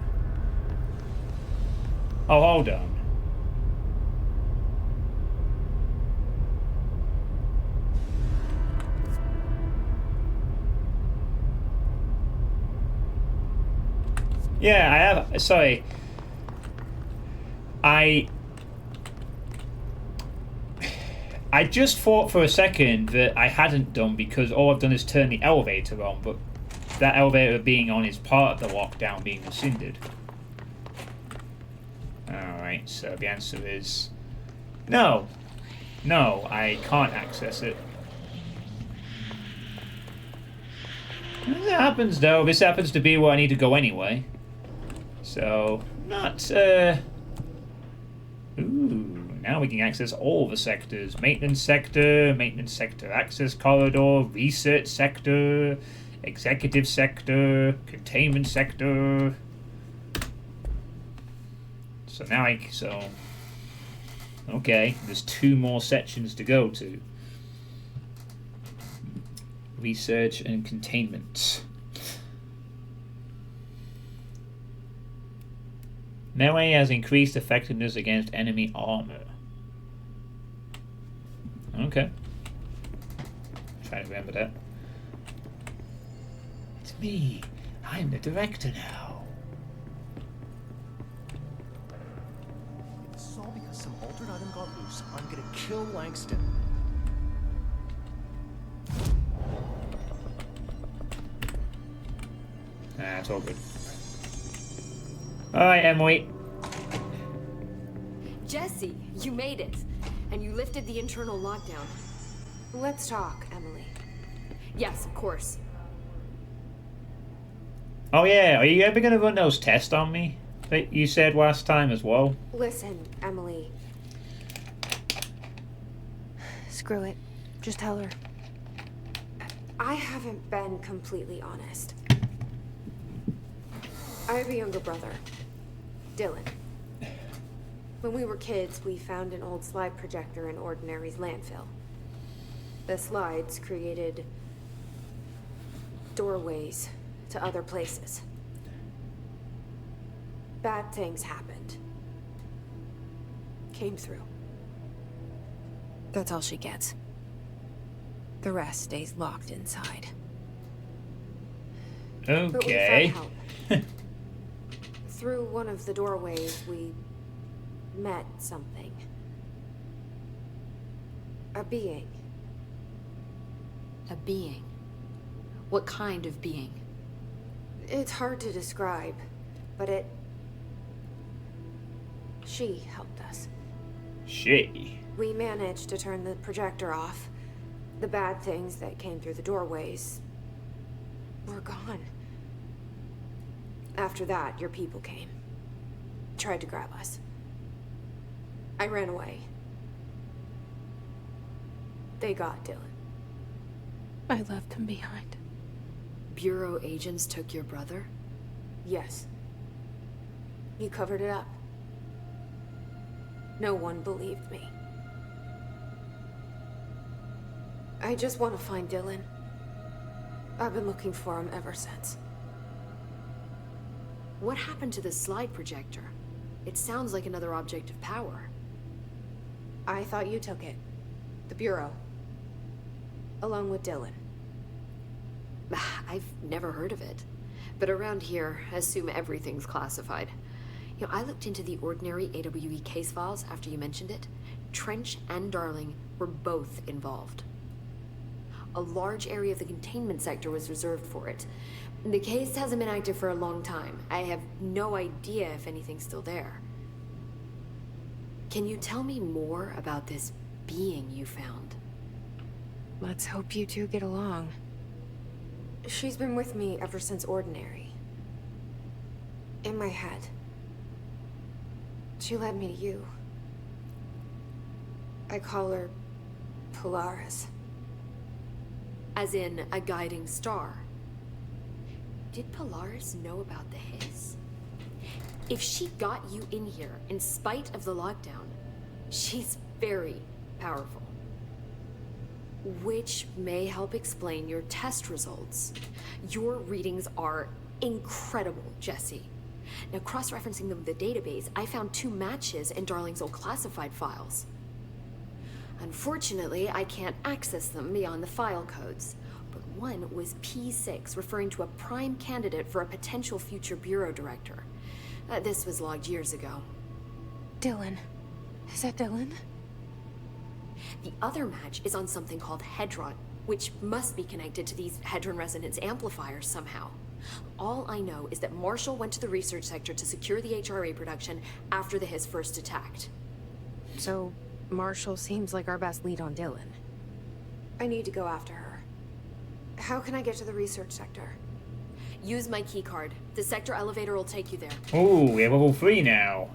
[SPEAKER 1] Oh, hold on. Yeah, I have. Sorry. I just thought for a second that I hadn't done because all I've done is turn the elevator on, but that elevator being on is part of the lockdown being rescinded. Alright, so the answer is no. No, I can't access it. This happens though. This happens to be where I need to go anyway. So, not, Ooh, now we can access all the sectors. Maintenance sector access corridor, research sector, executive sector, containment sector. So now okay, there's 2 more sections to go to. Research and containment. Melee has increased effectiveness against enemy armor. Okay. Try to remember that. It's me. I'm the director now.
[SPEAKER 11] This is all because some altered item got loose. I'm gonna kill Langston.
[SPEAKER 1] It's all good. Alright, Emily.
[SPEAKER 13] Jesse, you made it. And you lifted the internal lockdown.
[SPEAKER 6] Let's talk, Emily.
[SPEAKER 13] Yes, of course.
[SPEAKER 1] Oh yeah, are you ever going to run those tests on me that you said last time as well?
[SPEAKER 6] Listen, Emily. Screw it. Just tell her. I haven't been completely honest. I have a younger brother, Dylan. When we were kids, we found an old slide projector in Ordinary's landfill. The slides created doorways to other places. Bad things happened. Came through. That's all she gets. The rest stays locked inside.
[SPEAKER 1] Okay.
[SPEAKER 6] But we found help. Through one of the doorways, we met something. A being.
[SPEAKER 13] A being? What kind of being?
[SPEAKER 6] It's hard to describe, but she helped us.
[SPEAKER 1] She?
[SPEAKER 6] We managed to turn the projector off. The bad things that came through the doorways were gone. After that, your people came. Tried to grab us. I ran away. They got Dylan. I left him behind.
[SPEAKER 13] Bureau agents took your brother?
[SPEAKER 6] Yes. You covered it up. No one believed me. I just want to find Dylan. I've been looking for him ever since.
[SPEAKER 13] What happened to the slide projector? It sounds like another object of power.
[SPEAKER 6] I thought you took it. The Bureau. Along with Dylan.
[SPEAKER 13] I've never heard of it. But around here, assume everything's classified. You know, I looked into the Ordinary AWE case files after you mentioned it. Trench and Darling were both involved. A large area of the containment sector was reserved for it. The case hasn't been active for a long time. I have no idea if anything's still there. Can you tell me more about this being you found?
[SPEAKER 6] Let's hope you two get along. She's been with me ever since Ordinary. In my head. She led me to you. I call her Polaris.
[SPEAKER 13] As in a guiding star. Did Polaris know about the hiss? If she got you in here in spite of the lockdown, she's very powerful. Which may help explain your test results. Your readings are incredible, Jesse. Now, cross-referencing them with the database, I found 2 matches in Darling's old classified files. Unfortunately, I can't access them beyond the file codes. But one was P6, referring to a prime candidate for a potential future bureau director. This was logged years ago.
[SPEAKER 6] Dylan. Is that Dylan?
[SPEAKER 13] The other match is on something called Hedron, which must be connected to these Hedron resonance amplifiers somehow. All I know is that Marshall went to the research sector to secure the HRA production after the hiss first attacked.
[SPEAKER 6] So, Marshall seems like our best lead on Dylan. I need to go after her. How can I get to the research sector?
[SPEAKER 13] Use my keycard. The sector elevator will take you there.
[SPEAKER 1] Oh, we have level 3 now.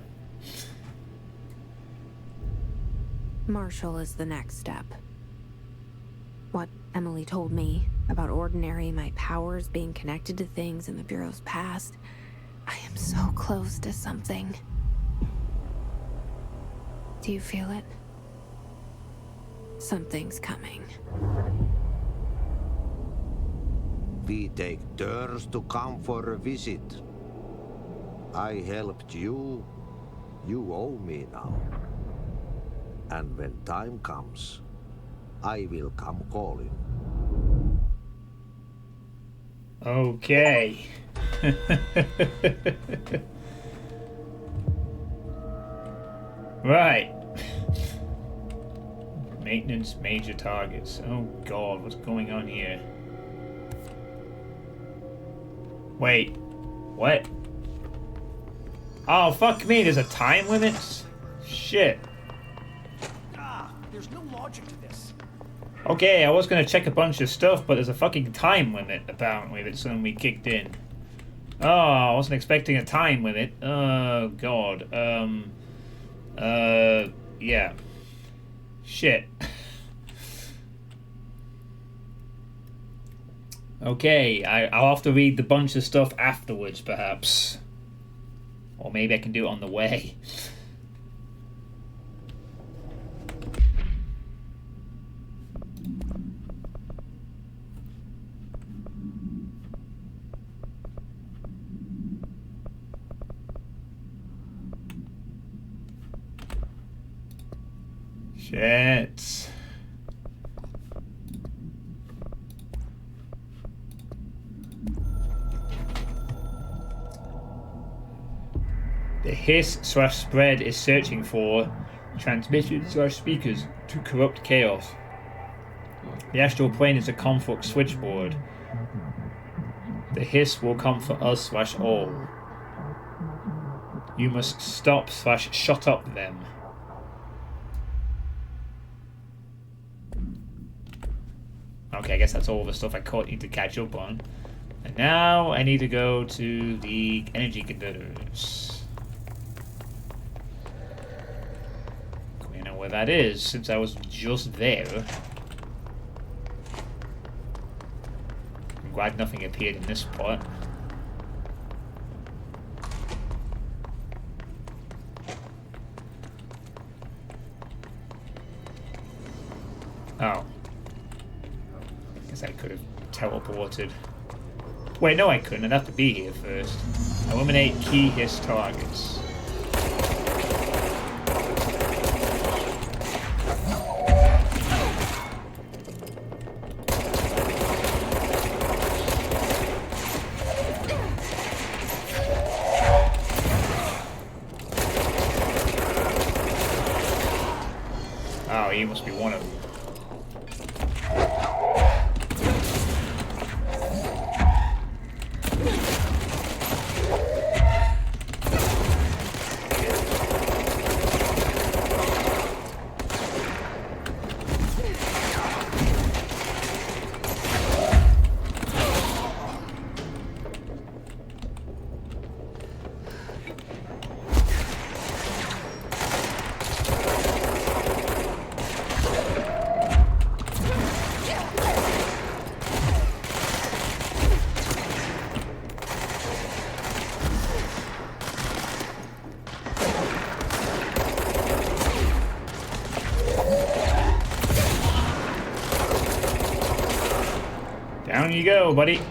[SPEAKER 3] Marshall is the next step. What Emily told me about Ordinary, my powers being connected to things in the Bureau's past. I am so close to something. Do you feel it? Something's coming.
[SPEAKER 2] We take turns to come for a visit. I helped you. You owe me now. And when time comes, I will come calling.
[SPEAKER 1] Okay. Right. Maintenance major targets. Oh god, what's going on here? Wait. What? Oh, fuck me, there's a time limit? Shit.
[SPEAKER 11] There's no logic to this.
[SPEAKER 1] Okay, I was gonna check a bunch of stuff, but there's a fucking time limit, apparently, that suddenly kicked in. Oh, I wasn't expecting a time limit. Oh, god. Yeah. Shit. Okay, I'll have to read the bunch of stuff afterwards, perhaps. Or maybe I can do it on the way. Shit. The hiss/spread is searching for transmission/speakers to corrupt chaos. The astral plane is a conflict switchboard. The hiss will come for us/all. You must stop/shut up them. Okay, I guess that's all the stuff I need to catch up on. And now I need to go to the energy converters. We know where that is, since I was just there. I'm glad nothing appeared in this spot. Oh. Guess I could have teleported. Wait, no I couldn't. I'd have to be here first. Eliminate key hiss targets. Oh, he must be one of them. Down you go, buddy.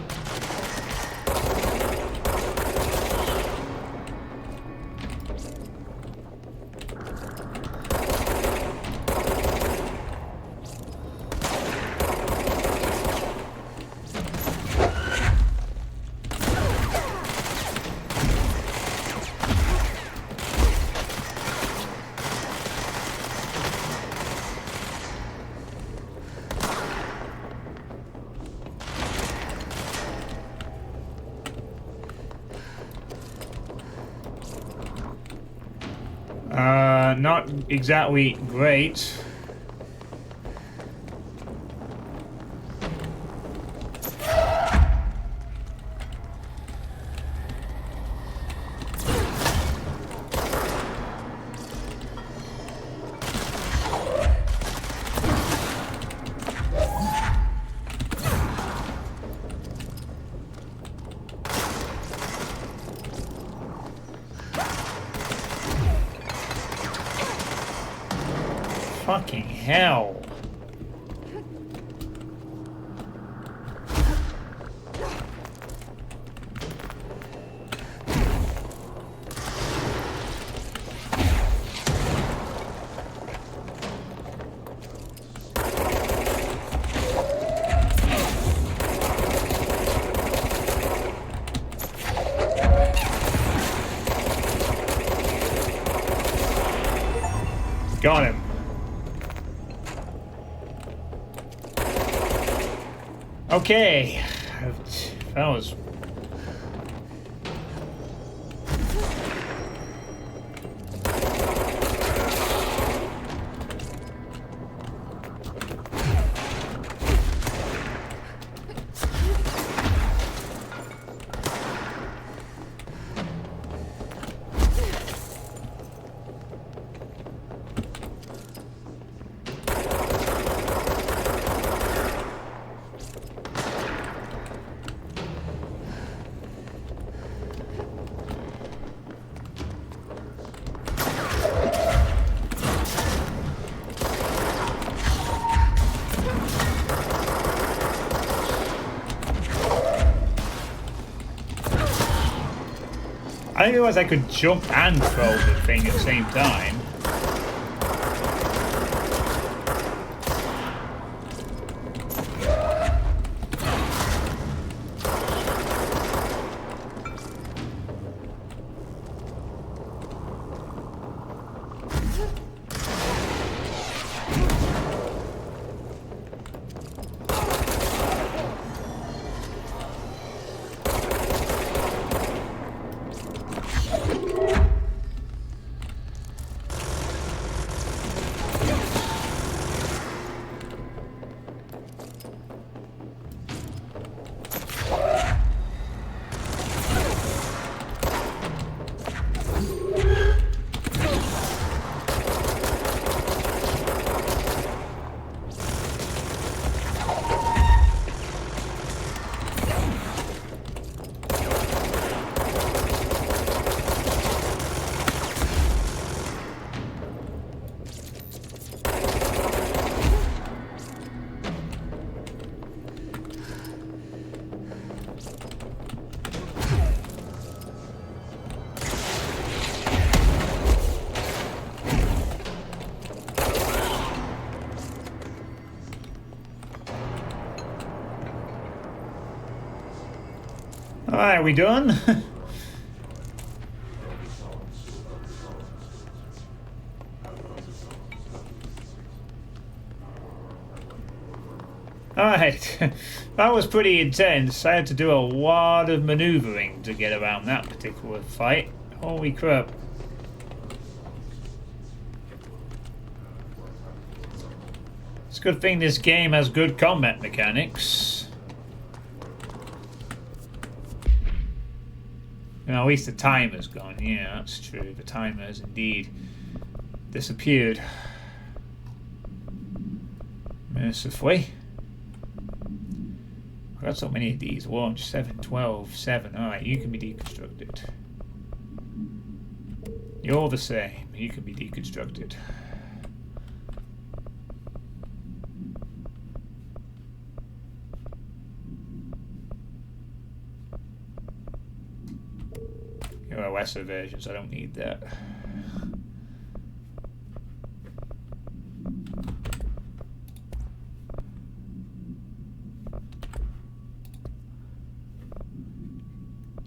[SPEAKER 1] Not exactly great. Fucking hell. Got him. Okay, that was... didn't realize I could jump and throw the thing at the same time. Alright, we done? Alright, that was pretty intense. I had to do a lot of maneuvering to get around that particular fight. Holy crap. It's a good thing this game has good combat mechanics. Well, at least the timer's gone. Yeah, that's true. The timer has indeed disappeared. Mercifully. I've got so many of these. Launch 7, 12, 7. Alright, you can be deconstructed. You're the same. You can be deconstructed. You're a lesser version, so I don't need that.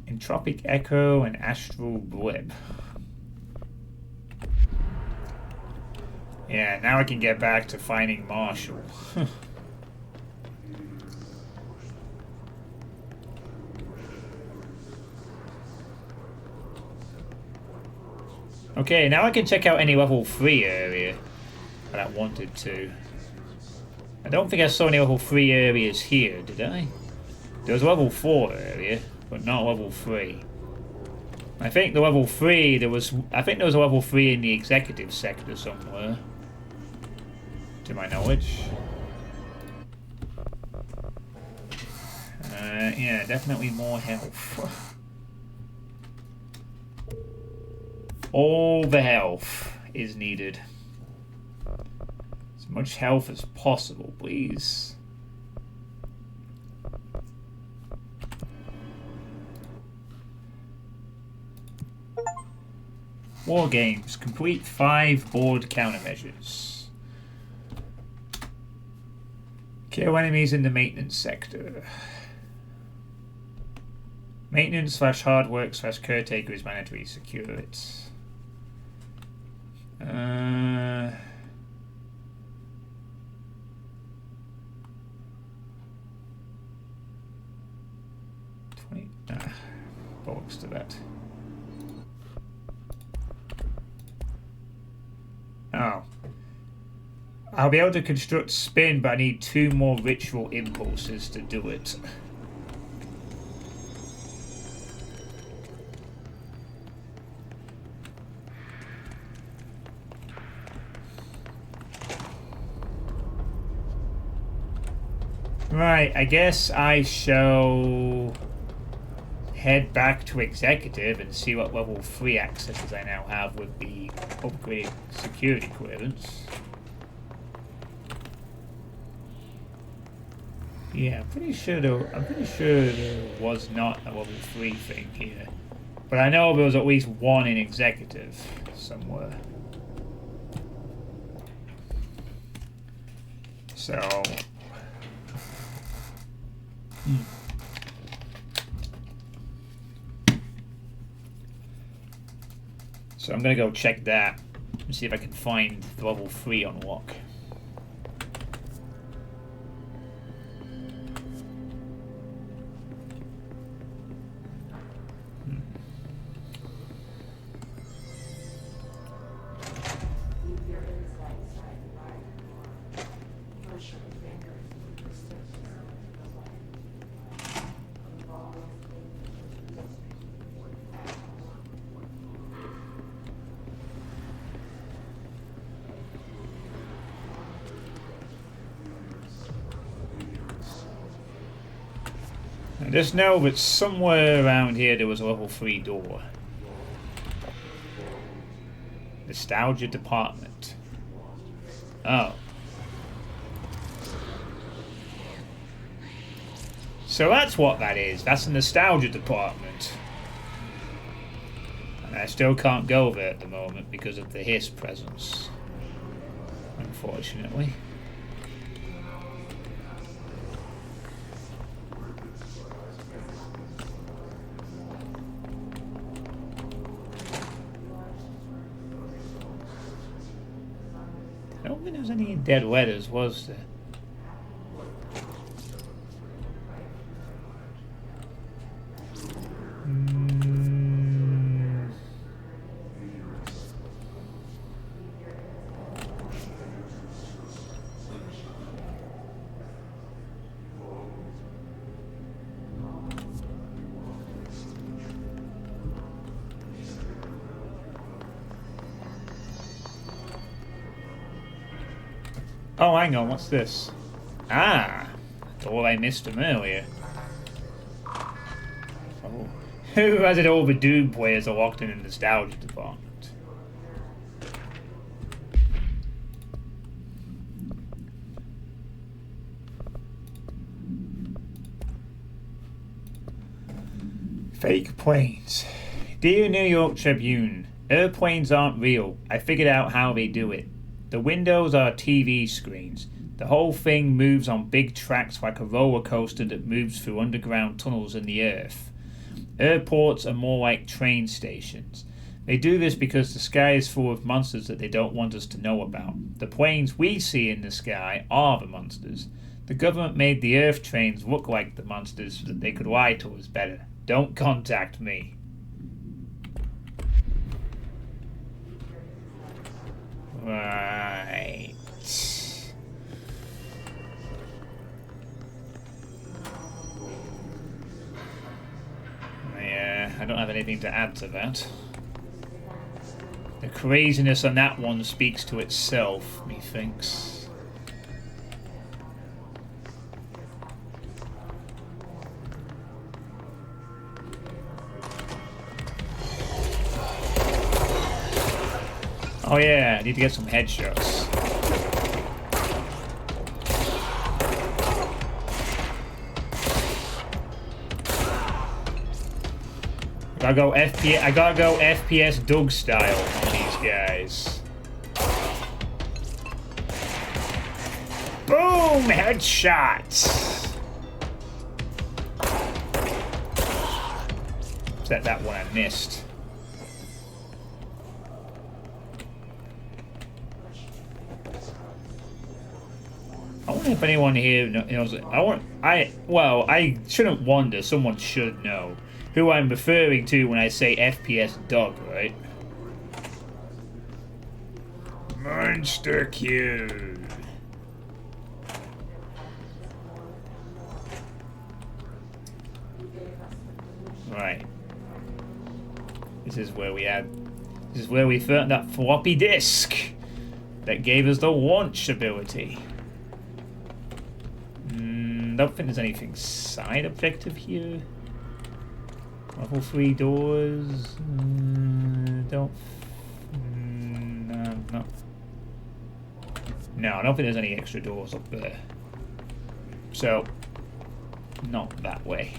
[SPEAKER 1] Entropic Echo and Astral Blip. Yeah, now I can get back to finding Marshall. Okay, now I can check out any level 3 area that I wanted to. I don't think I saw any level 3 areas here, did I? There was a level 4 area, but not level 3. I think the level 3, I think there was a level 3 in the executive sector somewhere. To my knowledge. Yeah, definitely more health. All the health is needed. As much health as possible, please. War games. Complete 5 board countermeasures. Kill enemies in the maintenance sector. Maintenance / hard work / caretaker is mandatory. Secure it. Bollocks to that. Oh. I'll be able to construct spin, but I need 2 more ritual impulses to do it. Right, I guess I shall head back to Executive and see what level 3 accesses I now have with the upgraded security clearance. Yeah, I'm pretty sure there was not a level 3 thing here. But I know there was at least one in executive somewhere. So... So I'm gonna go check that and see if I can find the level 3 unlock. I just know that somewhere around here there was a level 3 door. Nostalgia department. Oh. So that's what that is. That's the nostalgia department. And I still can't go there at the moment because of the hiss presence. Unfortunately. I don't think there was any dead letters, was there? Oh, hang on, what's this? Ah, thought I missed him earlier. Oh. Who has it all the Doom players are locked in the nostalgia department? Fake planes. Dear New York Tribune, airplanes aren't real. I figured out how they do it. The windows are TV screens. The whole thing moves on big tracks like a roller coaster that moves through underground tunnels in the earth. Airports are more like train stations. They do this because the sky is full of monsters that they don't want us to know about. The planes we see in the sky are the monsters. The government made the earth trains look like the monsters so that they could lie to us better. Don't contact me. Right. Yeah, I don't have anything to add to that. The craziness on that one speaks to itself, methinks. Oh yeah, I need to get some headshots. I gotta go FPS Doug style on these guys. Boom! Headshot! Except that one I missed. I wonder if anyone here knows. I shouldn't wonder. Someone should know who I'm referring to when I say FPS Doug, right? Monster Q. Right. This is where we found that floppy disk that gave us the launch ability. Don't think there's anything side objective here. Level 3 doors. No. No, I don't think there's any extra doors up there. So, not that way.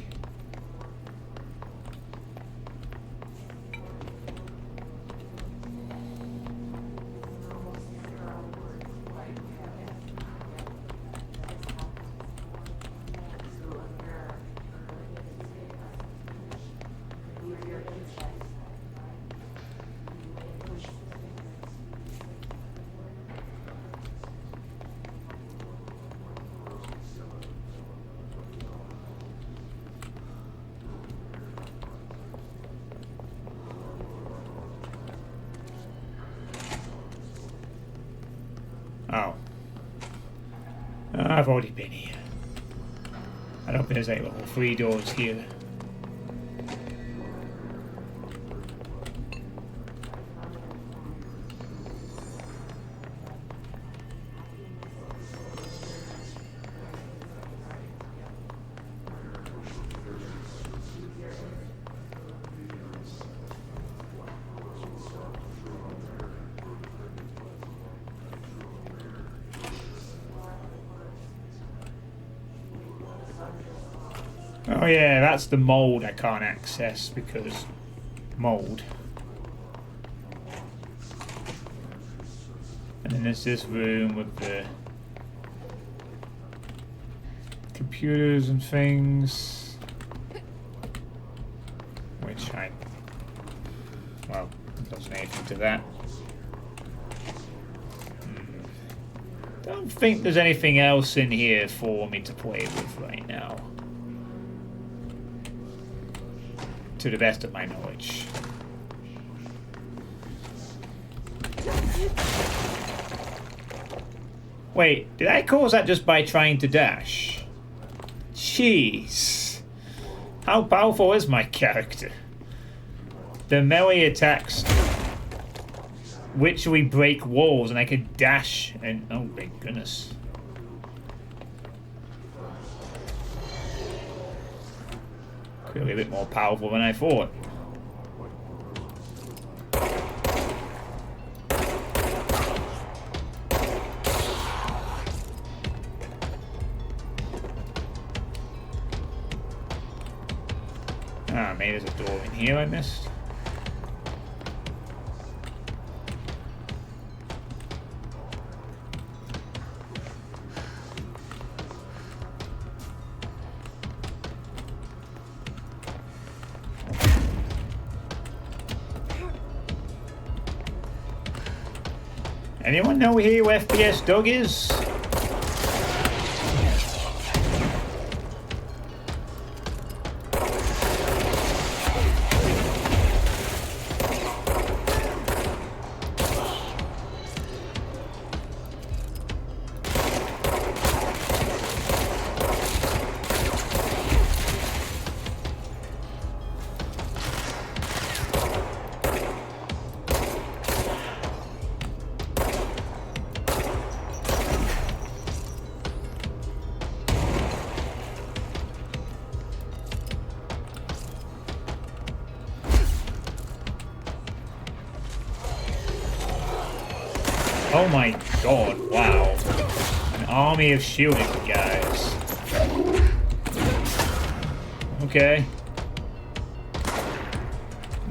[SPEAKER 1] I've already been here. I don't think there's any level 3 doors here. Oh yeah, that's the mold I can't access because mold. And then there's this room with the computers and things, which well, doesn't anything to that. Don't think there's anything else in here for me to play with right now, to the best of my knowledge. Wait, did I cause that just by trying to dash? Jeez. How powerful is my character? The melee attacks literally break walls and I could dash and... oh my goodness. Clearly a bit more powerful than I thought. Ah, maybe there's a door in here I missed. Anyone know here where FPS Doug is? Oh my god, wow. An army of shielding guys. Okay.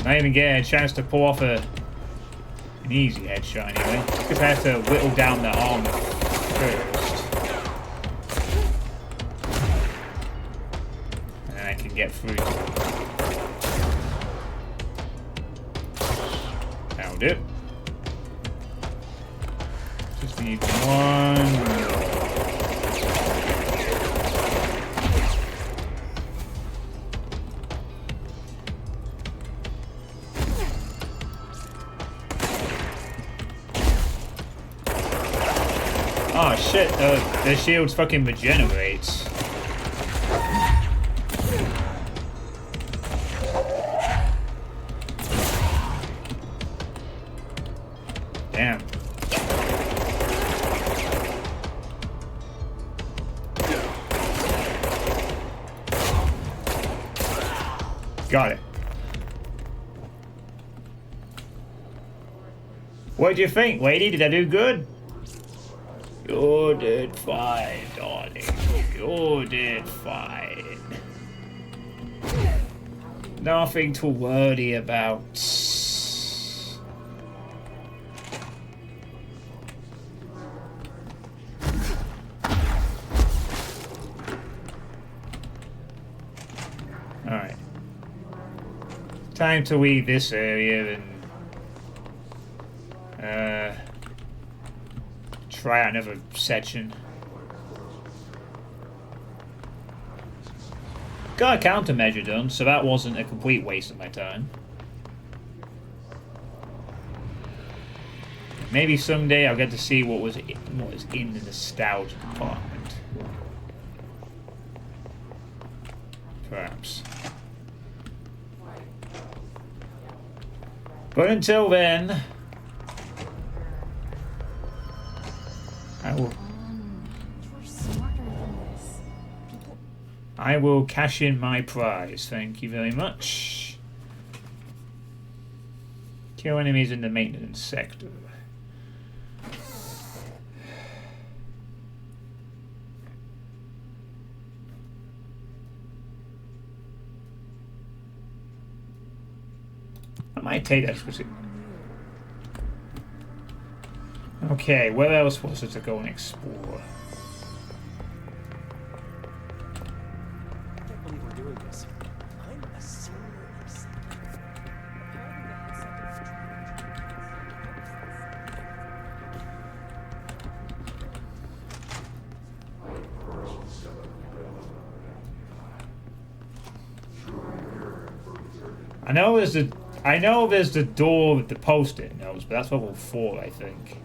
[SPEAKER 1] Not even getting a chance to pull off an easy headshot anyway. Just have to whittle down the arm first. And then I can get through. That'll do. Just need one. Oh shit, the shield's fucking regenerates. Damn. Got it. What do you think, lady? Did I do good? You did fine, darling. You did fine. Nothing to worry about. Alright. Time to leave this area and try another section. Got a countermeasure done, so that wasn't a complete waste of my time. Maybe someday I'll get to see what was in the nostalgia department. perhaps. But until then, I will cash in my prize. Thank you very much. Kill enemies in the maintenance sector. I might take that specific. Okay, where else was it to go and explore?
[SPEAKER 11] I can't believe we're doing this. I'm a senior executive.
[SPEAKER 1] I know there's the door with the post-it notes, but that's level 4, I think.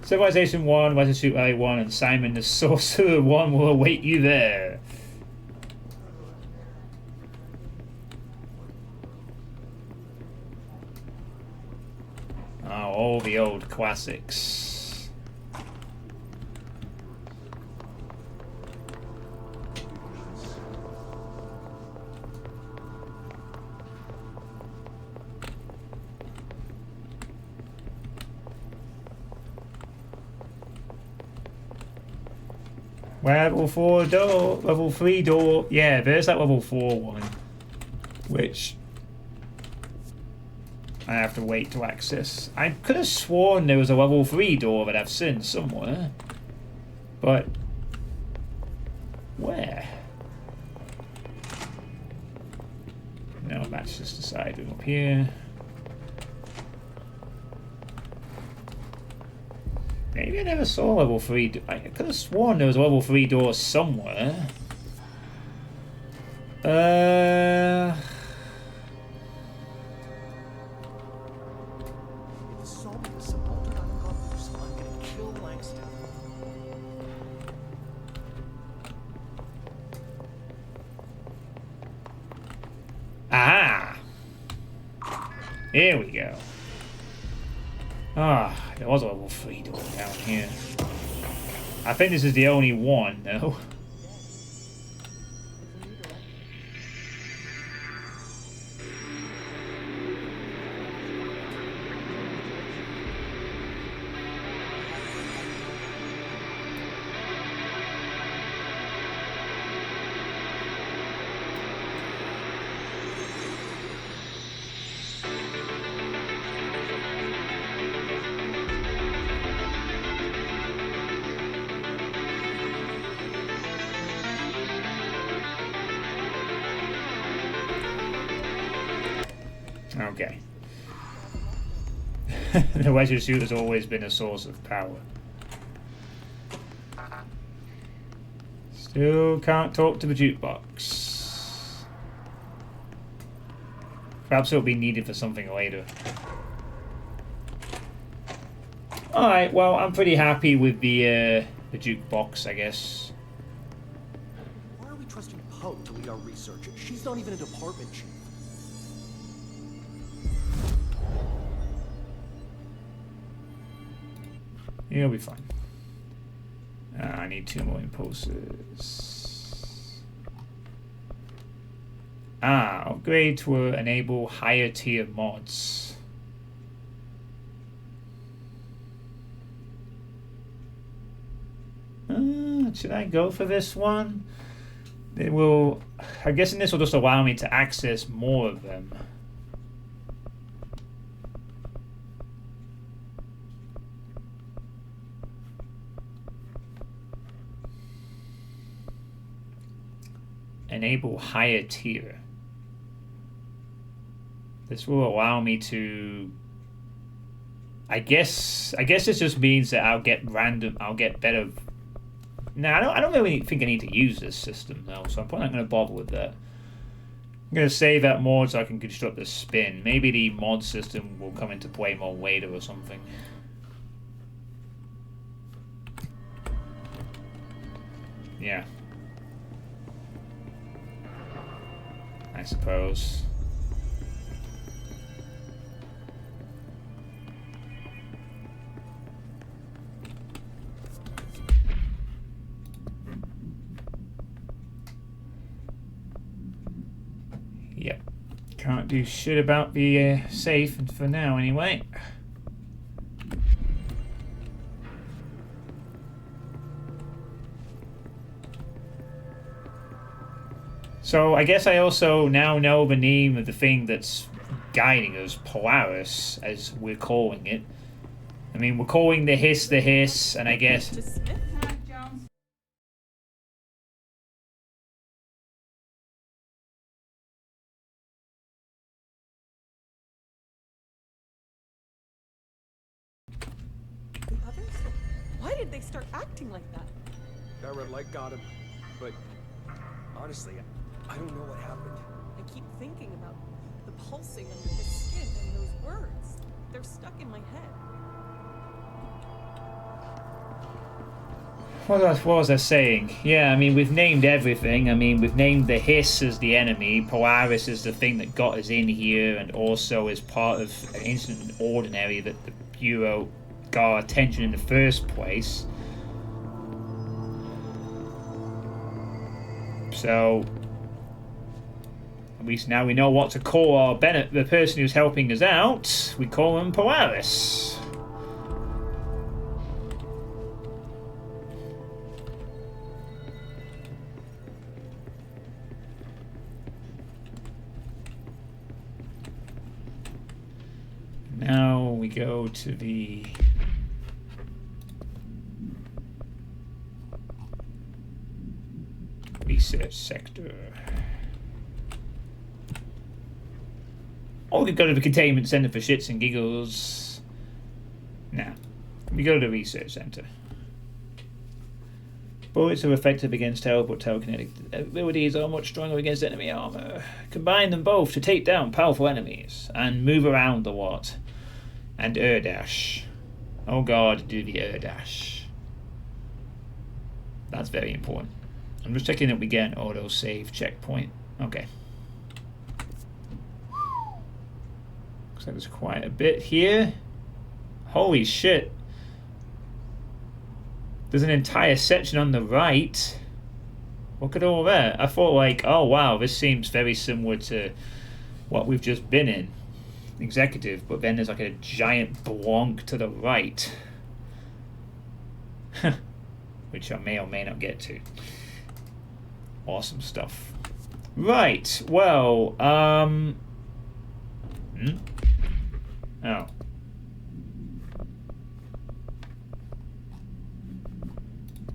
[SPEAKER 1] Civilization 1, Where's the Suitepee 1, and Simon the Sorcerer 1 will await you there. Oh, all the old classics. Level 4 door, level 3 door. Yeah, there's that level 4 one, which I have to wait to access. I could have sworn there was a level 3 door that I've seen somewhere, but where? No, that's just the side room up here. Maybe I never saw level 3. I could have sworn there was a level 3 door somewhere.
[SPEAKER 11] If the salt is subaltern on got loose, I'm gonna kill Langston.
[SPEAKER 1] Aha! Here we go. Ah, there was a level 3 door down here. I think this is the only one, though. Okay. The wedge suit has always been a source of power. Still can't talk to the jukebox. Perhaps it'll be needed for something later. Alright, well, I'm pretty happy with the jukebox, I guess.
[SPEAKER 11] Why are we trusting Poe to lead our research? She's not even a department chief.
[SPEAKER 1] You'll be fine. I need 2 more impulses. Upgrade to enable higher tier mods. Should I go for this one? It will. I'm guessing this will just allow me to access more of them. Enable higher tier. This will allow me to. I guess this just means that I'll get better. No, I don't really think I need to use this system though, so I'm probably not going to bother with that. I'm going to save that mod so I can construct the spin. Maybe the mod system will come into play more later or something. Yeah. I suppose. Yep. Can't do shit about the safe for now, anyway. So I guess I also now know the name of the thing that's guiding us, Polaris, as we're calling it. I mean, we're calling the hiss, and I guess...
[SPEAKER 11] The others? Why did they start acting like that?
[SPEAKER 14] That red light got him, but honestly, I don't know what happened.
[SPEAKER 11] I keep thinking about the pulsing under his skin and those words. They're stuck in my head.
[SPEAKER 1] What was I saying? Yeah, I mean, we've named everything. I mean, we've named the hiss as the enemy, Polaris is the thing that got us in here, and also as part of an incident ordinary that the Bureau got our attention in the first place. So, at least now we know what to call our the person who's helping us out. We call him Polaris. Now we go to the research sector. Oh, we go to the containment center for shits and giggles. Now, we go to the research center. Bullets are effective against teleport telekinetic abilities are much stronger against enemy armor. Combine them both to take down powerful enemies and move around the lot. And dash. Oh god, do the dash. That's very important. I'm just checking that we get an auto save checkpoint. Okay. Looks like there's quite a bit here. Holy shit. There's an entire section on the right. Look at all that. I thought like, oh wow, this seems very similar to what we've just been in. Executive, but then there's like a giant blonk to the right. Which I may or may not get to. Awesome stuff. Right, well, Oh.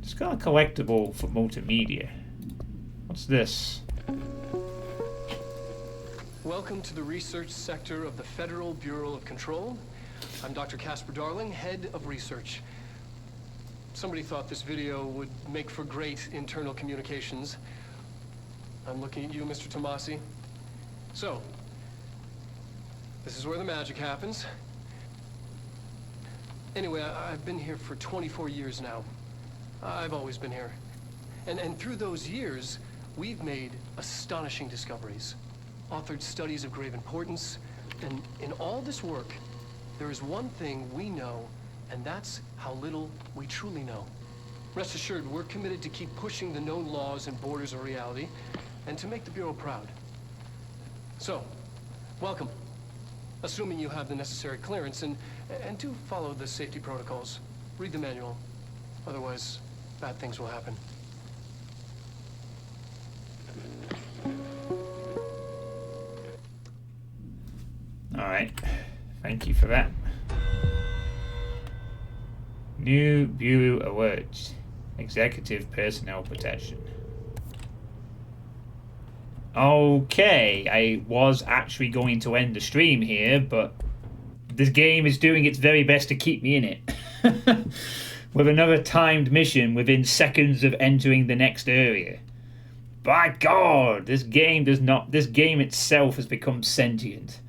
[SPEAKER 1] It's got a collectible for multimedia. What's this?
[SPEAKER 15] Welcome to the research sector of the Federal Bureau of Control. I'm Dr. Casper Darling, head of research. Somebody thought this video would make for great internal communications. I'm looking at you, Mr. Tomasi. So, this is where the magic happens. Anyway, I've been here for 24 years now. I've always been here. And through those years, we've made astonishing discoveries. Authored studies of grave importance, and in all this work, there is one thing we know, and that's how little we truly know. Rest assured, we're committed to keep pushing the known laws and borders of reality, and to make the Bureau proud. So, welcome. Assuming you have the necessary clearance, and do follow the safety protocols. Read the manual. Otherwise, bad things will happen.
[SPEAKER 1] Alright, thank you for that. New Bureau Awards. Executive Personnel Protection. Okay, I was actually going to end the stream here, but this game is doing its very best to keep me in it. With another timed mission within seconds of entering the next area. By God, this game itself has become sentient.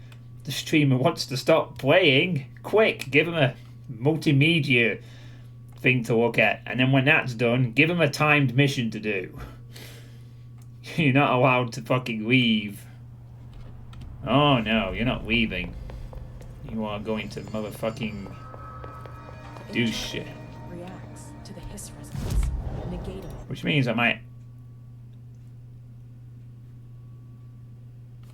[SPEAKER 1] The streamer wants to stop playing. Quick, give him a multimedia thing to look at. And then when that's done, give him a timed mission to do. You're not allowed to fucking leave Oh no, you're not leaving. You are going to motherfucking do shit.
[SPEAKER 16] Reacts to the hiss resonance, negating.
[SPEAKER 1] Which means I might...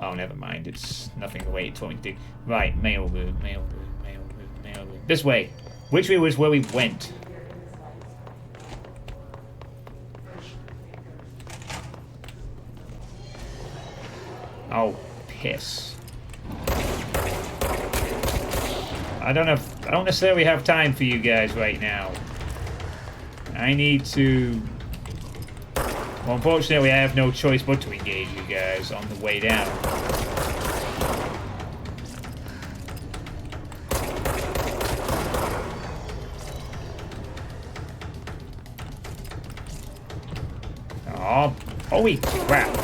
[SPEAKER 1] Oh, never mind. It's nothing the way it told me to do. Right, mail room, mail room, mail room, mail room. This way. Which way was where we went? Oh, piss. I don't necessarily have time for you guys right now. I need to... Well, unfortunately, I have no choice but to engage you guys on the way down. Oh, holy crap.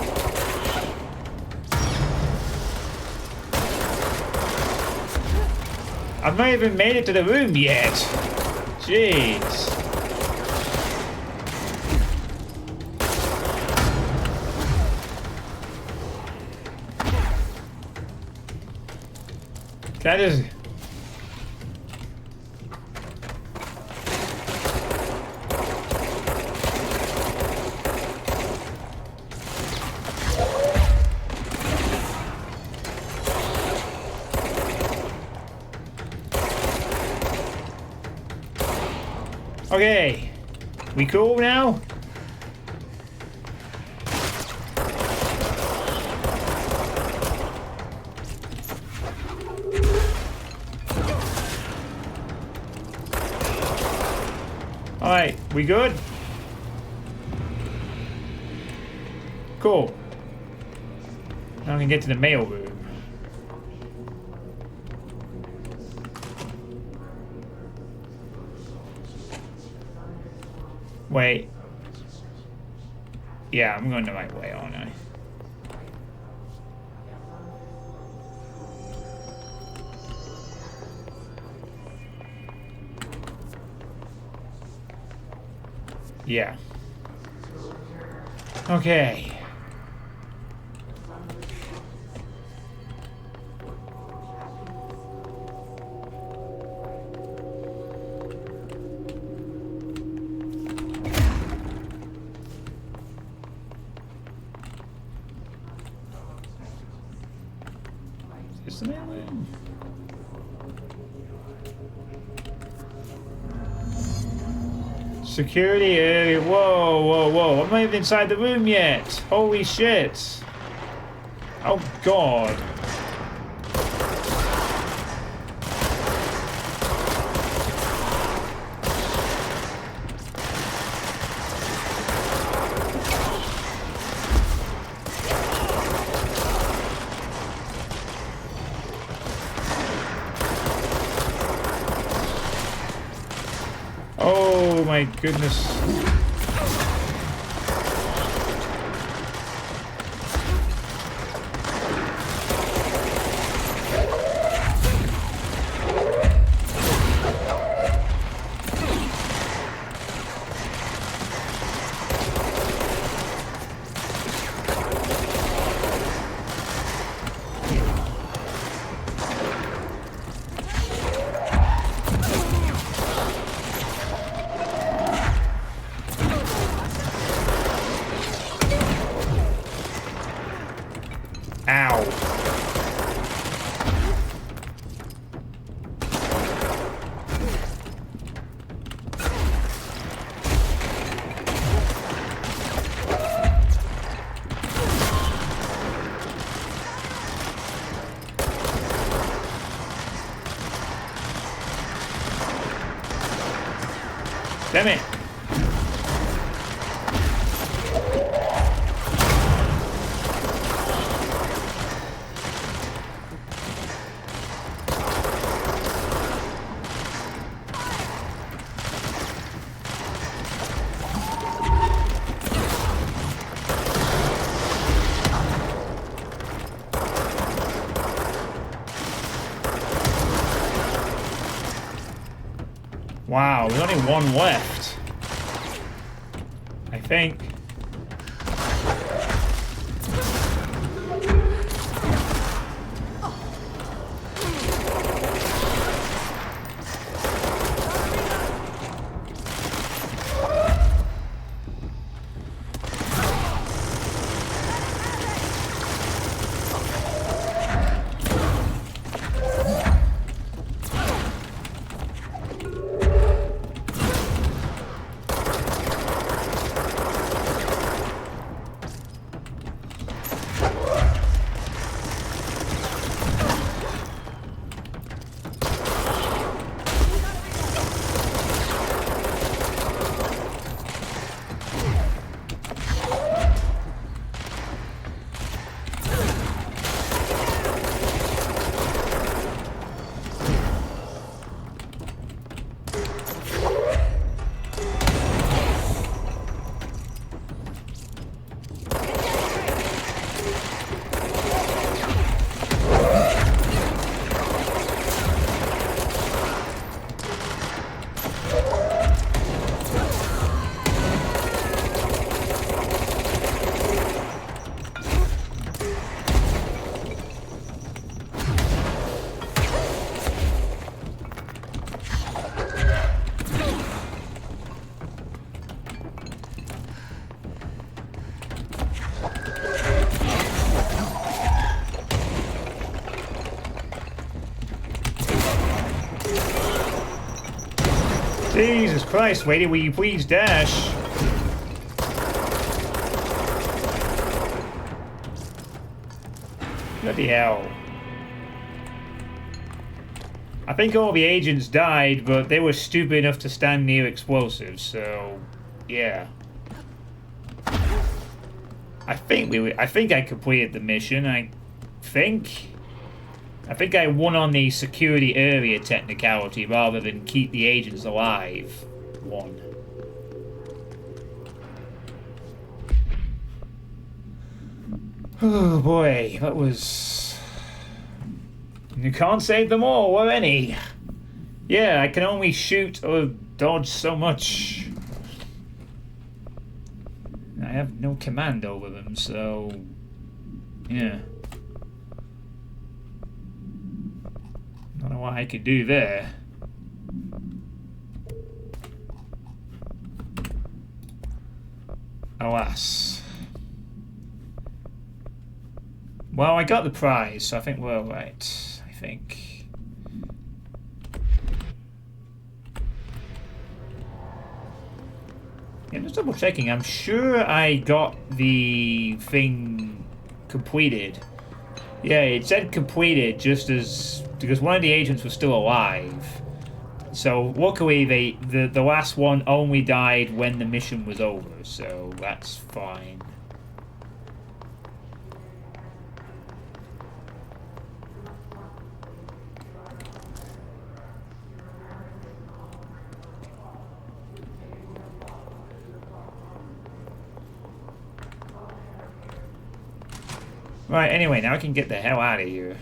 [SPEAKER 1] I've not even made it to the room yet. Jeez. That is... Okay, we cool now? Alright, we good? Cool. Now we can get to the mail room. Wait. Yeah, I'm going the right way, aren't I? Yeah. Okay. Is the mail room? Security area. Whoa, whoa, whoa. I'm not even inside the room yet. Holy shit. Oh, God. Oh my goodness. Ow. Damn it. Wow, there's only one left. I think. Jesus Christ, lady, will you please dash? Bloody hell. I think all the agents died, but they were stupid enough to stand near explosives, so yeah. I think I completed the mission. I think I won on the security area technicality rather than keep the agents alive. One. Oh boy, that was... You can't save them all, or any. Yeah, I can only shoot or dodge so much. I have no command over them, so... Yeah. Don't know what I could do there. Alas. Well, I got the prize, so I think we're alright. I think. Yeah, just double checking. I'm sure I got the thing completed. Yeah, it said completed just as... because one of the agents was still alive. So luckily the last one only died when the mission was over, so that's fine. Right, anyway, now I can get the hell out of here.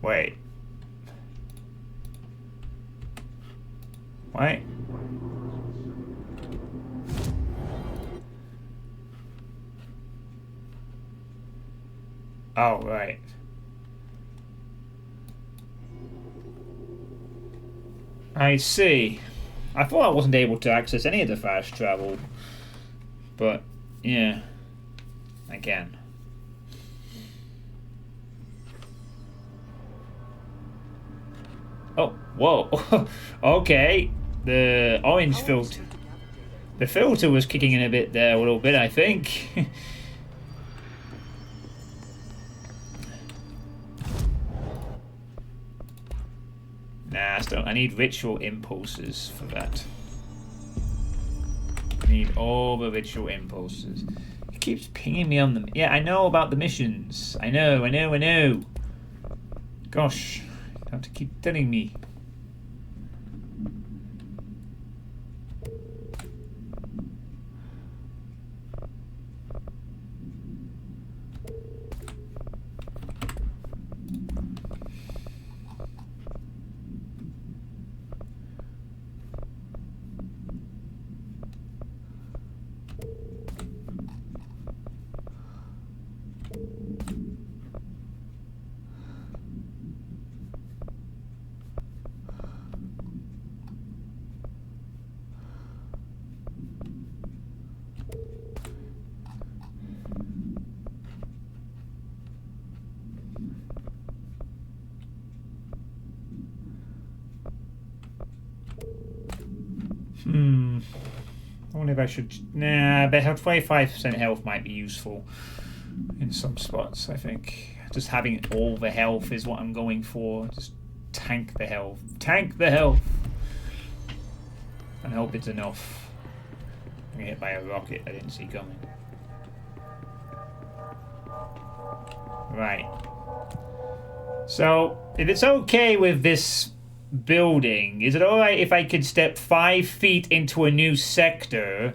[SPEAKER 1] Wait. Wait. Oh, right. I see. I thought I wasn't able to access any of the fast travel. But, yeah. I can. Oh, whoa. Okay. The orange filter. The filter was kicking in a bit there, a little bit, I think. Nah, I need ritual impulses for that. I need all the ritual impulses. It keeps pinging me on them. Yeah, I know about the missions. I know. Gosh, you have to keep telling me. I wonder if I should... Nah, but 25% health might be useful in some spots, I think. Just having all the health is what I'm going for. Just tank the health. Tank the health! And hope it's enough. I'm gonna get hit by a rocket I didn't see coming. Right. So, if it's okay with this building, is it alright if I could step 5 feet into a new sector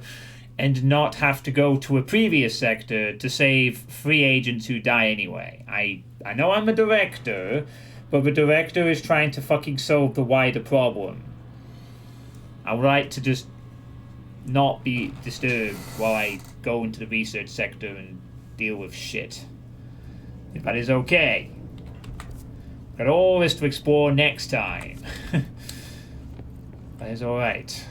[SPEAKER 1] and not have to go to a previous sector to save 3 agents who die anyway? I know I'm a director, but the director is trying to fucking solve the wider problem. I would like to just not be disturbed while I go into the research sector and deal with shit. That is okay. Got all this to explore next time. That is alright.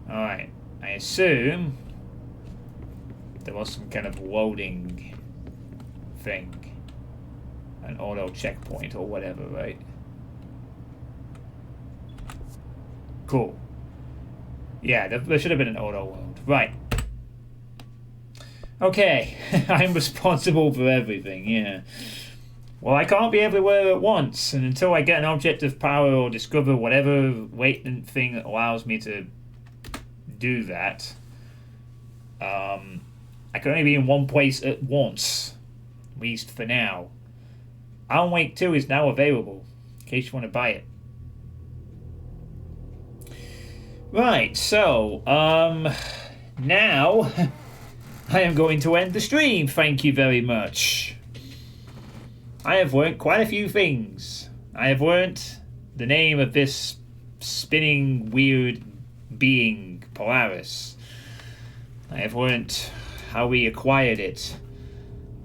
[SPEAKER 1] Alright. I assume there was some kind of loading thing. An auto checkpoint or whatever, right? Cool. Yeah, there should have been an auto load. Right. Okay. I'm responsible for everything, yeah. Well, I can't be everywhere at once, and until I get an object of power or discover whatever latent thing that allows me to do that, I can only be in one place at once, at least for now. Alan Wake 2 is now available, in case you want to buy it. Right, so, now I am going to end the stream. Thank you very much. I have learnt quite a few things. I have learnt the name of this spinning weird being, Polaris. I have learnt how we acquired it.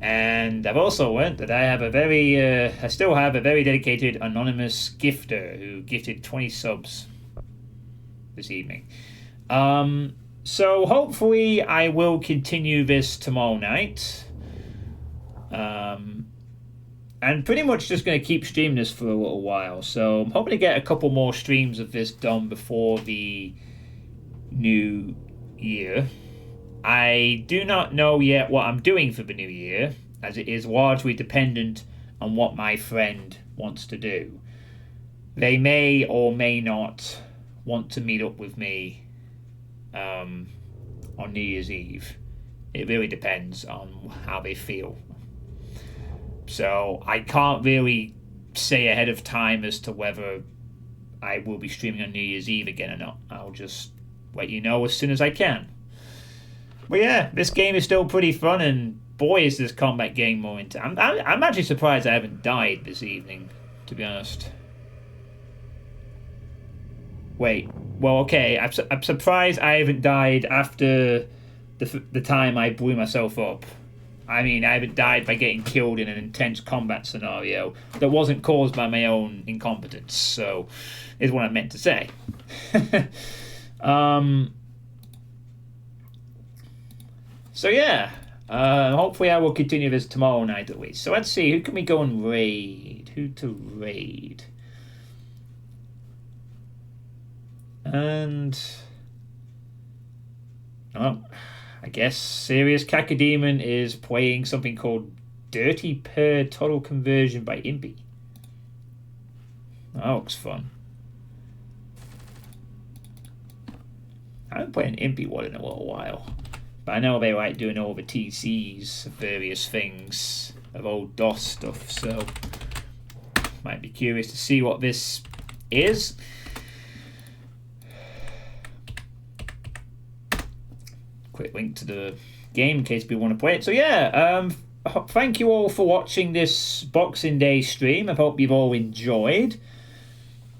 [SPEAKER 1] And I've also learnt that I still have a very dedicated anonymous gifter who gifted 20 subs this evening. So hopefully I will continue this tomorrow night. And pretty much just going to keep streaming this for a little while. So I'm hoping to get a couple more streams of this done before the new year. I do not know yet what I'm doing for the new year, as it is largely dependent on what my friend wants to do. They may or may not want to meet up with me on New Year's Eve. It really depends on how they feel. So I can't really say ahead of time as to whether I will be streaming on New Year's Eve again or not. I'll just let you know as soon as I can. But yeah, this game is still pretty fun, and boy is this combat game more intense. I'm actually surprised I haven't died this evening, to be honest. Wait, well, okay, I'm surprised I haven't died after the time I blew myself up. I mean, I haven't died by getting killed in an intense combat scenario that wasn't caused by my own incompetence, so is what I meant to say. So yeah, hopefully I will continue this tomorrow night at least. So let's see, who can we go and raid? Who to raid? And I guess Serious Cacodemon is playing something called Dirty Per Total Conversion by Impy. That looks fun. I haven't played an Impy one in a little while. But I know they like doing all the TCs of various things, of old DOS stuff, so might be curious to see what this is. Quick link to the game in case people want to play it. So yeah, thank you all for watching this Boxing Day stream. I hope you've all enjoyed.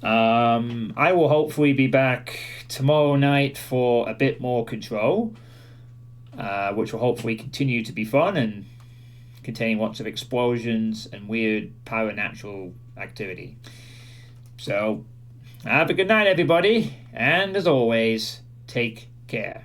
[SPEAKER 1] I will hopefully be back tomorrow night for a bit more Control, which will hopefully continue to be fun and contain lots of explosions and weird paranatural activity. So have a good night, everybody, and as always, take care.